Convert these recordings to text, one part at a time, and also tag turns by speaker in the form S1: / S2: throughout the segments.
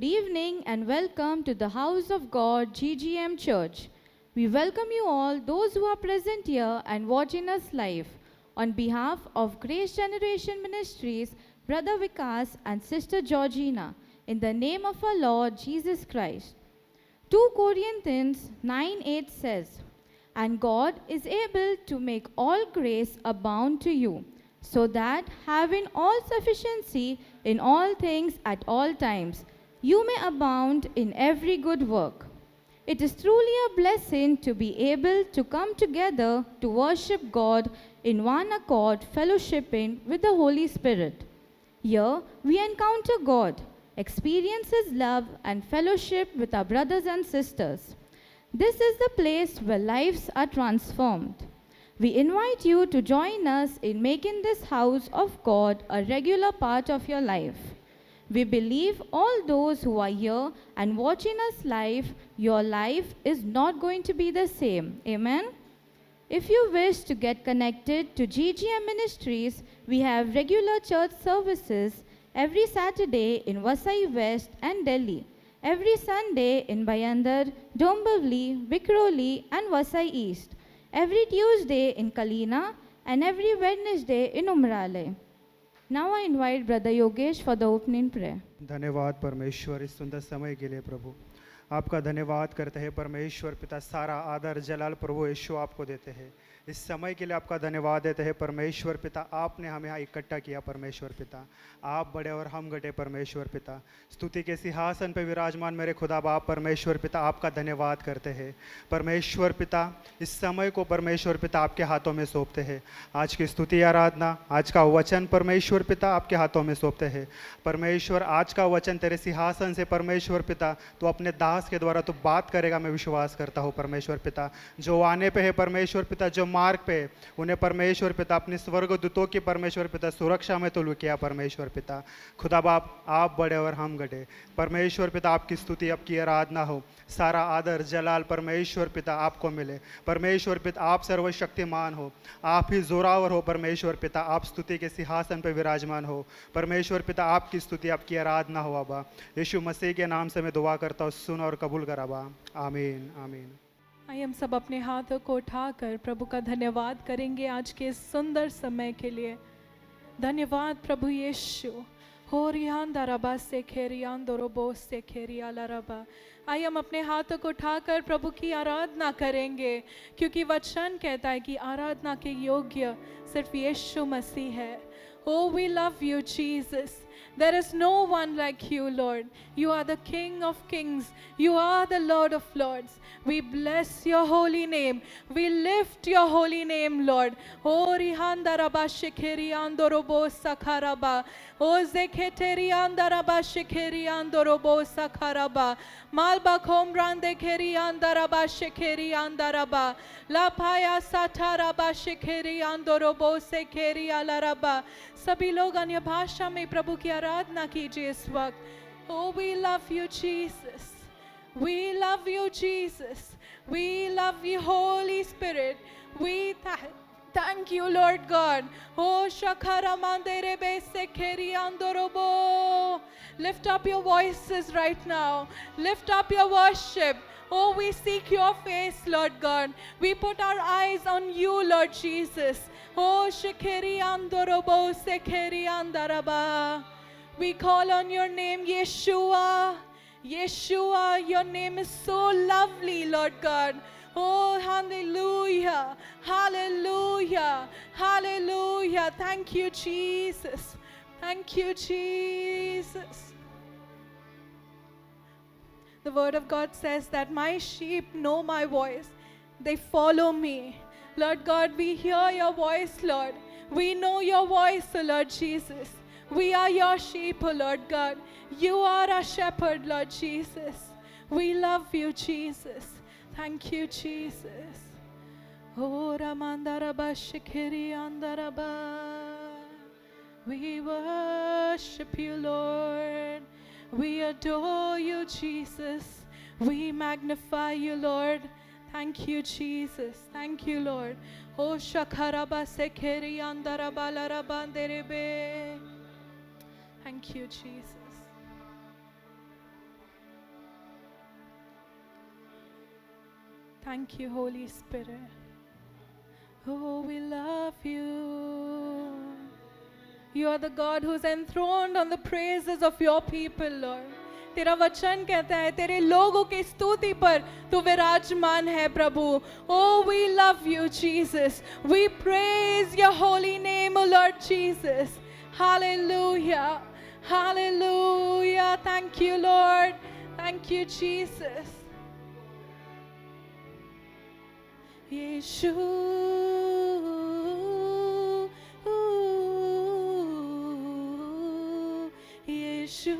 S1: Good evening and welcome to the House of God GGM Church. We welcome you all, those who are present here and watching us live. On behalf of Grace Generation Ministries, Brother Vikas and Sister Georgina, in the name of our Lord Jesus Christ. 2 Corinthians 9:8 says, "And God is able to make all grace abound to you, so that having all sufficiency in all things at all times, you may abound in every good work." It is truly a blessing to be able to come together to worship God in one accord, fellowshipping with the Holy Spirit. Here we encounter God, experience His love and fellowship with our brothers and sisters. This is the place where lives are transformed. We invite you to join us in making this house of God a regular part of your life. We believe all those who are here and watching us live, your life is not going to be the same. Amen? If you wish to get connected to GGM Ministries, we have regular church services every Saturday in Vasai West and Delhi, every Sunday in Bayandar, Dombivli, Vikhroli and Vasai East, every Tuesday in Kalina and every Wednesday in Umrale. Now I invite Brother Yogesh for the opening prayer.
S2: धन्यवाद परमेश्वर इस सुंदर समय के लिए प्रभु आपका धन्यवाद करते हैं परमेश्वर पिता। सारा आदर जलाल प्रभु यीशु आपको देते हैं। इस समय के लिए आपका धन्यवाद देते हैं परमेश्वर पिता। आपने हमें यहाँ इकट्ठा किया परमेश्वर पिता। आप बड़े और हम घटे परमेश्वर पिता। स्तुति के सिंहासन पर विराजमान मेरे खुदा बाप परमेश्वर पिता आपका धन्यवाद करते हैं परमेश्वर पिता। इस समय को परमेश्वर पिता आपके हाथों में सौंपते हैं। आज की स्तुति आराधना, आज का वचन परमेश्वर पिता आपके हाथों में सौंपते हैं परमेश्वर। आज का वचन तेरे सिंहासन से परमेश्वर पिता तो अपने दास के द्वारा तो बात करेगा, मैं विश्वास करता हूँ परमेश्वर पिता। जो आने पे है परमेश्वर पिता, जो मार्ग पे उन्हें परमेश्वर पिता अपने स्वर्गदूतों की परमेश्वर पिता सुरक्षा में तुल्य किया परमेश्वर पिता। खुदा बाप आप बड़े और हम घटे परमेश्वर पिता। आपकी स्तुति, आपकी आराधना हो। सारा आदर जलाल परमेश्वर पिता आपको मिले परमेश्वर पिता। आप सर्वशक्तिमान हो, आप ही जोरावर हो परमेश्वर पिता। आप स्तुति के सिंहासन पर विराजमान हो परमेश्वर पिता। आपकी स्तुति, आपकी आराधना हो अबा। यीशु मसीह के नाम से मैं दुआ करता हूँ, सुन और कबूल कर अबा। आमीन आमीन।
S3: आइए हम सब अपने हाथों को उठाकर प्रभु का धन्यवाद करेंगे आज के इस सुंदर समय के लिए। धन्यवाद प्रभु यीशु। होरियान दरबा से खेरियान दोरोबो से खेरिया लरबा। आइए हम अपने हाथों को उठाकर प्रभु की आराधना करेंगे, क्योंकि वचन कहता है कि आराधना के योग्य सिर्फ यीशु मसीह है। Oh, we love you, Jesus. There is no one like you, Lord. You are the King of kings. You are the Lord of lords. We bless your holy name. We lift your holy name, Lord. O rihandaraba shikeri andorobo sakaraba. O zeketeri andaraba shikeri andorobo sakaraba. Malba komrande keri andaraba shikeri andaraba. La paya sataraba shikeri andorobo sekeri alaraba. सभी लोग अन्य भाषा में प्रभु की आराधना कीजिए इस वक्त। Oh, we love you, Jesus. We love you, Jesus. We love you, Holy Spirit. We thank you, Lord God. Oh, shakara mandere be sekeri andorobo. Lift up your voices right now. Lift up your worship. Oh, we seek your face, Lord God. We put our eyes on you, Lord Jesus. Oh, shekeri andorobo sekeri andaraba. We call on your name, Yeshua. Yeshua, your name is so lovely, Lord God. Oh, hallelujah, hallelujah, hallelujah. Thank you, Jesus. Thank you, Jesus. The word of God says that my sheep know my voice. They follow me. Lord God, we hear your voice, Lord. We know your voice, O Lord Jesus. We are your sheep, O Lord God. You are our shepherd, Lord Jesus. We love you, Jesus. Thank you, Jesus. Oh, Ramandaraba Shikiri Andaraba. We worship you, Lord. We adore you, Jesus. We magnify you, Lord. Thank you, Jesus. Thank you, Lord. Oh, shakaraba sekeri andaraba larabanderebe. Thank you, Jesus. Thank you, Holy Spirit. Oh, we love you. You are the God who's enthroned on the praises of your people, Lord. तेरा वचन कहता है तेरे लोगों की स्तुति पर तू विराजमान है प्रभु. Oh, we love you, Jesus. We praise your holy name, O Lord Jesus. Hallelujah. Hallelujah. Thank you, Lord. Thank you, Jesus. Yeshu. Yeshu.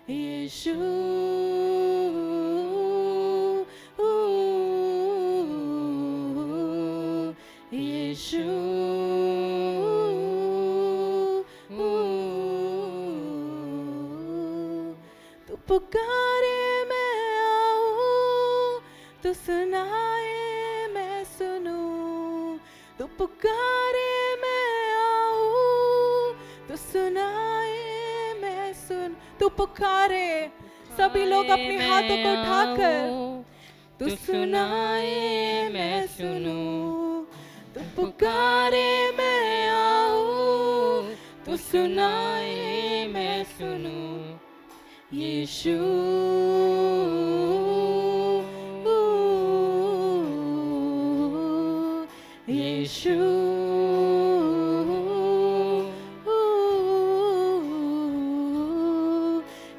S3: Yeshu. Yeshu. तू पुकारे मैं आऊं, तू सुनाए मैं सुनूं. तू पुकारे मैं आऊं, तू सुनाए मैं सुन. तू पुकारे, सभी लोग अपने हाथों को उठाकर. तू सुनाए मैं सुनूं. तू पुकारे मैं आऊं, तू सुनाए मैं सुनूं. यीशु. यीशु.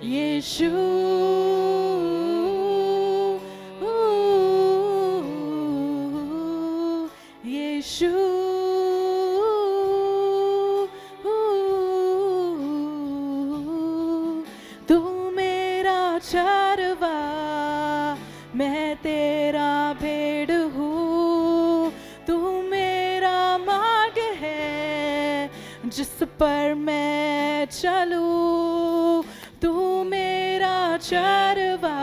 S3: यीशु. यीशु. तू मेरा चरवा, मैं तेरा भेड़ हूँ. तू मेरा मार्ग है जिस पर मैं चलूँ. तू मेरा चरवा,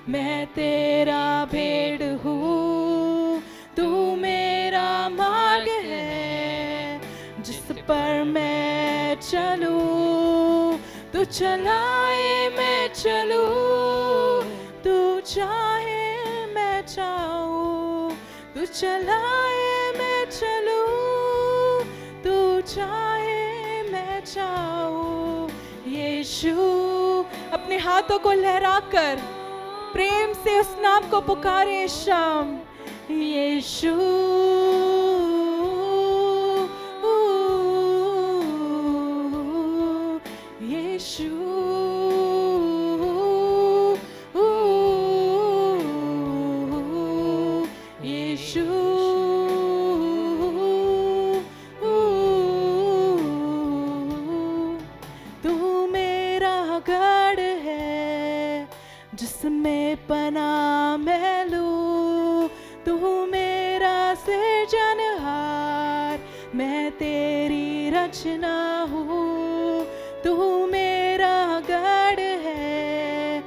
S3: मैं तेरा भेड़ हूँ. तू मेरा मार्ग है जिस पर मैं चलूँ. तू चलाए मैं चलूँ, तू चाहे मैं चाहूँ. तू चलाए मैं चलूँ, तू चाहे मैं चाहूँ. यीशु. अपने हाथों को लहराकर प्रेम से उस नाम को पुकारे शाम. यीशु. यीशु. यीशु. तू मेरा गढ़ है जिसमें पनाह मैं लूं. तू मेरा सृजनहार, मैं तेरी रचना हूँ. तू मेरा गढ़ है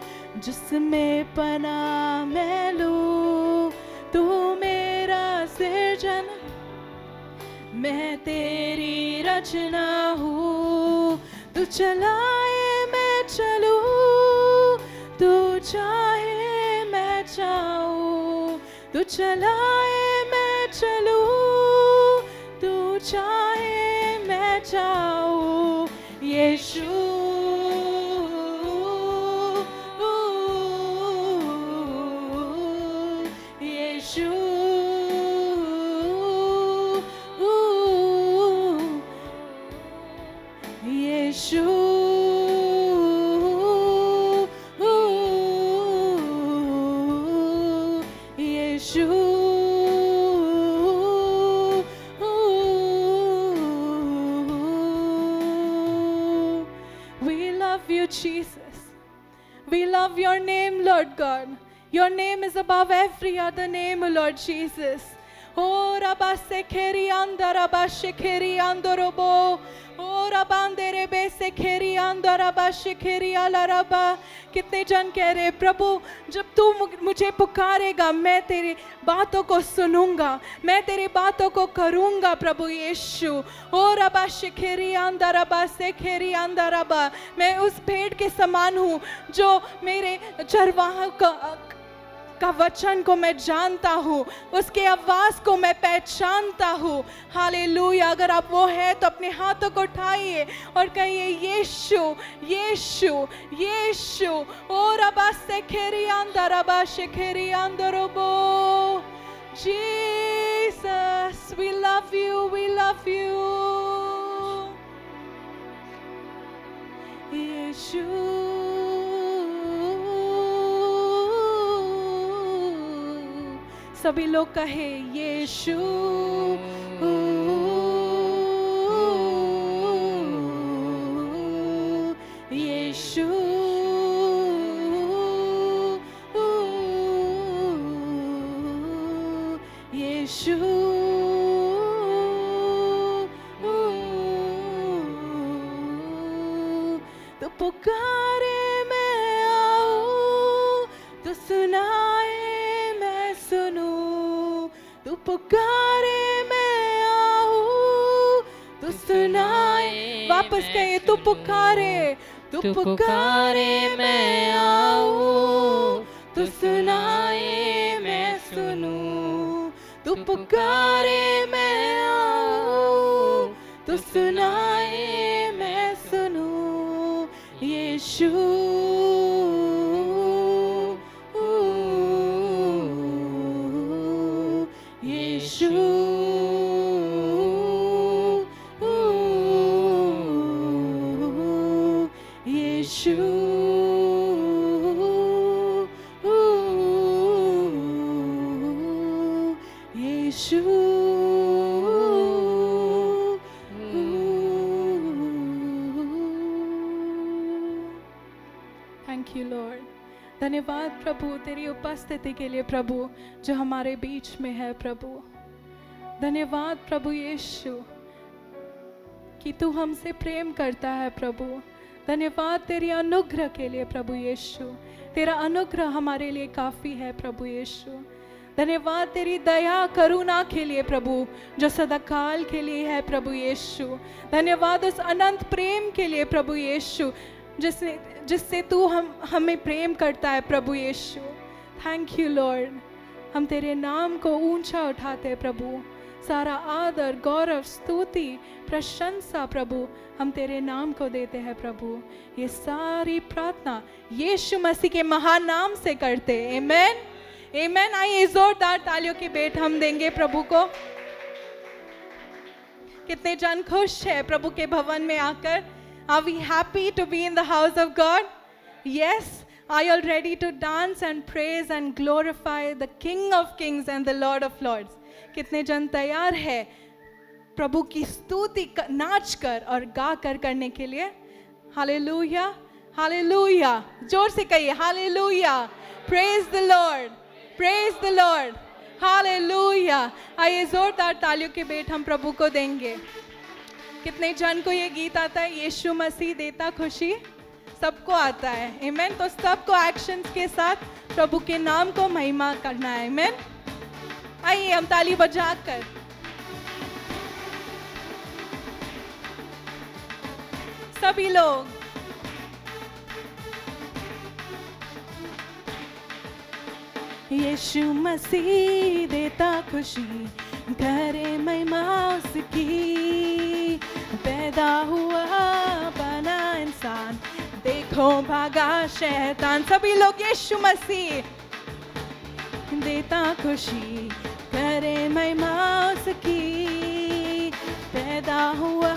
S3: जिसमें पनाह मैं लूं. तू मेरा सृजन, मैं तेरी रचना हूँ. तू चलाए मैं चलूँ, तू चाहे मैं चाहूँ. तू चलाए मैं चलूँ, तू चाहे मैं चाहूँ. यीशु. यीशु. यीशु. यीशु. We love you, Jesus. We love your name, Lord God. Your name is above every other name, O Lord Jesus. Oh, Rabase Keri Andarabashe Keri Andorobo. Oh, Rabandere Bese Keri Andarabashe Keri Alaraba. कितने जन कह रहे प्रभु जब तू मुझे पुकारेगा मैं तेरी बातों को सुनूंगा, मैं तेरी बातों को करूंगा प्रभु यीशु। ओ रबा शिखेरी अंदर रबा से खेरी अंदर रबा, मैं उस भेड़ के समान हूँ जो मेरे चरवाहा का वचन को मैं जानता हूँ, उसके आवाज को मैं पहचानता हूँ। हालेलुया। अगर आप वो है तो अपने हाथों को उठाइए और कहिए यीशु यीशु यीशु। ओ रबा से खेरी अंदर रबा शिखेरी अंदर रबो। Jesus we love you, we love you। Yeshu सभी लोग कहे यीशु यीशु यीशु। तो पुकारे मैं आऊं तो सुनाए मैं सुनूं, तू पुकारे मैं आऊं तो सुनाए। वापस कहिए तू पुकारे मैं आऊं तो सुनाए मैं सुनूं, तू पुकारे मैं आऊं तो सुनाए मैं सुनूं। Yeshu Yeshu Yeshu Yeshu. Thank you lord. धन्यवाद प्रभु तेरी उपस्थिति के लिए प्रभु जो हमारे बीच में है प्रभु। धन्यवाद प्रभु यीशु कि तू हमसे प्रेम करता है प्रभु। धन्यवाद तेरी अनुग्रह के लिए प्रभु यीशु, तेरा अनुग्रह हमारे लिए काफ़ी है प्रभु यीशु। धन्यवाद तेरी दया करुणा के लिए प्रभु जो सदाकाल के लिए है प्रभु यीशु। धन्यवाद उस अनंत प्रेम के लिए प्रभु यीशु जिससे तू हमें प्रेम करता है प्रभु यीशु। Thank you lord. हम तेरे नाम को ऊंचा उठाते हैं प्रभु। सारा आदर गौरव स्तुति प्रशंसा प्रभु हम तेरे नाम को देते हैं प्रभु। ये सारी प्रार्थना यीशु मसीह के महान नाम से करते। आमेन आमेन। आइए जोरदार तालियों की भेंट हम देंगे प्रभु को। कितने जन खुश है प्रभु के भवन में आकर? Are we happy to be in the house of God? Yes. Are you all ready to dance and praise and glorify the King of Kings and the Lord of Lords? कितने जन तैयार है प्रभु की स्तुति नाच कर और गा कर करने के लिए? Hallelujah hallelujah. जोर से कहिए hallelujah. Praise the Lord praise the Lord hallelujah. आइए जोरदार तालियों की भेंट हम प्रभु को देंगे। कितने जन को ये गीत आता है? यीशु मसीह देता खुशी। सबको आता है। आमेन। तो सबको एक्शंस के साथ प्रभु के नाम को महिमा करना है। आमेन। आइए हम ताली बजाकर सभी लोग यीशु मसीह देता खुशी, करे महिमा उसकी। पैदा हुआ बना इंसान, देखो भागा शैतान। सभी लोग यीशु मसीह देता खुशी, करे महिमा उसकी। पैदा हुआ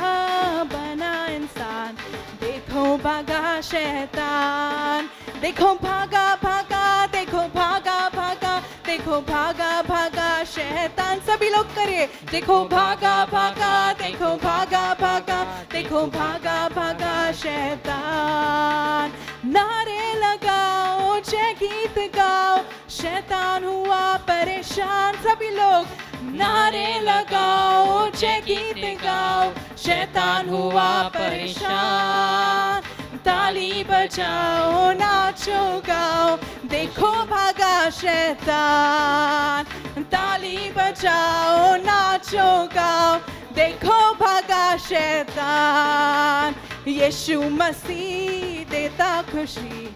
S3: बना इंसान, देखो भागा शैतान। देखो भागा भागा, देखो भागा भागा, देखो भागा भागा शैतान। सभी लोग करिए। देखो भागा भागा, देखो भागा भागा, देखो भागा भागा शैतान। नारे लगाओ जय गीत गाओ, शैतान हुआ परेशान। सभी लोग नारे लगाओ जय गीत गाओ, शैतान हुआ परेशान। ताली बजाओ नाचो गाओ देखो भागा शैतान ताली बजाओ नाचो गाओ देखो भागा शैतान यीशु मसीह देता खुशी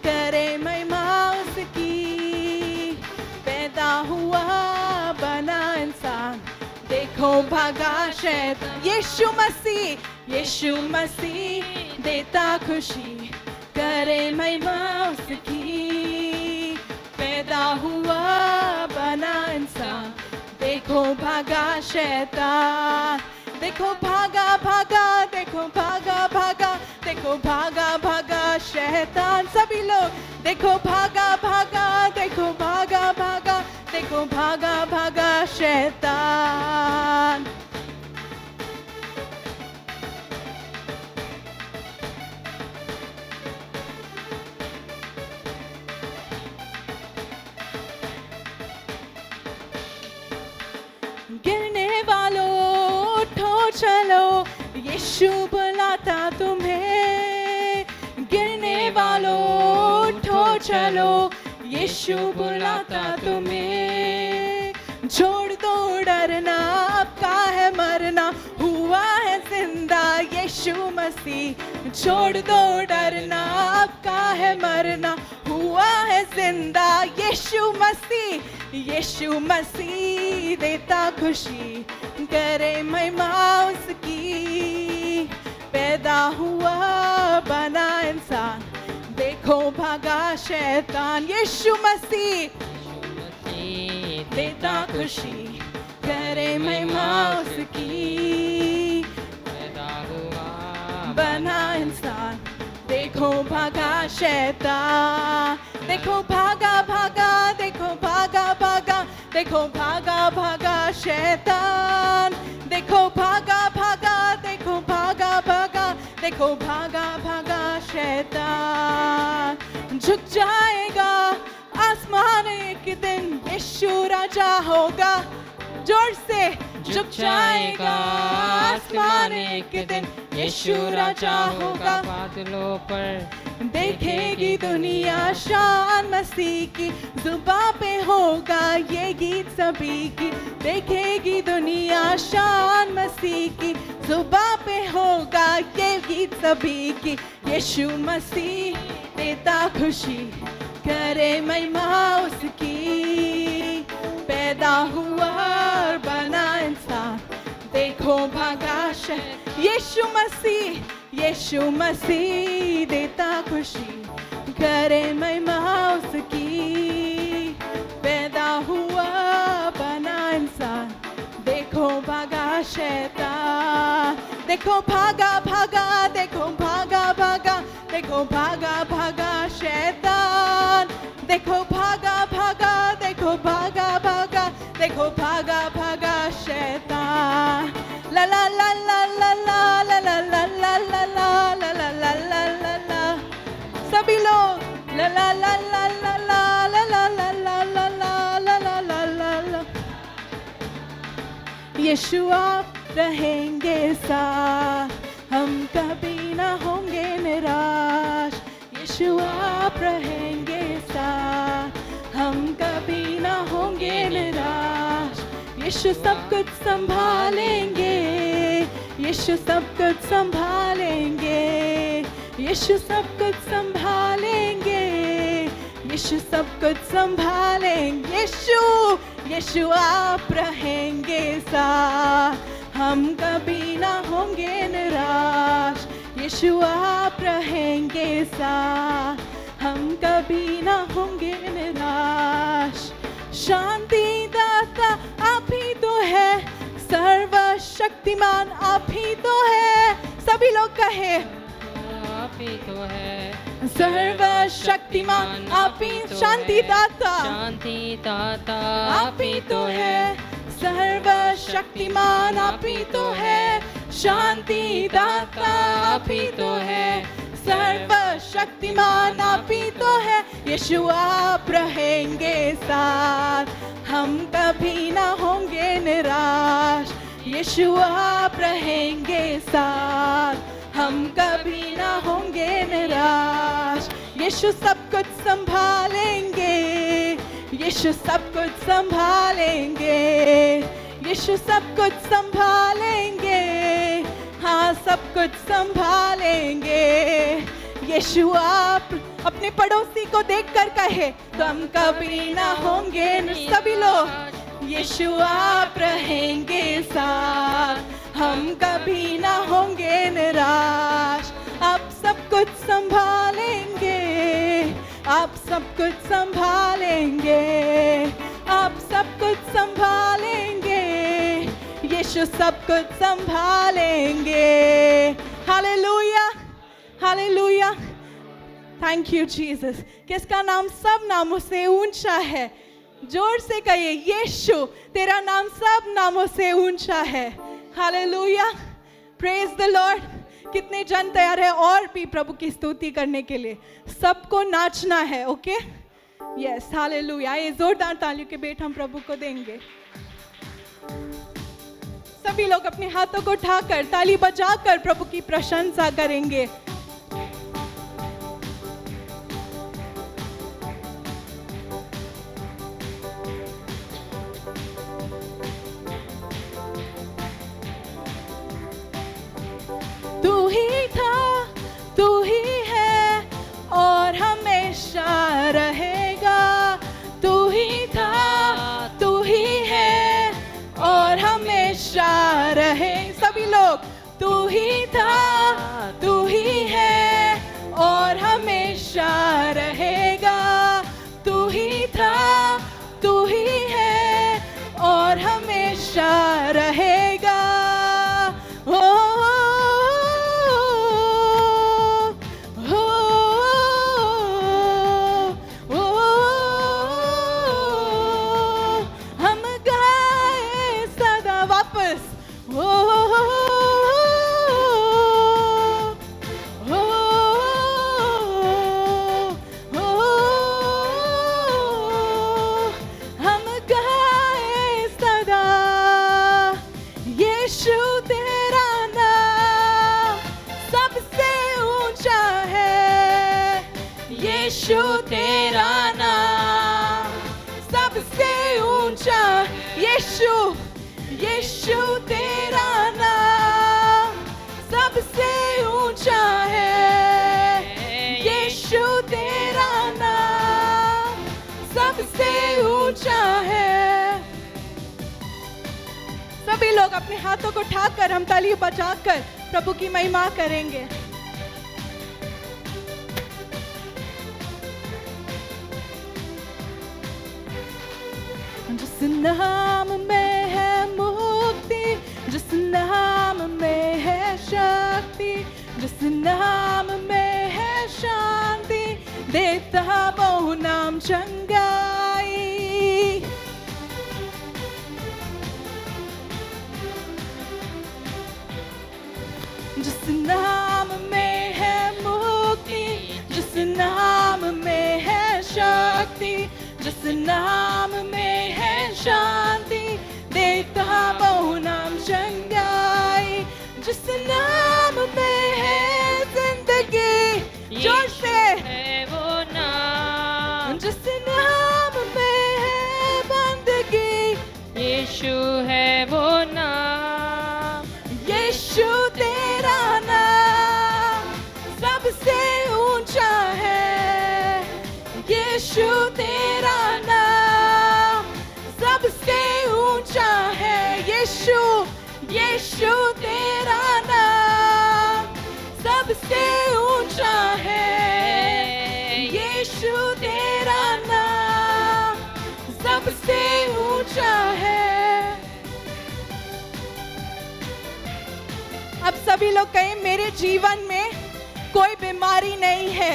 S3: करे महिमा उसकी पैदा हुआ बना इंसान देखो भागा शैतान यीशु मसीह देता खुशी करे महिमा उसकी पैदा हुआ बना इंसान देखो भागा शैतान देखो भागा भागा देखो भागा भागा देखो भागा भागा शैतान सभी लोग देखो भागा भागा देखो भागा भागा देखो भागा भागा शैतान गिरने वालों उठो चलो यीशु बुलाता तुम्हें गिरने वालों उठो चलो यीशु बुलाता तुम्हें छोड़ दो डरना अब का है मरना हुआ है जिंदा यीशु मसीह छोड़ दो डरना अब का है मरना हुआ है जिंदा यीशु मसीह देता खुशी करे महिमा उसकी पैदा हुआ बना इंसान देखो भागा शैतान यीशु मसीह देता खुशी करे महिमा उसकी पैदा हुआ बना इंसान देखो भागा शैतान देखो भागा भागा देखो भागा भागा देखो भागा भागा शैतान देखो भागा भागा देखो भागा भागा देखो भागा भागा शैतान झुक जाएगा आसमान एक दिन यीशु राजा होगा जोर से झुक जाएगा आसमान एक दिन यीशु राजा होगा
S4: बादलों पर
S3: देखेगी दुनिया शान मसीह की जुबां पे होगा ये गीत सभी की देखेगी दुनिया शान मसीह की जुबां पे होगा ये गीत सभी की यीशु मसीह देता खुशी करे महिमा उसकी पैदा हुआ और बना इंसान देखो भागा यीशु मसीह देता खुशी करे महिमा उसकी पैदा हुआ बना इंसान देखो भागा शैतान देखो भागा भागा देखो भागा भागा देखो भागा भागा शैतान देखो भागा भागा देखो भागा भागा देखो भागा भागा शैतान ला ला ला ला ला ला ला ला ला ला ला ला ला ला ला ला ला ला सभी लोग ला ला ला ला ला ला ला ला ला ला ला ला ला ला ला ला ला यीशु आप रहेंगे साथ हम कभी ना होंगे निराश यीशु आप रहेंगे साथ हम कभी ना होंगे निराश यीशु सब कुछ संभालेंगे यीशु सब कुछ संभालेंगे यीशु सब कुछ संभालेंगे यीशु सब कुछ संभालेंगे यीशु आप रहेंगे साथ हम कभी ना होंगे निराश यीशु आप रहेंगे साथ हम कभी ना होंगे निराश शांति दाता आप ही तो है सर्वशक्तिमान आप ही तो है सभी लोग कहे
S4: आप ही तो है
S3: सर्वशक्तिमान आप ही शांति दाता
S4: आप ही तो है
S3: सर्वशक्तिमान आप ही तो है शांति दाता आप ही तो है सर्वशक्तिमान आप ही तो है यीशु आप रहेंगे साथ हम कभी ना होंगे निराश यीशु आप रहेंगे साथ हम कभी ना होंगे यीशु सब कुछ संभालेंगे, यीशु सब कुछ संभालेंगे, यीशु सब कुछ संभालेंगे, हाँ सब कुछ संभालेंगे। यीशु आप अपने पड़ोसी को देखकर कहे तो हम कभी ना होंगे, सभी लोग यीशु आप रहेंगे साथ, हम कभी ना होंगे निराश। आप सब कुछ संभालेंगे, आप सब कुछ संभालेंगे, आप सब कुछ संभालेंगे, यीशु सब कुछ संभालेंगे। Hallelujah, hallelujah, thank you Jesus. किसका नाम सब नामों से ऊंचा है? जोर से कहिए, यीशु तेरा नाम सब नामों से ऊंचा है। Hallelujah, praise the Lord. कितने जन तैयार है और भी प्रभु की स्तुति करने के लिए? सबको नाचना है, ओके? Yes, hallelujah. ये जोरदार तालियों के बेट हम प्रभु को देंगे। सभी लोग अपने हाथों को उठाकर ताली बजाकर प्रभु की प्रशंसा करेंगे। तू ही था, तू ही है और हमेशा रहेगा। तू ही था, तू ही है और हमेशा रहे। सभी लोग, तू ही था, तू ही है और हमेशा रहेगा। तू ही था, तू ही है और हमेशा रहेगा। यीशु तेरा नाम सबसे ऊंचा, यीशु, यीशु तेरा नाम सबसे ऊंचा है। यीशु तेरा नाम सबसे ऊंचा है। सभी लोग अपने हाथों को उठाकर हम ताली बजाकर प्रभु की महिमा करेंगे। जिस नाम में है मुक्ति, जिस नाम में है शक्ति, जिस नाम में है शांति, देता वो नाम चंगाई। जिस नाम में है मुक्ति, जिस नाम में है शक्ति, जिस नाम में है शांति, देता वो नाम चंगाई। जिस नाम में है जिंदगी, जोर से
S4: है वो नाम,
S3: जिस नाम में है बंदगी,
S4: यीशु है वो नाम।
S3: यीशु तेरा नाम सबसे ऊंचा है। यीशु तेरा नाम सबसे ऊंचा है। यीशु, यीशु तेरा नाम सबसे ऊंचा है। यीशु तेरा नाम सबसे ऊंचा है। अब सभी लोग कहें, मेरे जीवन में कोई बीमारी नहीं है,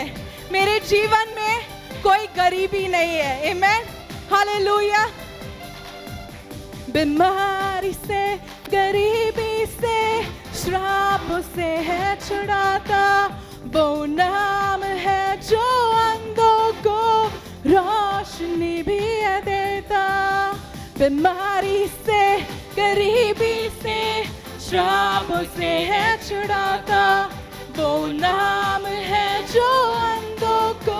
S3: मेरे जीवन में कोई गरीबी नहीं है। आमेन, हालेलुया। बीमारी से, गरीबी से, श्राप से है छुड़ाता वो नाम है जो अंधों को रोशनी भी है देता। बीमारी से, गरीबी से, श्राप से है छुड़ाता वो नाम है जो अंधों को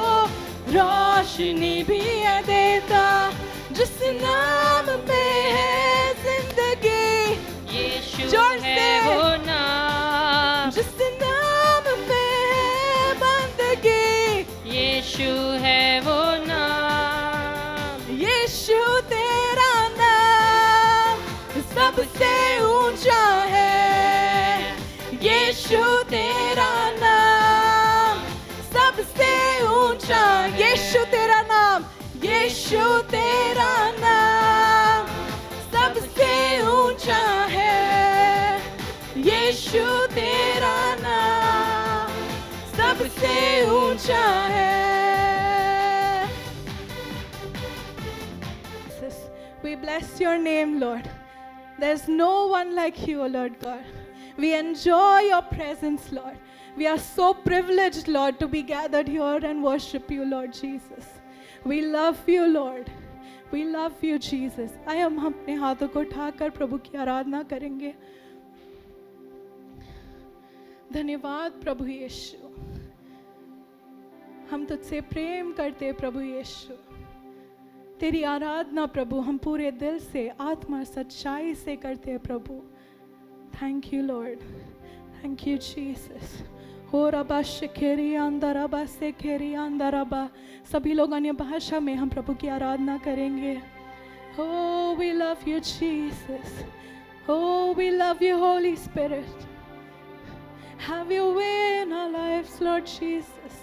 S3: रोशनी भी है देता, जिस नाम पे है जिंदगी,
S4: यीशु
S3: जोर
S4: है
S3: से।
S4: वो नाम,
S3: जिस नाम पे है बंदगी,
S4: यीशु है वो नाम,
S3: यीशु तेरा नाम सबसे ऊंचा है, यीशु तेरा नाम सबसे ऊंचा, यीशु तेरा नाम, यीशु तेरा नाम सबसे ऊंचा है, यीशु तेरा नाम सबसे ऊंचा है। We bless your name, Lord. There's no one like you, O Lord God. We enjoy your presence, Lord. We are so privileged, Lord, to be gathered here and worship you, Lord Jesus. We love you, Lord. We love you, Jesus. आइए हम अपने हाथों को उठाकर प्रभु की आराधना करेंगे। धन्यवाद प्रभु यीशु, हम तुझसे प्रेम करते हैं प्रभु यीशु। तेरी आराधना प्रभु हम पूरे दिल से, आत्मा, सच्चाई से करते हैं प्रभु। Thank you lord, thank you Jesus. हो रबा शिखेरी अंदरबा से खेरी अंदरबा। सभी लोग अन्य भाषा में हम प्रभु की आराधना करेंगे। Oh we love you Jesus, oh we love you Holy Spirit. Have your way in our lives, Lord Jesus.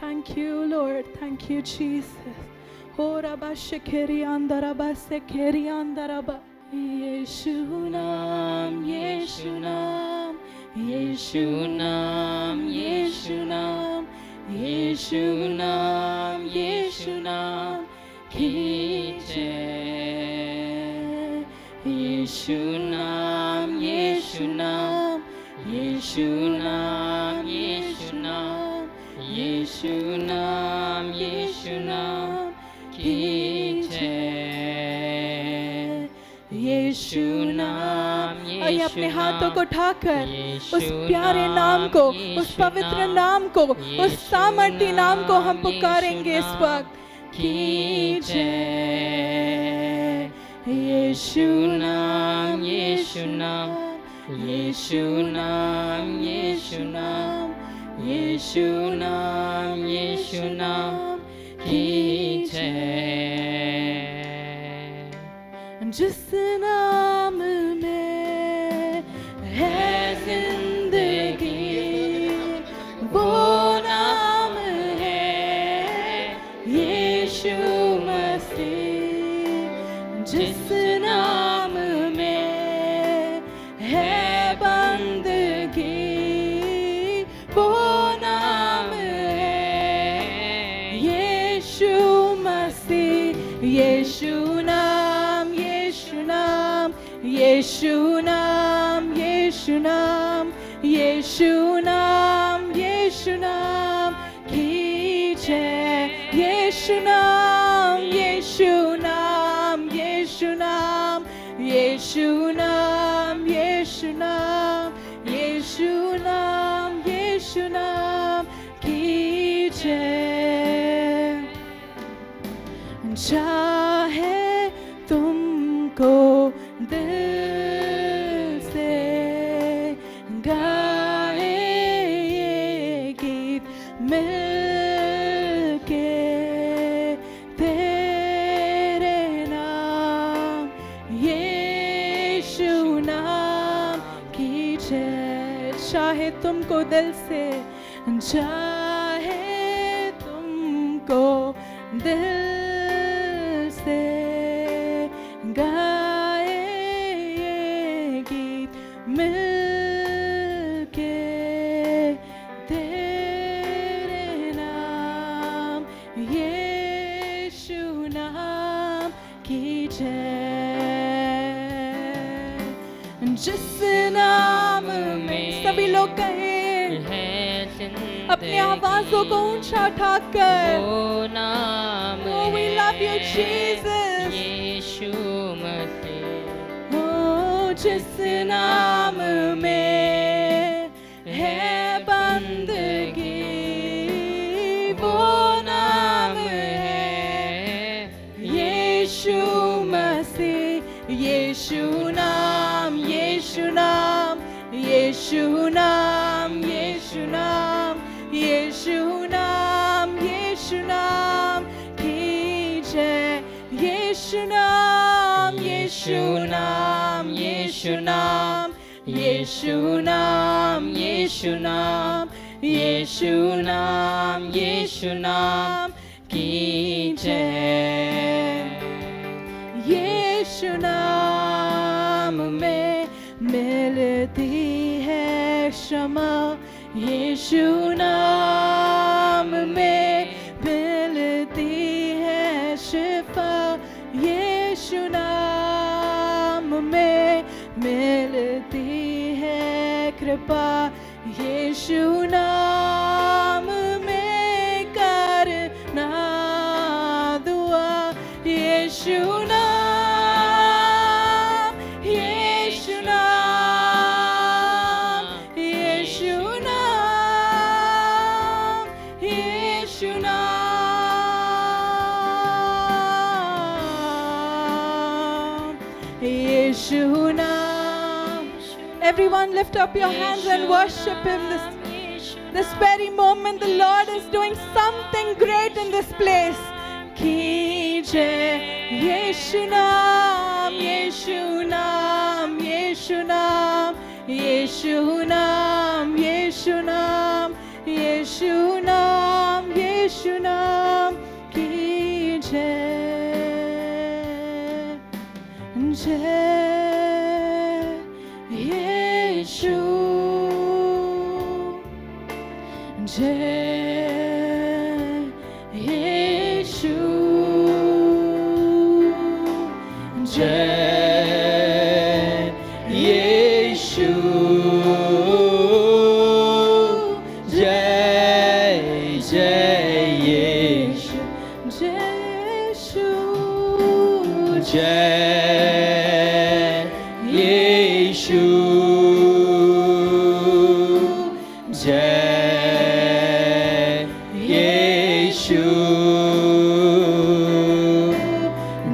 S3: Thank you, Lord. Thank you, Jesus. Ho rabba shekeri andaraba sekeri andaraba. Yeshu naam, Yeshu naam, Yeshu naam, Yeshu naam, Yeshu naam, Yeshu naam ki jai. Yeshu naam, Yeshu naam, Yeshu naam, Yeshu naam, Yeshu naam, Yeshu naam की जय। यीशु नाम, आइए अपने हाथों को उठाकर उस प्यारे नाम को, उस पवित्र नाम को, उस सामर्थी नाम को हम पुकारेंगे इस वक्त। की जय। यीशु नाम, यीशु नाम, यीशु नाम, यीशु नाम, यीशु नाम, यीशु नाम की जय। जिस नाम में है जिंदगी, वो नाम है यीशु मसीह। जिस नाम में है बंदगी, वो नाम है यीशु मसीह। यीशु नाम, यीशु नाम, यीशु नाम, यीशु नाम, यीशु नाम, यीशु नाम की जय। यीशु नाम, यीशु नाम, यीशु नाम, यीशु नाम, यीशु नाम, यीशु नाम, यीशु नाम की जय। चाहे तुमको दिल से गाए ये गीत मिलके, तेरे नाम, यीशु नाम की जय। चाहे तुमको दिल से, चाहे तुमको दिल से गाए ये गीत मिलके, तेरे नाम, यीशु नाम की जय। जिस नाम में, सभी लोग कहें अपनी आवाजों को ऊंचा उठाकर,
S4: वो नाम
S3: Oh, we love you,
S4: है
S3: Jesus.
S4: यीशु मसीह।
S3: हो जिस नाम में है बंदगी, वो नाम है यीशु नाम, यीशु नाम, यीशु नाम, यीशु नाम की जय। यीशु नाम, यीशु नाम, यीशु नाम, यीशु नाम, यीशु नाम, यीशु नाम, यीशु नाम की जय। यीशु नाम में मिलती है क्षमा, यीशु नाम में मिलती है शिफा, यीशु नाम में मिलती है कृपा, यीशु नाम में करना दुआ। यीशु नाम, यीशु नाम, यीशु नाम, यीशु नाम, यीशु नाम। Everyone lift up your hands and worship Him this very moment. The Lord is doing something great in this place. की जय। यीशु नाम, यीशु नाम, यीशु नाम, यीशु नाम, यीशु नाम, यीशु नाम, यीशु नाम की जय। जय यीशु, जय यीशु, जय यीशु, जय जय यीशु, जय यीशु, जय यीशु, जय यीशु,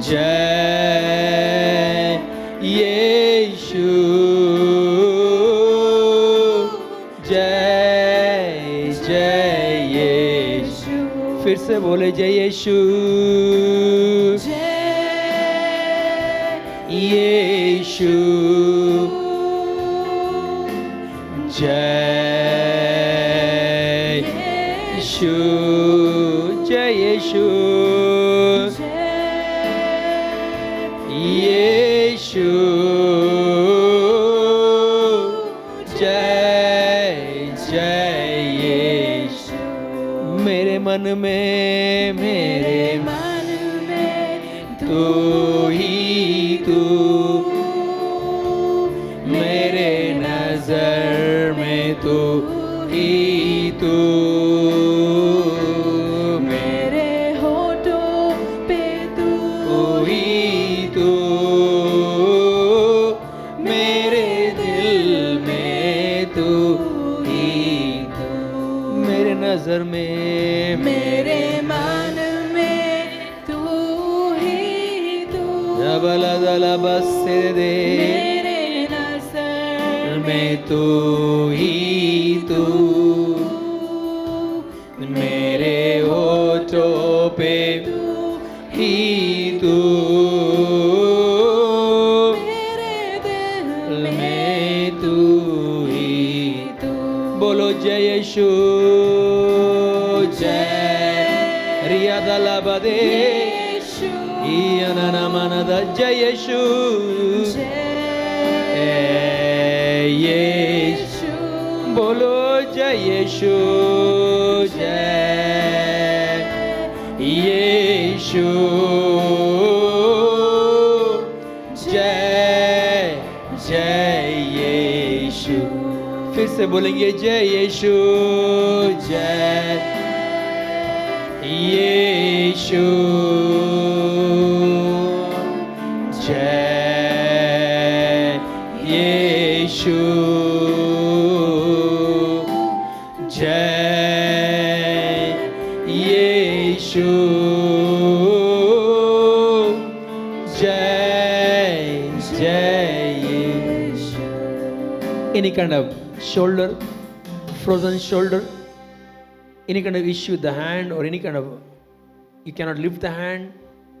S3: जय यीशु, जय जय यीशु। फिर से बोले जय यीशु, जय यीशु, जय यीशु, जय यीशु, यीशु, जय जय यीशु। मेरे मन में, मेरे मन में तू ही तू, मेरे नजर में तू ही तू, मेरे होठों पे तू ही तू, मेरे दिल में तू ही तू, मेरे नजर में, मेरे मन में तू ही तू, जबला जला बस दे, मेरे नजर में तू ही तू, मेरे होठों पे तू ही तू, मेरे दिल में तू ही तू। बोलो जय यीशु, जय रिया दला बदे, इयाना मनदा जय यीशु, जय यीशु। बोलो जय यीशु, जय यीशु, जय जय यीशु। फिर से बोलेंगे जय यीशु, जय यीशु, जय यीशु, जय यीशु, जय जय यीशु। Any kind of
S5: shoulder, frozen shoulder, any kind of issue with the hand or any kind of, you cannot lift the hand,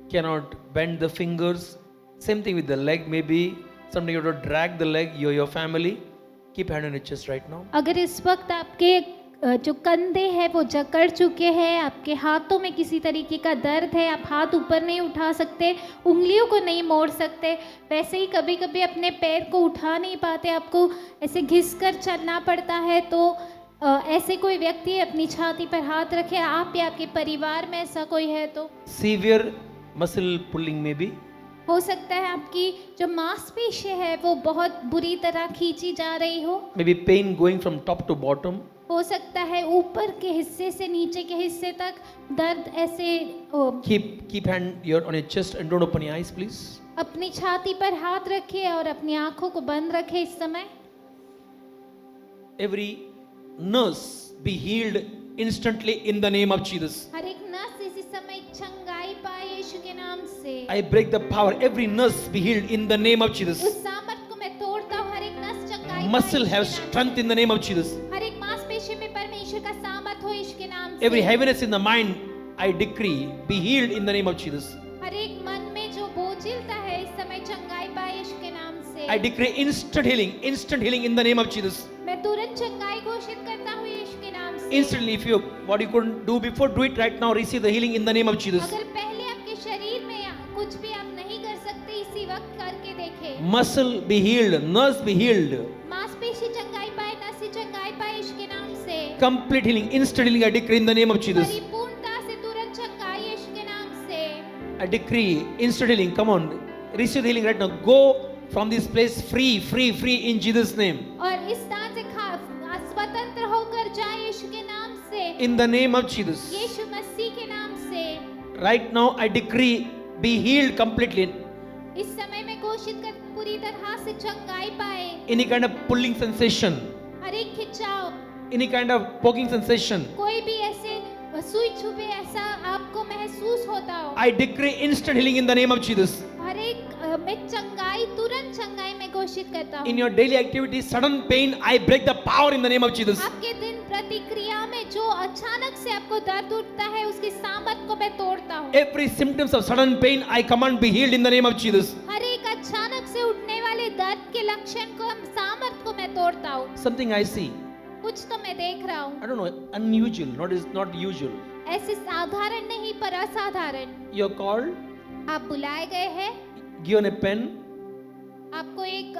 S5: cannot bend the fingers. Same thing with the leg, maybe something you have to drag the leg, your family. Keep hand on your chest right now.
S6: अगर इस वक्त आपके जो कंधे हैं वो जकड़ चुके हैं, आपके हाथों में किसी तरीके का दर्द है, आप हाथ ऊपर नहीं उठा सकते, उंगलियों को नहीं मोड़ सकते, वैसे ही कभी कभी अपने पैर को उठा नहीं पाते, आपको ऐसे घिस कर चलना पड़ता है, तो ऐसे कोई व्यक्ति अपनी छाती पर हाथ रखे, आप या आपके परिवार में ऐसा कोई है तो
S5: Severe muscle pulling maybe.
S6: हो सकता है आपकी जो मांसपेशी है वो बहुत बुरी तरह खींची जा रही हो,
S5: Maybe pain going from top to bottom.
S6: हो सकता है ऊपर के हिस्से से नीचे के हिस्से तक दर्द ऐसे
S5: Keep hand your on your chest and don't open your eyes, please.
S6: अपनी छाती पर हाथ रखिए और अपनी आंखों को बंद रखें इस समय।
S5: Every nurse be healed instantly in the name of Jesus.
S6: हर एक नस इसी समय चंगाई पाए यीशु के नाम से।
S5: I break the power. Every nurse be healed in the name of Jesus.
S6: उस सामर्थ को मैं तोड़ता हूँ, हर एक नस चंगाई पाए
S5: Muscle
S6: यीशु
S5: have
S6: के नाम
S5: strength in the name of Jesus.
S6: से। हर एक मांसपेशी में परमेश्वर का सामर्थ हो यीशु के नाम से।
S5: Every heaviness in the mind, I decree, be healed in the name of Jesus.
S6: हर एक मन में जो बोझिलता है इस समय चंगाई पाए यीशु के नाम से।
S5: I decree instant healing in the name of Jesus.
S6: मैं तुरंत चंगाई घोषित करता हूँ यीशु के नाम से।
S5: Instantly, if you what you couldn't do before, do it right now. Receive the healing in the name of Jesus.
S6: अगर पहले आपके शरीर में कुछ भी आप नहीं कर सकते, इसी वक्त करके देखें।
S5: Muscle be healed, nerves be healed.
S6: मांसपेशी चंगाई पाए, नसें चंगाई पाए यीशु के नाम से।
S5: Complete healing, instant healing, I decree in the name of Jesus.
S6: परिपूर्णता से तुरंत चंगाई यीशु के नाम से।
S5: I decree instant healing. Come on, receive the healing right now. Go from this place free in Jesus' name.
S6: और इस स्थान से स्वतंत्र होकर जाए यीशु के नाम से।
S5: In the name of Jesus.
S6: यीशु मसीह के नाम से।
S5: Right now, I decree, be healed completely.
S6: इस समय में घोषित कर पूरी तरह से चंगाई पाए।
S5: Any kind of pulling sensation,
S6: हर एक खिंचाव,
S5: any kind of poking sensation,
S6: कोई भी ऐसे सुई छुपे ऐसा आपको महसूस होता हो,
S5: I decree instant healing in the name of Jesus.
S6: हर एक में चंगाई, तुरंत चंगाई में घोषित करता हूँ।
S5: In your daily activities, sudden pain, I break the power in the name of Jesus.
S6: आपके दिन प्रतिक्रिया में जो अचानक से आपको दर्द उठता है उसकी सामर्थ को मैं तोड़ता हूँ।
S5: Every symptoms of sudden pain, I command be healed in the name of Jesus.
S6: हर एक अचानक से उठने वाले दर्द के लक्षण को, सामर्थ को मैं तोड़ता हूँ।
S5: Something I see,
S6: कुछ तो मैं देख रहा हूँ,
S5: I don't know, unusual, not usual.
S6: ऐसे साधारण नहीं पर असाधारण।
S5: You're called,
S6: आप बुलाए गए हैं,
S5: given a pen
S6: आपको एक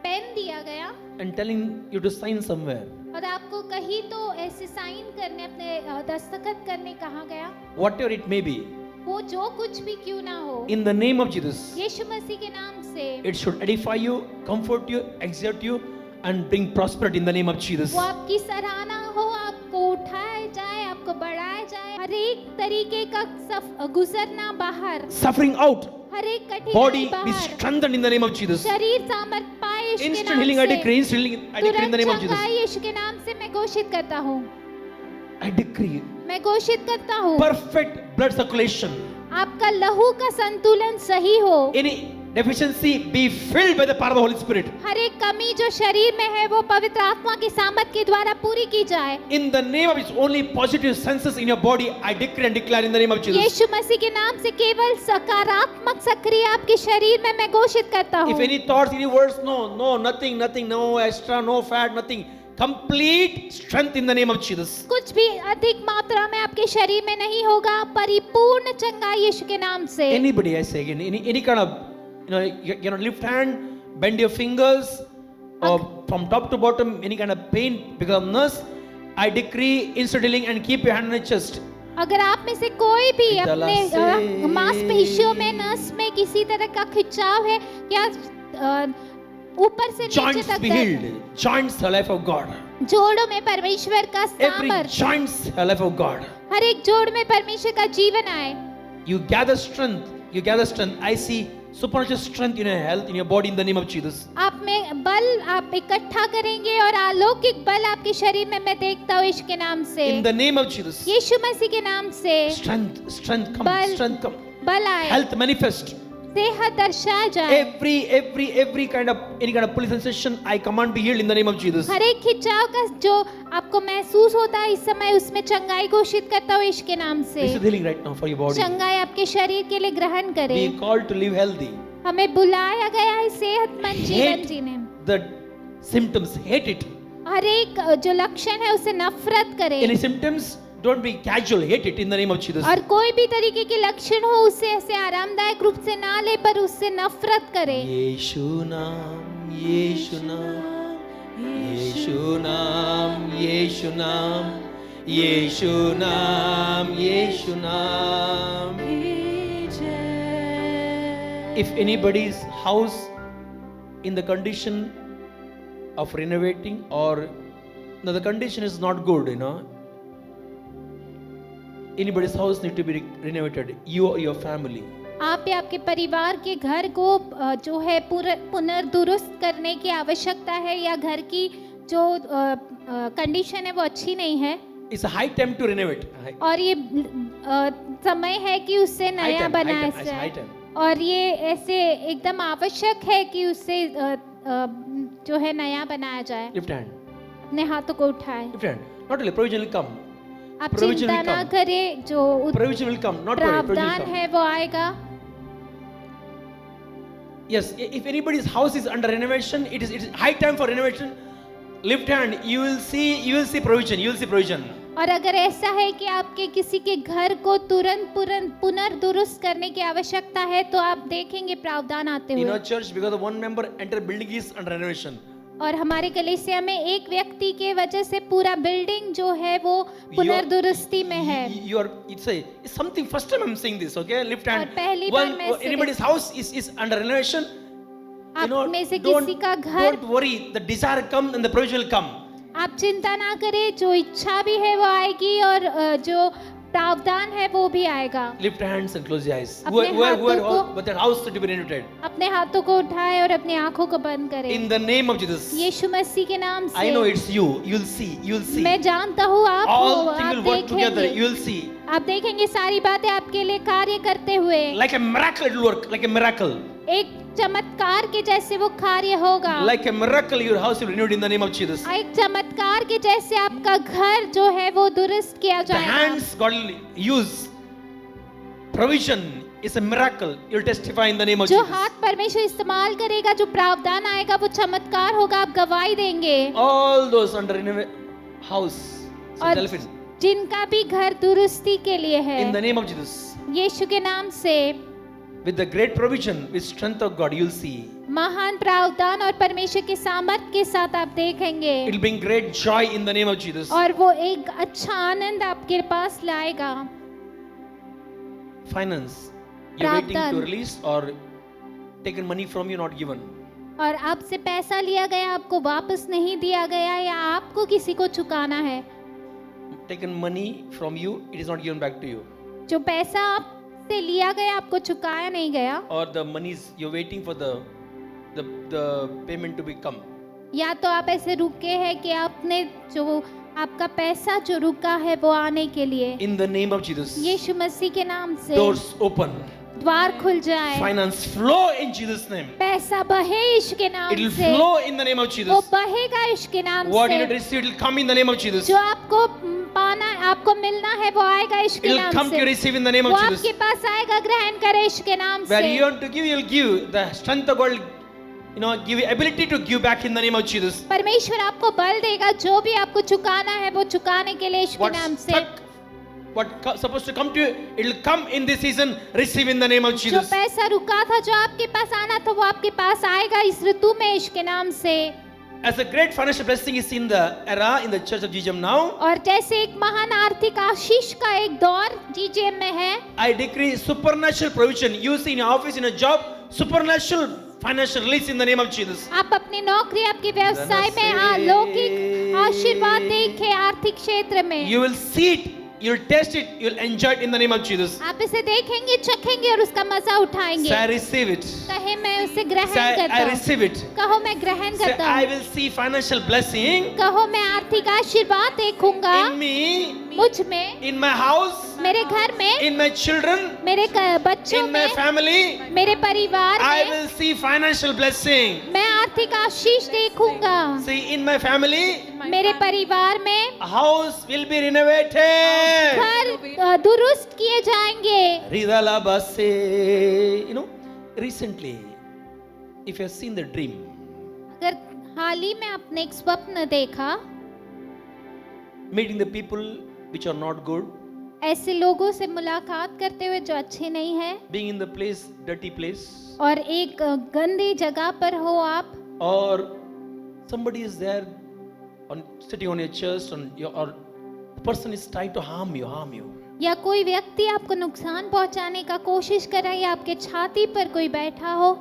S6: पेन दिया गया
S5: and telling you to sign somewhere.
S6: और आपको कहीं तो ऐसे साइन करने, अपने दस्तखत करने कहा गया।
S5: Whatever it may be,
S6: वो जो कुछ भी क्यों ना हो,
S5: in the name of Jesus,
S6: यीशु मसीह के नाम से
S5: it should edify you, comfort you, exhort you, and bring prosperity in the name of Jesus.
S6: वो आपकी सराहना हो, आपको उठाया जाए, आपको बढ़ाया जाए, हर एक तरीके का गुजरना बाहर,
S5: Suffering out,
S6: हर एक कठिनाई
S5: body be
S6: बाहर,
S5: strengthened in the name of Jesus.
S6: शरीर सामर्थ पाए यीशु के
S5: Instant
S6: नाम
S5: healing, I
S6: से।
S5: decree, instant healing, I decree in the name of
S6: तुरंत
S5: Jesus.
S6: चंगाई यीशु के नाम से मैं घोषित करता हूँ,
S5: I decree
S6: मैं घोषित करता हूँ,
S5: perfect blood circulation.
S6: आपका लहू का संतुलन सही हो,
S5: Any deficiency be filled by the power of the Holy Spirit.
S6: हर एक कमी जो शरीर में है वो पवित्र आत्मा की सामर्थ के द्वारा पूरी की जाए।
S5: In the name of His only positive senses in your body, I decree and declare in the name of Jesus.
S6: यीशु मसीह के नाम से केवल सकारात्मक सक्रिय आपके शरीर में मैं घोषित करता हूँ।
S5: If any thoughts, any words, no, nothing, no extra, no fat, nothing. Complete strength in the name of Jesus.
S6: कुछ भी अधिक मात्रा में आपके शरीर में नहीं होगा, परिपूर्ण चंगाई यीशु के नाम से।
S5: Anybody, I say again, any kind of, you know, lift hand, bend your fingers, or from top to bottom, any kind of pain because of nurse, I decree instant healing and keep your hand on your chest.
S6: अगर आप में से कोई भी अपने मांसपेशियों में, नस में किसी तरह का खिंचाव है या ऊपर से नीचे
S5: Joints
S6: तक
S5: be
S6: दर्द,
S5: healed. Joints the life of God.
S6: जोड़ों में परमेश्वर का
S5: Every
S6: सामर्थ,
S5: joints the life of God.
S6: हर एक जोड़ में परमेश्वर का जीवन आए।
S5: You gather strength. I see supernatural strength in your health, in your body, in the name of Jesus.
S6: आप में बल आप इकट्ठा करेंगे और अलौकिक बल आपके शरीर में मैं देखता हूँ यीशु के नाम से।
S5: In the name of Jesus.
S6: यीशु मसीह के नाम से
S5: Strength come,
S6: बल,
S5: strength come.
S6: बल आए,
S5: Health manifest.
S6: सेहत दर्शाया जाए।
S5: Every kind of any kind of pulling sensation, I command be healed in the name of Jesus.
S6: हर एक खिंचाव का जो आपको महसूस होता है इस समय, उसमें चंगाई घोषित करता हूँ यीशु के नाम से।
S5: Receive healing right now for your body.
S6: चंगाई आपके शरीर के लिए ग्रहण
S5: We
S6: करें।
S5: are called to live healthy.
S6: हमें बुलाया गया है सेहतमंद जीवन
S5: Hate
S6: जीने।
S5: the symptoms, hate it.
S6: हर एक जो लक्षण है उसे नफरत करें।
S5: Any symptoms, don't be casual, hate it in the name of Jesus.
S6: और कोई भी तरीके के लक्षण हो उसे ऐसे आरामदायक रूप से ना ले, पर उससे नफरत करें।
S5: यीशु नाम, यीशु नाम, यीशु नाम, यीशु नाम, यीशु नाम, यीशु नाम। If anybody's house in the condition of renovating, or no, the condition is not good, you know, anybody's house need to be renovated, you or your family.
S6: आप या आपके परिवार के घर को जो है पुनर्दुरुस्त करने की आवश्यकता है, या घर की जो कंडीशन है वो अच्छी नहीं है,
S5: It's a high time to renovate.
S6: और ये समय है कि उससे नया बनाया जाए, और ये ऐसे एकदम आवश्यक है कि उससे जो है नया बनाया जाए।
S5: Lift hand.
S6: अपने हाथों को उठाए।
S5: Lift hand. Not only provision will come.
S6: आप
S5: Provision
S6: चिंता
S5: will
S6: ना
S5: come.
S6: करें, जो
S5: Provision will come. Not worry. Provision
S6: प्रावधान
S5: will come.
S6: है वो आएगा।
S5: Yes. If anybody's house is under renovation, it is high time for renovation. Lift hand. You will see provision. You will see provision.
S6: और अगर ऐसा है कि आपके किसी के घर को तुरंत पुनर्दुरुस्त करने की आवश्यकता है, तो आप देखेंगे प्रावधान आते
S5: In
S6: हुए।
S5: our church, because of one member enter building is under renovation.
S6: और हमारे कलीसिया में एक व्यक्ति के वजह से पूरा बिल्डिंग जो है वो पुनर्दुरुस्ती में है।
S5: It's something. First time I'm saying this. Okay, lift hand.
S6: और पहली बार मैं
S5: Anybody's house is under renovation.
S6: आप में से किसी का घर,
S5: Don't worry. The desire come and the provision will come.
S6: आप चिंता ना करें, जो इच्छा भी है वो आएगी, और जो प्रावधान है वो भी आएगा।
S5: Lift hands and close your eyes.
S6: अपने हाथों को-
S5: But that house to be renovated.
S6: अपने हाथों को उठाए और अपनी आंखों को बंद करें।
S5: In the name of Jesus.
S6: यीशु मसीह के नाम से।
S5: I know it's you. You'll see. You'll see.
S6: मैं जानता हूँ आप हो,
S5: All things
S6: आप
S5: will work together.
S6: देखेंगे,
S5: You'll see.
S6: आप देखेंगे सारी बातें आपके लिए कार्य करते हुए।
S5: Like a miracle, it will work. Like a miracle.
S6: एक चमत्कार के जैसे वो कार्य होगा।
S5: Like a miracle, your house will be renewed in the name of Jesus.
S6: एक चमत्कार के जैसे आपका घर जो है वो दुरुस्त किया
S5: The
S6: जाएगा।
S5: hands God will use. Provision is a miracle. You'll testify in the name of
S6: जो
S5: Jesus.
S6: हाथ परमेश्वर इस्तेमाल करेगा, जो प्रावधान आएगा वो चमत्कार होगा, आप गवाही देंगे।
S5: All those under house.
S6: और
S5: Telephone.
S6: जिनका भी घर दुरुस्ती के लिए है,
S5: In the name of Jesus.
S6: यीशु के नाम से
S5: With the great provision, with strength of God, you'll see.
S6: महान प्रावधान और परमेश्वर के सामर्थ के साथ आप देखेंगे,
S5: It will bring great joy in the name of Jesus.
S6: और वो एक अच्छा आनंद आपके पास लाएगा।
S5: Finance. You're waiting
S6: प्रावधान।
S5: to release or taken money from you, not given.
S6: और आपसे पैसा लिया गया, आपको वापस नहीं दिया गया, या आपको किसी को चुकाना है।
S5: Taken money from you, it is not given back to you.
S6: जो पैसा आपसे लिया गया आपको चुकाया नहीं गया,
S5: Or the monies you're waiting for the payment to become.
S6: या तो आप ऐसे रुके हैं कि आपने जो आपका पैसा जो रुका है वो आने के लिए,
S5: In the name of Jesus.
S6: यीशु मसीह के नाम से
S5: Doors open.
S6: द्वार खुल जाए,
S5: Finance flow in Jesus' name.
S6: पैसा बहे यीशु के नाम
S5: It will
S6: से,
S5: flow in the name of
S6: वो
S5: Jesus.
S6: बहेगा यीशु के नाम
S5: What you need to
S6: से।
S5: receive, it will come in the name of Jesus.
S6: जो आपको पाना, आपको मिलना है वो आएगा यीशु
S5: It
S6: के
S5: will
S6: नाम
S5: come to
S6: से,
S5: receive in the name
S6: वो
S5: of
S6: आपके
S5: Jesus.
S6: पास आएगा, ग्रहण करे यीशु के नाम
S5: Where
S6: से।
S5: you want to give, you'll give. The strength of God will, give you ability to give back in the name of Jesus.
S6: परमेश्वर आपको बल देगा, जो भी आपको चुकाना है वो चुकाने के लिए यीशु के
S5: What's
S6: नाम से।
S5: stuck, supposed to come to you, it will come in this season. Receive in the name of
S6: जो
S5: Jesus.
S6: पैसा रुका था, जो आपके पास आना था, वो आपके पास आएगा इस ऋतु में यीशु के नाम से।
S5: As a great financial blessing is in the era in the church of GGM now,
S6: और जैसे एक महान आर्थिक आशीष का एक दौर जीजेम में है,
S5: I decree supernatural provision. You see in your office, in a job, supernatural financial release in the name of Jesus.
S6: आप अपनी नौकरी, आपके व्यवसाय में अलौकिक आशीर्वाद देखें, आर्थिक क्षेत्र में
S5: You will see it you'll taste it, you'll enjoy it in the name of Jesus.
S6: आप इसे देखेंगे, चखेंगे और उसका मजा उठाएंगे।
S5: Say, I receive it.
S6: कहे मैं उसे ग्रहण
S5: Say,
S6: करता
S5: I
S6: हूँ।
S5: receive it.
S6: कहो मैं ग्रहण
S5: Say,
S6: करता
S5: I
S6: हूँ।
S5: will see financial blessing
S6: कहो मैं आर्थिक आशीर्वाद देखूंगा
S5: in me,
S6: मुझ में,
S5: in my house,
S6: मेरे घर में,
S5: in my children,
S6: मेरे बच्चों
S5: in my
S6: में,
S5: family.
S6: मेरे परिवार
S5: I
S6: में।
S5: will see financial blessing.
S6: मैं आर्थिक आशीष देखूंगा।
S5: See, in my family,
S6: मेरे परिवार में
S5: a house will be renovated.
S6: घर दुरुस्त किए जाएंगे।
S5: Ridala Basse. You know, recently, if you have seen the dream,
S6: अगर हाल ही में आपने एक स्वप्न देखा,
S5: meeting the people which are not good,
S6: ऐसे लोगों से मुलाकात करते हुए जो अच्छे नहीं है,
S5: being in the place, dirty place,
S6: और एक गंदी जगह पर हो आप,
S5: or somebody is there on sitting on your chest, or the person is trying to harm you.
S6: या कोई व्यक्ति आपको नुकसान पहुंचाने का कोशिश कर रहा है, या आपके छाती पर कोई बैठा हो,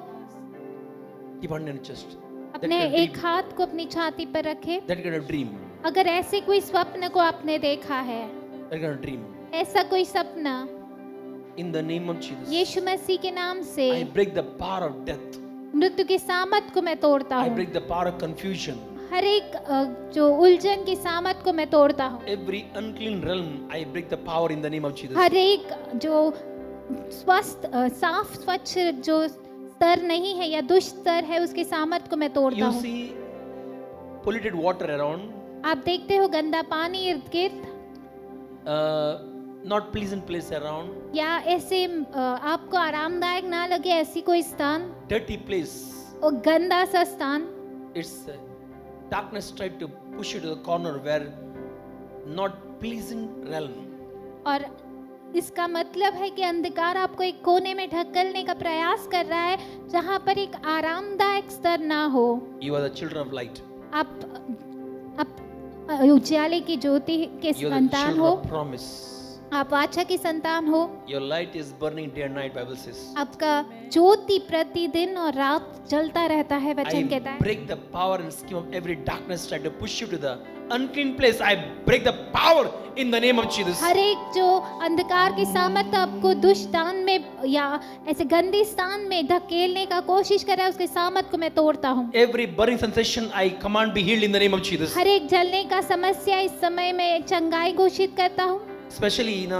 S5: Keep on your chest. That
S6: अपने
S5: kind of
S6: एक
S5: dream.
S6: हाथ को अपनी छाती पर रखे।
S5: That kind of dream.
S6: अगर ऐसे कोई स्वप्न को आपने देखा है,
S5: That kind of dream.
S6: ऐसा कोई सपना,
S5: In the name of Jesus,
S6: यीशु मसीह के नाम से
S5: I break the power of death.
S6: मृत्यु की सामत को मैं तोड़ता
S5: I
S6: हूँ।
S5: break the power of confusion.
S6: हर एक जो उलझन की सामत को मैं तोड़ता हूँ।
S5: Every unclean realm, I break the power in the name of Jesus.
S6: हर एक जो स्वस्थ साफ स्वच्छ जो स्तर नहीं है या दुष्ट स्तर है, उसकी सामत को मैं तोड़ता
S5: You
S6: हूँ।
S5: see polluted water around,
S6: आप देखते हो गंदा पानी इर्द गिर्द,
S5: not pleasant place around,
S6: या ऐसे आपको आरामदायक ना लगे ऐसी कोई स्थान,
S5: dirty place.
S6: और गंदा सा स्थान,
S5: It's darkness tried to push you to the corner where not pleasant realm.
S6: और इसका मतलब है कि अंधकार आपको एक कोने में ढकेलने का प्रयास कर रहा है, जहाँ पर एक आरामदायक स्तर ना हो।
S5: You are the children of light.
S6: आप उजाले की ज्योति के
S5: You are the
S6: संतान
S5: children
S6: हो,
S5: of promise.
S6: आप वाचा की संतान हो।
S5: Your light is burning day and night, Bible says.
S6: आपका ज्योति प्रतिदिन और रात जलता रहता है, वचन
S5: I
S6: कहता है।
S5: break the power and scheme of every darkness trying to push you to the unclean place. I break the power in the name of Jesus.
S6: हर एक जो अंधकार की सामर्थ आपको दुष्टान में या ऐसे गंदी स्थान में धकेलने का कोशिश कर रहा है, उसके सामर्थ को मैं तोड़ता हूँ।
S5: Every burning sensation, I command be healed in the name of Jesus.
S6: हर एक जलने का समस्या इस समय में चंगाई घोषित करता हूँ।
S5: Especially in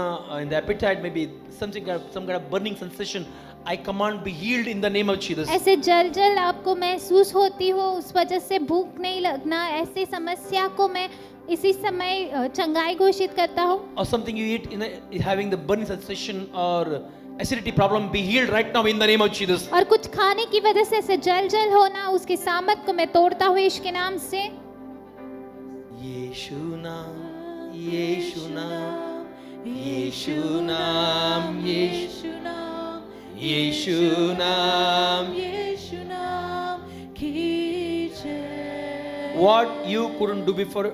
S5: the appetite, maybe some kind of burning sensation, I command be healed in the name of Jesus.
S6: ऐसे जल आपको महसूस होती हो, उस वजह से भूख नहीं लगना, ऐसी समस्या को मैं इसी समय चंगाई घोषित करता हूँ।
S5: Or something you eat having the burning sensation or acidity problem, be healed right now in the name of Jesus.
S6: और कुछ खाने की वजह से ऐसे जल होना, उसकी सामत को मैं तोड़ता हूँ यीशु के नाम से।
S5: यीशु नाम, यीशु नाम, यीशु नाम, यीशु यीशु नाम,
S3: यीशु नाम की जय।
S5: what you couldn't do before,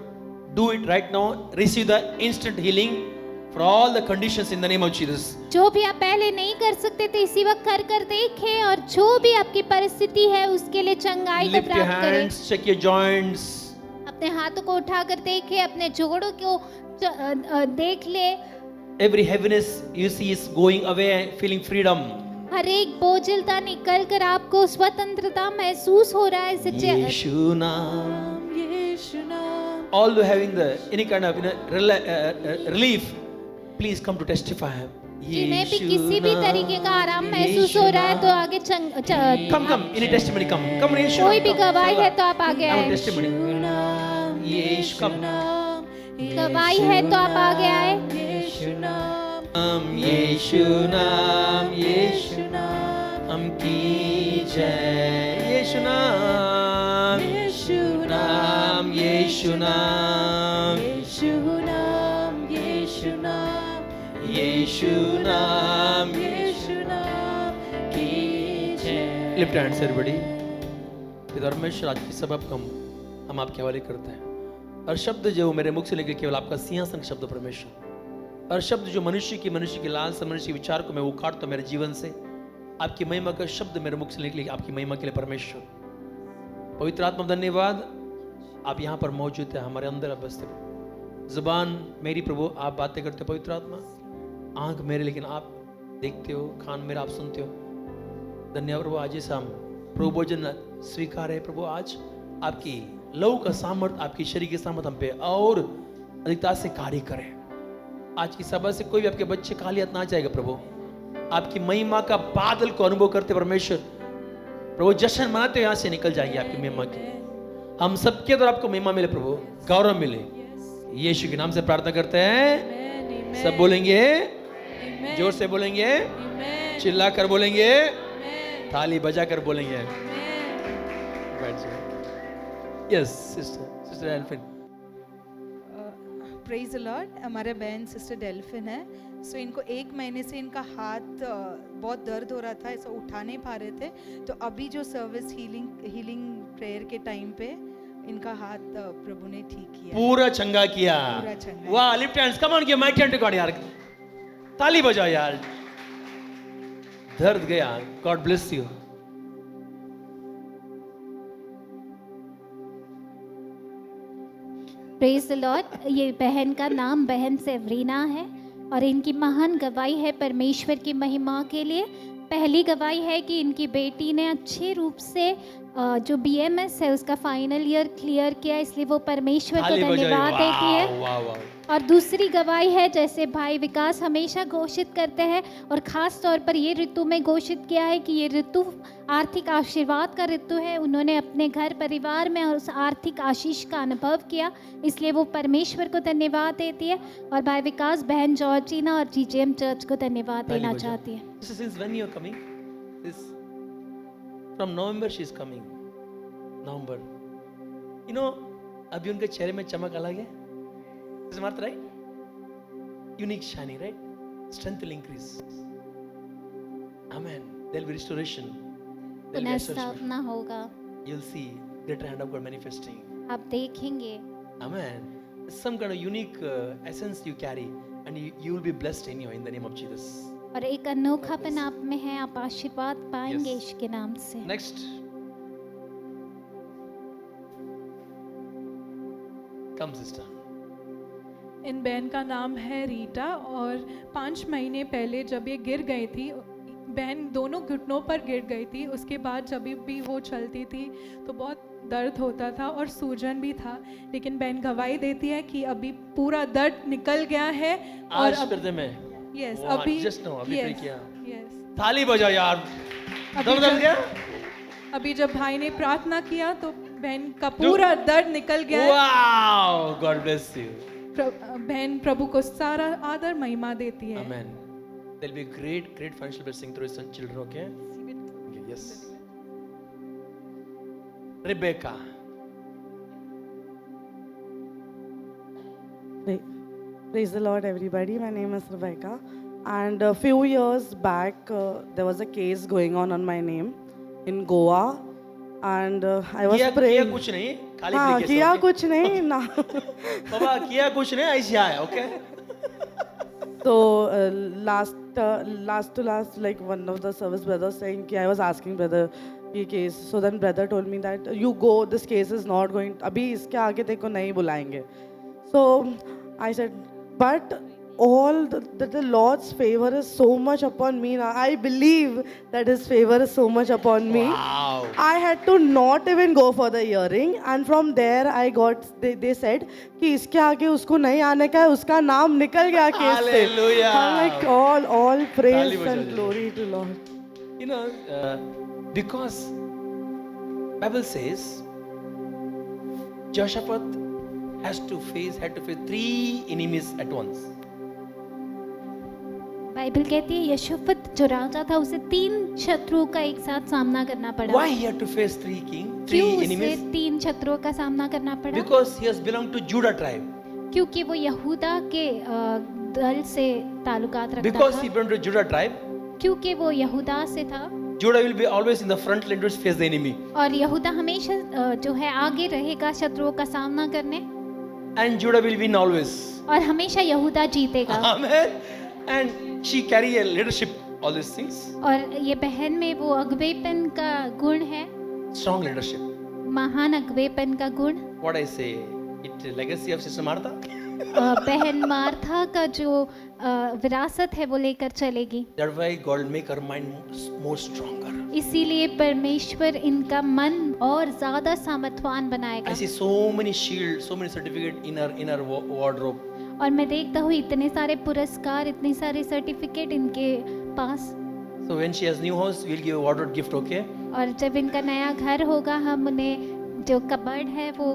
S5: do it right now. Receive the instant healing for all the conditions in the name of Jesus.
S6: जो भी आप पहले नहीं कर सकते थे, इसी वक्त कर देखें, और जो भी आपकी परिस्थिति है उसके लिए चंगाई को
S5: Lift your
S6: प्राप्त करें।
S5: hands, check your joints.
S6: अपने हाथों को उठाकर देखें, अपने जोड़ों को देख ले।
S5: Every heaviness you see is going away, feeling freedom.
S6: हर एक बोझिलता निकल कर आपको स्वतंत्रता महसूस हो रहा है।
S5: यीशु नाम.
S3: यीशु नाम।
S5: Although having any kind of relief, please come to testify.
S6: जिन्हें भी किसी भी तरीके का आराम महसूस हो रहा है तो आगे
S5: Come, any testimony, come, Yeshu.
S6: कोई भी गवाही है तो आप आगे
S5: I want
S6: आए।
S5: testimony. Yeshu, come.
S6: गवाही है तो आप आगे आए।
S3: यीशु नाम,
S5: यीशु नाम, यीशु नाम की जय। यीशु नाम,
S3: यीशु
S5: नाम, यीशु नाम,
S3: यीशु नाम, यीशु नाम,
S5: यीशु नाम।
S3: यीशु नाम की जय।
S5: Lift hands everybody. पिता परमेश्वर, आज की सभा को हम आपके हवाले करते हैं। और शब्द जो मेरे मुख से निकले केवल आपका सिंहासन शब्द परमेश्वर, और शब्द जो मनुष्य की लालसा, मनुष्य के विचार को मैं उखाड़ता हूं मेरे जीवन से, आपकी महिमा का शब्द मेरे मुख से निकले आपकी महिमा के लिए परमेश्वर। पवित्र आत्मा धन्यवाद, आप यहाँ पर मौजूद है, हमारे अंदर बसते। जुबान मेरी प्रभु आप बातें करते हो पवित्र आत्मा, आंख मेरे लेकिन आप देखते हो, कान मेरा आप सुनते हो। धन्यवाद प्रभु, आज इस हम प्रभु भोजन स्वीकार है प्रभु, आज आपकी लहू का सामर्थ, आपकी शरीर की सामर्थ हम पे और अधिकता से कार्य करें। आज की सभा से कोई भी आपके बच्चे खाली हाथ ना जाएगा प्रभु, आपकी महिमा का बादल को अनुभव करते परमेश्वर प्रभु, जश्न मनाते यहाँ से निकल जाएंगे आपकी महिमा की। हम सबके द्वारा आपको महिमा मिले प्रभु, गौरव मिले। यीशु के नाम से प्रार्थना करते हैं। सब बोलेंगे, जोर से बोलेंगे, चिल्ला कर बोलेंगे, ताली बजा कर बोलेंगे। बैठ जाओ। Yes sister Elfin.
S7: Praise the lord. हमारे बहन सिस्टर डेल्फिन है। सो इनको 1 महीने से इनका हाथ बहुत दर्द हो रहा था, ऐसा उठा नहीं पा रहे थे। तो अभी जो सर्विस हीलिंग प्रेयर के टाइम पे इनका हाथ प्रभु ने ठीक किया,
S5: पूरा चंगा किया।
S7: पूरा चंगा।
S5: वाह, lift hands, come on, give mike hand to God यार, ताली बजाओ यार। दर्द गया, God bless you.
S6: Praise the Lord. ये बहन का नाम बहन सेवरीना है और इनकी महान गवाही है परमेश्वर की महिमा के लिए। पहली गवाही है कि इनकी बेटी ने अच्छे रूप से जो BMS है उसका फाइनल ईयर क्लियर किया, इसलिए वो परमेश्वर को धन्यवाद देती है।
S5: वाह वाह।
S6: और दूसरी गवाही है, जैसे भाई विकास हमेशा घोषित करते हैं और ख़ास तौर पर ये ऋतु में घोषित किया है कि ये ऋतु आर्थिक आशीर्वाद का ऋतु है। उन्होंने अपने घर परिवार में उस आर्थिक आशीष का अनुभव किया, इसलिए वो परमेश्वर को धन्यवाद देती है। और भाई विकास बहन जॉर्जिना और GGM चर्च को धन्यवाद देना चाहती है।
S5: Since when you are coming? From November she is coming. November. You know, अभी उनके चेहरे में चमक अलग है। Is it right? Unique, shining, right? Strength will increase. Amen. There will be restoration. There will be
S6: पुनर्स्थापना होगा,
S5: You'll see greater hand of God manifesting.
S6: आप देखेंगे।
S5: Amen. Some kind of unique essence you carry, and you will be blessed in the name of Jesus.
S6: और एक अनोखापन आप में है, आप आशीर्वाद पाएंगे
S5: Yes.
S6: इसके नाम से।
S5: Next. Come sister.
S3: इन बहन का नाम है रीटा और 5 महीने पहले जब ये गिर गई थी, बहन दोनों घुटनों पर गिर गई थी। उसके बाद जब भी वो चलती थी तो बहुत दर्द होता था और सूजन भी था, लेकिन बहन गवाही देती है कि अभी पूरा दर्द निकल गया है। और
S5: आज करते में
S3: यस
S5: Wow,
S3: अभी
S5: just now, अभी pray किया।
S3: यस
S5: ताली बजाओ यार।
S3: अभी
S5: दर्द
S3: जब-
S5: गया?
S3: अभी जब भाई ने प्रार्थना किया तो बहन का पूरा दर्द निकल गया है।
S5: Wow, God bless you.
S3: बहन प्रभु को सारा आदर महिमा देती है।
S5: Amen. There'll be great financial blessing through his children, okay? Okay, yes. Rebecca.
S8: Praise the Lord, everybody. My name is Rebecca, and a few years back, there was a case going on my name in Goa, and I was
S5: किया
S8: praying.
S5: कुछ नहीं, खाली
S8: हाँ,
S5: pray किया
S8: किया
S5: okay?
S8: कुछ नहीं ना।
S5: बाबा किया कुछ नहीं, ऐसे आया, okay?
S8: So last to last, like one of the service brothers saying, कि I was asking brother ये case, so then brother told me that you go, this case is not going. अभी इसके आगे देखो नहीं बुलाएंगे. So I said, but all the Lord's favor is so much upon me now. I believe that His favor is so much upon me.
S5: Wow.
S8: I had to not even go for the hearing, and from there I got. They said कि इसके आगे उसको नहीं आने का है, उसका नाम निकल गया केस से.
S5: Hallelujah.
S8: I'm like all praise
S5: ताली बजाओ
S8: and
S5: जी।
S8: glory to Lord.
S5: You know, because Bible says Jehoshaphat had to face 3 enemies at once.
S6: Bible कहती है यशोफत जो राजा था उसे 3 शत्रुओं का एक साथ सामना करना पड़ा।
S5: Why he had to face 3
S6: क्यों उसे
S5: enemies?
S6: 3 शत्रुओं का सामना करना पड़ा?
S5: Because he has belonged to Judah tribe.
S6: क्योंकि वो यहूदा के दल से ताल्लुकात रखता
S5: Because he
S6: था,
S5: belonged to Judah tribe,
S6: क्योंकि वो यहूदा से था
S5: Judah will be always in the front line to face the enemy.
S6: और यहूदा हमेशा जो है आगे रहेगा शत्रुओं का सामना करने,
S5: And Judah will win always.
S6: और हमेशा यहूदा जीतेगा।
S5: Amen. And she carry a leadership, all these things.
S6: और ये बहन में वो अगवेपन का गुण है,
S5: Strong leadership.
S6: महान अगवेपन का गुण।
S5: What I say, it legacy of Sister Martha.
S6: बहन मार्था का जो विरासत है वो लेकर चलेगी।
S5: That's why God will make her mind more stronger.
S6: इसीलिए परमेश्वर इनका मन और ज्यादा सामर्थ्यवान बनाएगा।
S5: I see so many shields, so many certificates in her wardrobe.
S6: और मैं देखता हूँ इतने सारे पुरस्कार, इतने सारे सर्टिफिकेट इनके पास।
S5: So when she has new house, we'll give a wardrobe gift, okay?
S6: और जब इनका नया घर होगा हम उन्हें जो कबर्ड है वो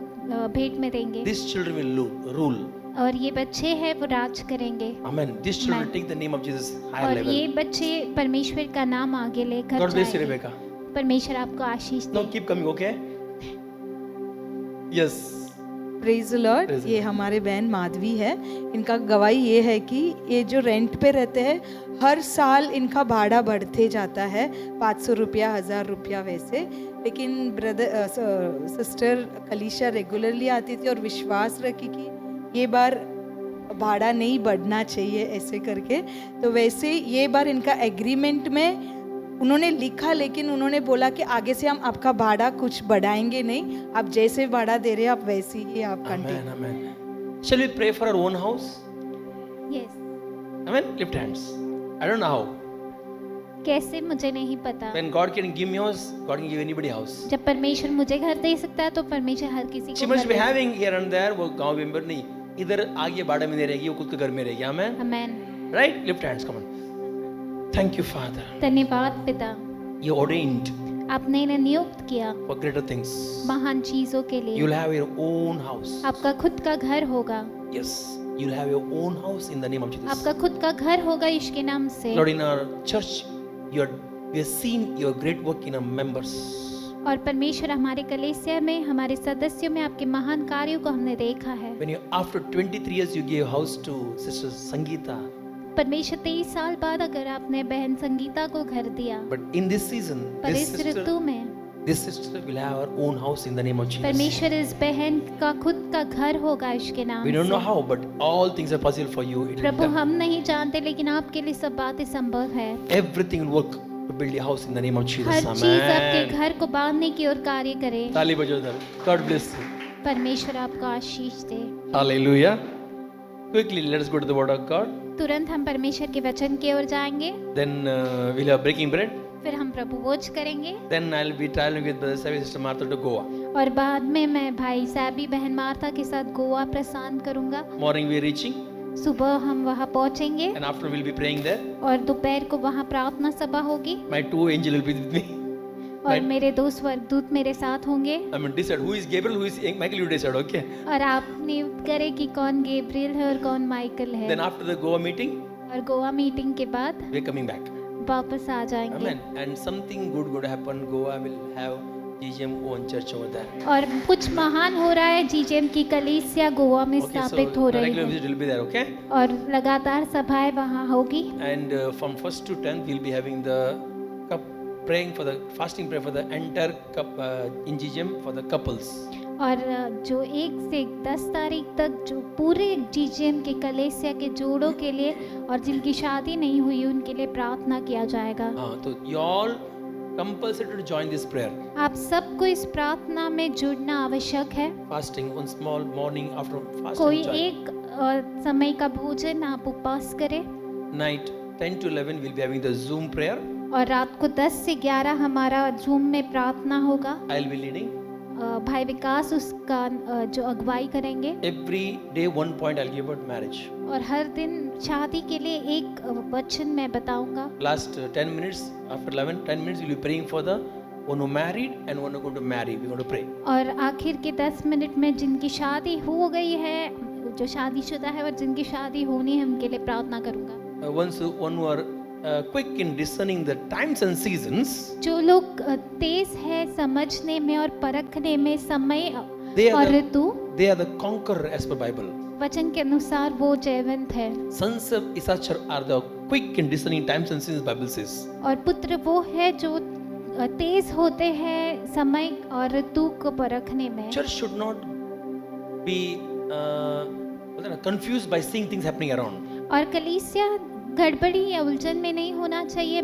S6: भेंट में देंगे।
S5: These children will rule.
S6: और ये बच्चे हैं वो राज करेंगे।
S5: Amen. These children will
S6: Amen.
S5: take the name of Jesus higher
S6: और
S5: level.
S6: ये बच्चे परमेश्वर का नाम आगे लेकर
S5: God bless you,
S6: जाएंगे।
S5: Rebecca.
S6: परमेश्वर आपको आशीष
S5: Now
S6: they.
S5: keep coming, okay? Yes.
S7: Praise the Lord.
S5: Praise the
S7: ये
S5: Lord.
S7: हमारे बहन माधवी है। इनका गवाही ये है कि ये जो रेंट पे रहते हैं हर साल इनका भाड़ा बढ़ते जाता है, 500 रुपया, 1000 रुपया वैसे। लेकिन ब्रदर सिस्टर कलीशा रेगुलरली आती थी और विश्वास रखी कि ये बार भाड़ा नहीं बढ़ना चाहिए ऐसे करके। तो वैसे ये बार इनका एग्रीमेंट में उन्होंने लिखा, लेकिन उन्होंने बोला कि आगे से हम आपका भाड़ा कुछ बढ़ाएंगे नहीं, आप जैसे भाड़ा दे रहे हैं आप वैसे ही आप
S5: Amen,
S7: continue.
S5: amen. Shall we pray for our own house?
S6: Yes.
S5: Amen. Lift hands. I don't know how.
S6: कैसे मुझे नहीं पता।
S5: When God can give me house, God can give anybody house.
S6: जब परमेश्वर मुझे घर दे सकता है तो परमेश्वर हर किसी
S5: She
S6: को
S5: must
S6: घर
S5: be
S6: दे सकता
S5: having here and there. वो गांव मेंबर नहीं, इधर आगे भाड़ा में नहीं रहेगी, वो खुद के घर में रहेगी। Amen.
S6: है। आमेन।
S5: Right? Lift hands. Come on. Thank you, Father.
S6: धन्यवाद पिता,
S5: You ordained
S6: आपने इन्हें नियुक्त किया
S5: for greater things.
S6: महान चीजों के लिए।
S5: You'll have your own house.
S6: आपका खुद का घर होगा।
S5: Yes. You'll have your own house in the name of Jesus.
S6: आपका खुद का घर होगा यीशु के नाम से।
S5: Lord, in our church, we have seen your great work in our members.
S6: और परमेश्वर हमारे कलीसिया में, हमारे सदस्यों में आपके महान कार्यों को हमने देखा है।
S5: When you, after 23 years, you gave house to Sister Sangeeta.
S6: परमेश्वर 23 साल बाद अगर आपने बहन संगीता को घर दिया,
S5: But in this season,
S6: पर
S5: this
S6: इस ऋतु में
S5: sister will have her own house in the name of Jesus.
S6: परमेश्वर इस बहन का खुद का घर होगा यीशु के नाम
S5: We don't know
S6: से।
S5: how, but all things are possible for you. It will
S6: Prabhu
S5: done.
S6: हम नहीं जानते लेकिन आपके लिए सब बातें संभव है।
S5: Everything will work to build a house in the name of Jesus.
S6: हर चीज आपके
S5: Amen.
S6: घर को बांधने की ओर कार्य करे।
S5: ताली बजाओ इधर. God bless you.
S6: परमेश्वर आपको आशीष दे।
S5: Hallelujah. Quickly, let us go to the Word of God.
S6: तुरंत हम परमेश्वर के वचन की ओर जाएंगे,
S5: Then we'll have breaking bread.
S6: फिर हम प्रभु भोज करेंगे
S5: Then I'll be traveling with Brother Savi, Sister Martha to Goa.
S6: और बाद में मैं भाई सैबी बहन मार्था के साथ गोवा प्रस्थान करूंगा।
S5: Morning we're reaching,
S6: सुबह हम वहाँ पहुँचेंगे
S5: and after we'll be praying there.
S6: और दोपहर को वहाँ प्रार्थना सभा होगी
S5: My two angels will be with me.
S6: और
S5: Right.
S6: मेरे दो स्वर्गदूत मेरे साथ होंगे।
S5: I mean, decide who is Gabriel, who is Michael. You decide, okay?
S6: और आप नियुक्त करें कि कौन गेब्रियल है और कौन माइकल है।
S5: Then after the Goa meeting,
S6: और गोवा मीटिंग के बाद
S5: we're coming back.
S6: वापस आ जाएंगे।
S5: Amen. And something good going to happen. Goa will have GGM own church over there.
S6: और कुछ महान हो रहा है, जीजेम की कलीसिया गोवा में
S5: Okay, so
S6: स्थापित हो रही
S5: regular
S6: है
S5: visit will be there, okay?
S6: और लगातार सभाएं वहाँ होगी।
S5: And from 1st to 10th, we'll be having the cup praying for the fasting prayer for the entire cup in GGM for the couples.
S6: और जो 1 से 10 तारीख तक जो पूरे जीजेम के कलीसिया के जोड़ों के लिए और जिनकी शादी नहीं हुई उनके लिए प्रार्थना किया जाएगा।
S5: So you all compulsory to join this prayer.
S6: आप सबको इस प्रार्थना में जुड़ना आवश्यक है।
S5: Fasting one small morning after fasting.
S6: कोई
S5: join.
S6: एक समय का भोजन आप उपवास करें
S5: Night 10 to 11 we'll be having the Zoom prayer.
S6: और रात को 10 से 11 हमारा जूम में प्रार्थना होगा।
S5: I'll be leading.
S6: भाई विकास उसका जो अगुवाई करेंगे
S5: Every day one point I'll give about marriage.
S6: और हर दिन शादी के लिए एक वचन मैं बताऊंगा।
S5: Last 10 minutes after 11, 10 minutes we'll be praying for the one who married and one who going to marry. We're going to pray.
S6: और आखिर के 10 मिनट में जिनकी शादी हो गई है, जो शादीशुदा है और जिनकी शादी होनी है उनके लिए प्रार्थना करूंगा।
S5: One who are quick in discerning the times and seasons.
S6: जो लोग तेज है समझने में और परखने में समय
S5: They are
S6: और
S5: the-
S6: Ritu,
S5: They are the conqueror as per Bible.
S6: वचन के अनुसार वो जयवंत है।
S5: Sons of Issachar are the quick in discerning times and seasons. Bible says.
S6: और पुत्र वो है जो तेज होते हैं समय और ऋतु को परखने में।
S5: Church should not be confused by seeing things happening around.
S6: और कलीसिया गड़बड़ी या उलझन में नहीं होना चाहिए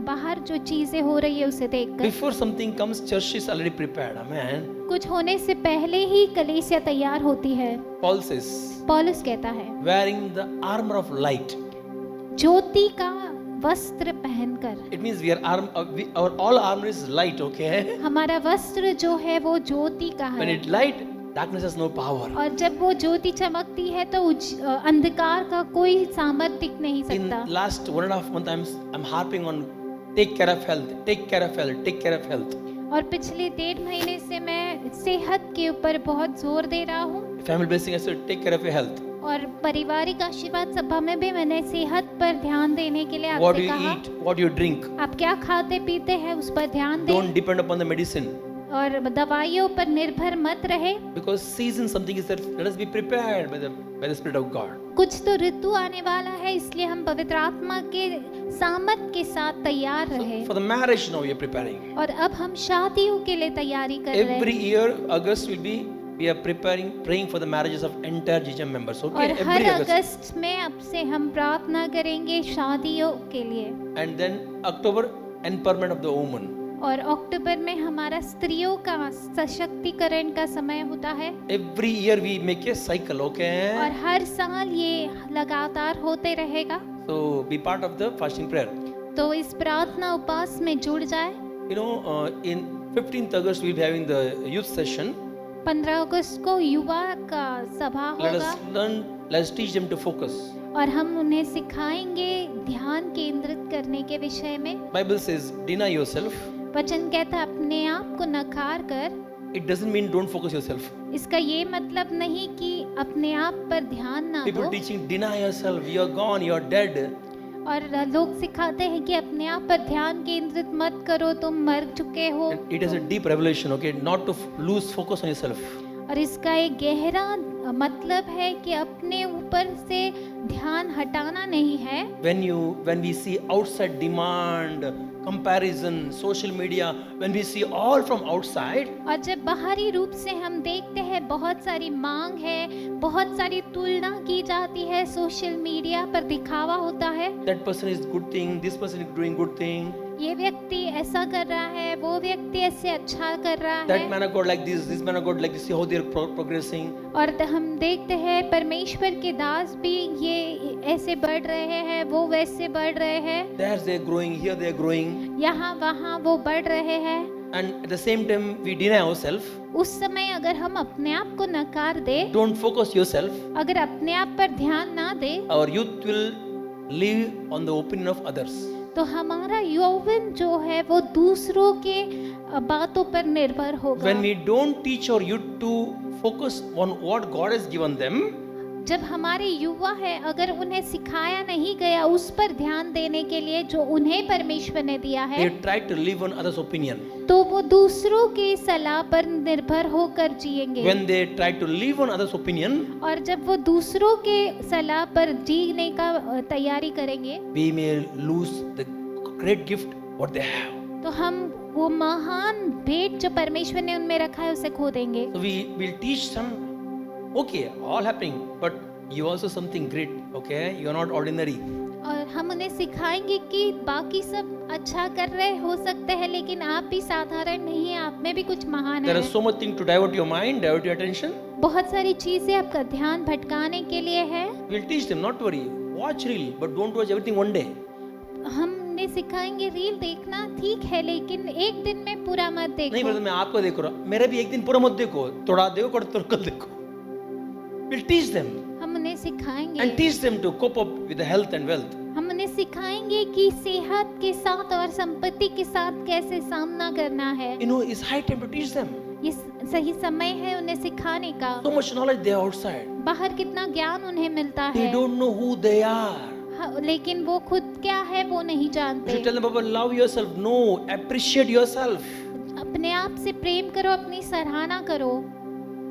S6: बाहर जो चीजें हो रही है उसे देखकर।
S5: Before something comes, church is already prepared. Amen.
S6: कुछ होने से पहले ही कलीसिया तैयार होती है।
S5: Paul says,
S6: पौलुस कहता है,
S5: wearing the armor of light.
S6: ज्योति का वस्त्र पहनकर।
S5: It means our all armor is light, okay?
S6: हमारा वस्त्र जो है वो ज्योति का
S5: When
S6: है।
S5: it light, darkness has no power.
S6: और जब वो ज्योति चमकती है तो अंधकार का कोई सामर्थ्य टिक नहीं
S5: In
S6: सकता।
S5: last 1.5 month, I'm harping on take care of health, take care of health, take care of health.
S6: और पिछले 1.5 महीने से मैं सेहत के ऊपर बहुत जोर दे रहा हूँ।
S5: Family blessing, I said take care of your health.
S6: और पारिवारिक आशीर्वाद सभा में भी मैंने सेहत पर ध्यान देने के लिए
S5: What
S6: आपसे
S5: do you
S6: कहा।
S5: eat, what do you drink.
S6: आप क्या खाते पीते हैं उस पर ध्यान दें
S5: Don't depend upon the medicine.
S6: और दवाइयों पर निर्भर मत रहे।
S5: Because season something is that let us be prepared by the Spirit of God.
S6: कुछ तो ऋतु आने वाला है, इसलिए हम पवित्र आत्मा के सामर्थ के साथ तैयार रहे।
S5: For the marriage now we are preparing.
S6: और अब हम शादियों के लिए तैयारी कर रहे
S5: Every
S6: हैं।
S5: year August will be we are praying for the marriages of entire GGM members. Okay,
S6: और हर
S5: every August.
S6: अगस्त में अब से हम प्रार्थना करेंगे शादियों के लिए।
S5: And then October empowerment of the woman.
S6: और अक्टूबर में हमारा स्त्रियों का सशक्तिकरण का समय होता है।
S5: Every year we make a cycle.
S6: और
S5: Okay.
S6: हर साल ये लगातार होते रहेगा।
S5: So be part of the fasting prayer.
S6: तो इस प्रार्थना उपवास में जुड़ जाए।
S5: You know, in 15th August we'll be having the youth session.
S6: 15 अगस्त को युवा का सभा
S5: Let
S6: होगा
S5: us learn. Let's teach them to focus.
S6: और हम उन्हें सिखाएंगे ध्यान केंद्रित करने के विषय में।
S5: Bible says, deny yourself.
S6: वचन कहता है अपने आप को नकार कर।
S5: It doesn't mean don't focus yourself.
S6: इसका ये मतलब नहीं कि अपने आप पर ध्यान ना
S5: People
S6: दो।
S5: teaching deny yourself. You're gone. You're dead.
S6: और लोग सिखाते हैं कि अपने आप पर ध्यान केंद्रित मत करो, तुम मर चुके हो।
S5: And it has a deep revelation. Okay, not to lose focus on yourself.
S6: और इसका एक गहरा मतलब है कि अपने ऊपर से ध्यान हटाना नहीं है।
S5: When we see outside demand, comparison, social media, when we see all from outside,
S6: और जब बाहरी रूप से हम देखते हैं बहुत सारी मांग है, बहुत सारी तुलना की जाती है, सोशल मीडिया पर दिखावा होता है।
S5: that person is good thing, this person is doing good thing,
S6: ये व्यक्ति ऐसा कर रहा है, वो व्यक्ति ऐसे अच्छा कर रहा
S5: that
S6: है।
S5: man of God like this man of God like this. See how they are progressing.
S6: और हम देखते हैं परमेश्वर के दास भी ये ऐसे बढ़ रहे हैं, वो वैसे बढ़ रहे हैं।
S5: There they are growing, here they are growing,
S6: यहाँ वहाँ वो बढ़ रहे हैं।
S5: and at the same time we deny ourselves.
S6: उस समय अगर हम अपने आप को नकार दे,
S5: Don't focus yourself.
S6: अगर अपने आप पर ध्यान ना दे,
S5: Our youth will live on the opinion of others.
S6: तो हमारा यौवन जो है वो दूसरों के बातों पर निर्भर होगा।
S5: When we don't teach our youth to focus on what God has given them,
S6: जब हमारे युवा है, अगर उन्हें सिखाया नहीं गया उस पर ध्यान देने के लिए जो उन्हें परमेश्वर ने दिया है,
S5: they try to live on others' opinion.
S6: तो वो दूसरों की सलाह पर निर्भर होकर जिएंगे।
S5: When they try to live on others' opinion,
S6: और जब वो दूसरों के सलाह पर जीने का तैयारी करेंगे,
S5: we may lose the great gift what they have.
S6: तो हम वो महान भेंट जो परमेश्वर ने उनमें रखा है उसे खो देंगे।
S5: So we will teach some, okay, all happening, but you also something great, okay? You are not ordinary.
S6: और हम उन्हें सिखाएंगे कि बाकी सब अच्छा कर रहे हो सकते हैं, लेकिन आप भी साधारण नहीं है, आप में भी कुछ महान
S5: There
S6: है।
S5: is so much thing to divert your mind, divert your attention.
S6: बहुत सारी चीजें आपका ध्यान भटकाने के लिए है।
S5: We'll teach them, not worry. Watch reel, but don't watch everything one day.
S6: हम उन्हें सिखाएंगे रील देखना ठीक है, लेकिन एक दिन में पूरा मत
S5: नहीं
S6: देखो।
S5: ब्रदर, मैं आपको देख रहा हूँ, मेरा भी एक दिन पूरा मत देखो, थोड़ा देखो, कल देखो. We'll teach them
S6: हम उन्हें सिखाएंगे
S5: and teach them to cope up with the health and wealth.
S6: हम उन्हें सिखाएंगे कि सेहत के साथ और संपत्ति के साथ कैसे सामना करना है।
S5: You know, it's high time to teach them.
S6: ये सही समय है उन्हें सिखाने का।
S5: So much knowledge they are outside.
S6: बाहर कितना ज्ञान उन्हें मिलता
S5: They
S6: है,
S5: don't know who they are.
S6: लेकिन वो खुद क्या है वो नहीं
S5: You
S6: जानते।
S5: should tell them, Baba, love yourself. No, appreciate yourself.
S6: अपने आप से प्रेम करो, अपनी सराहना करो।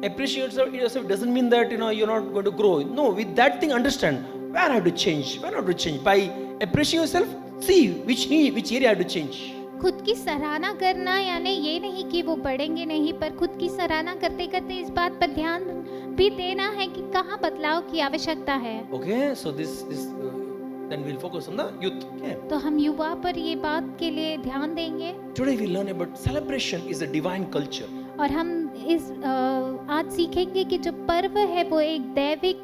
S5: Appreciate yourself doesn't mean that you're not going to grow. No, with that thing, understand where I have to change. Where I have to change. By appreciating yourself, see which area I have to change.
S6: खुद की सराहना करना यानी ये नहीं कि वो बढ़ेंगे नहीं, पर खुद की सराहना करते करते इस बात पर ध्यान भी देना है कि कहाँ बदलाव की आवश्यकता है।
S5: Okay, so this then we'll focus on the youth. Okay.
S6: तो हम युवा पर ये बात के लिए ध्यान देंगे
S5: Today we learn about celebration is a divine culture.
S6: और हम आज सीखेंगे कि जो पर्व है वो एक दैविक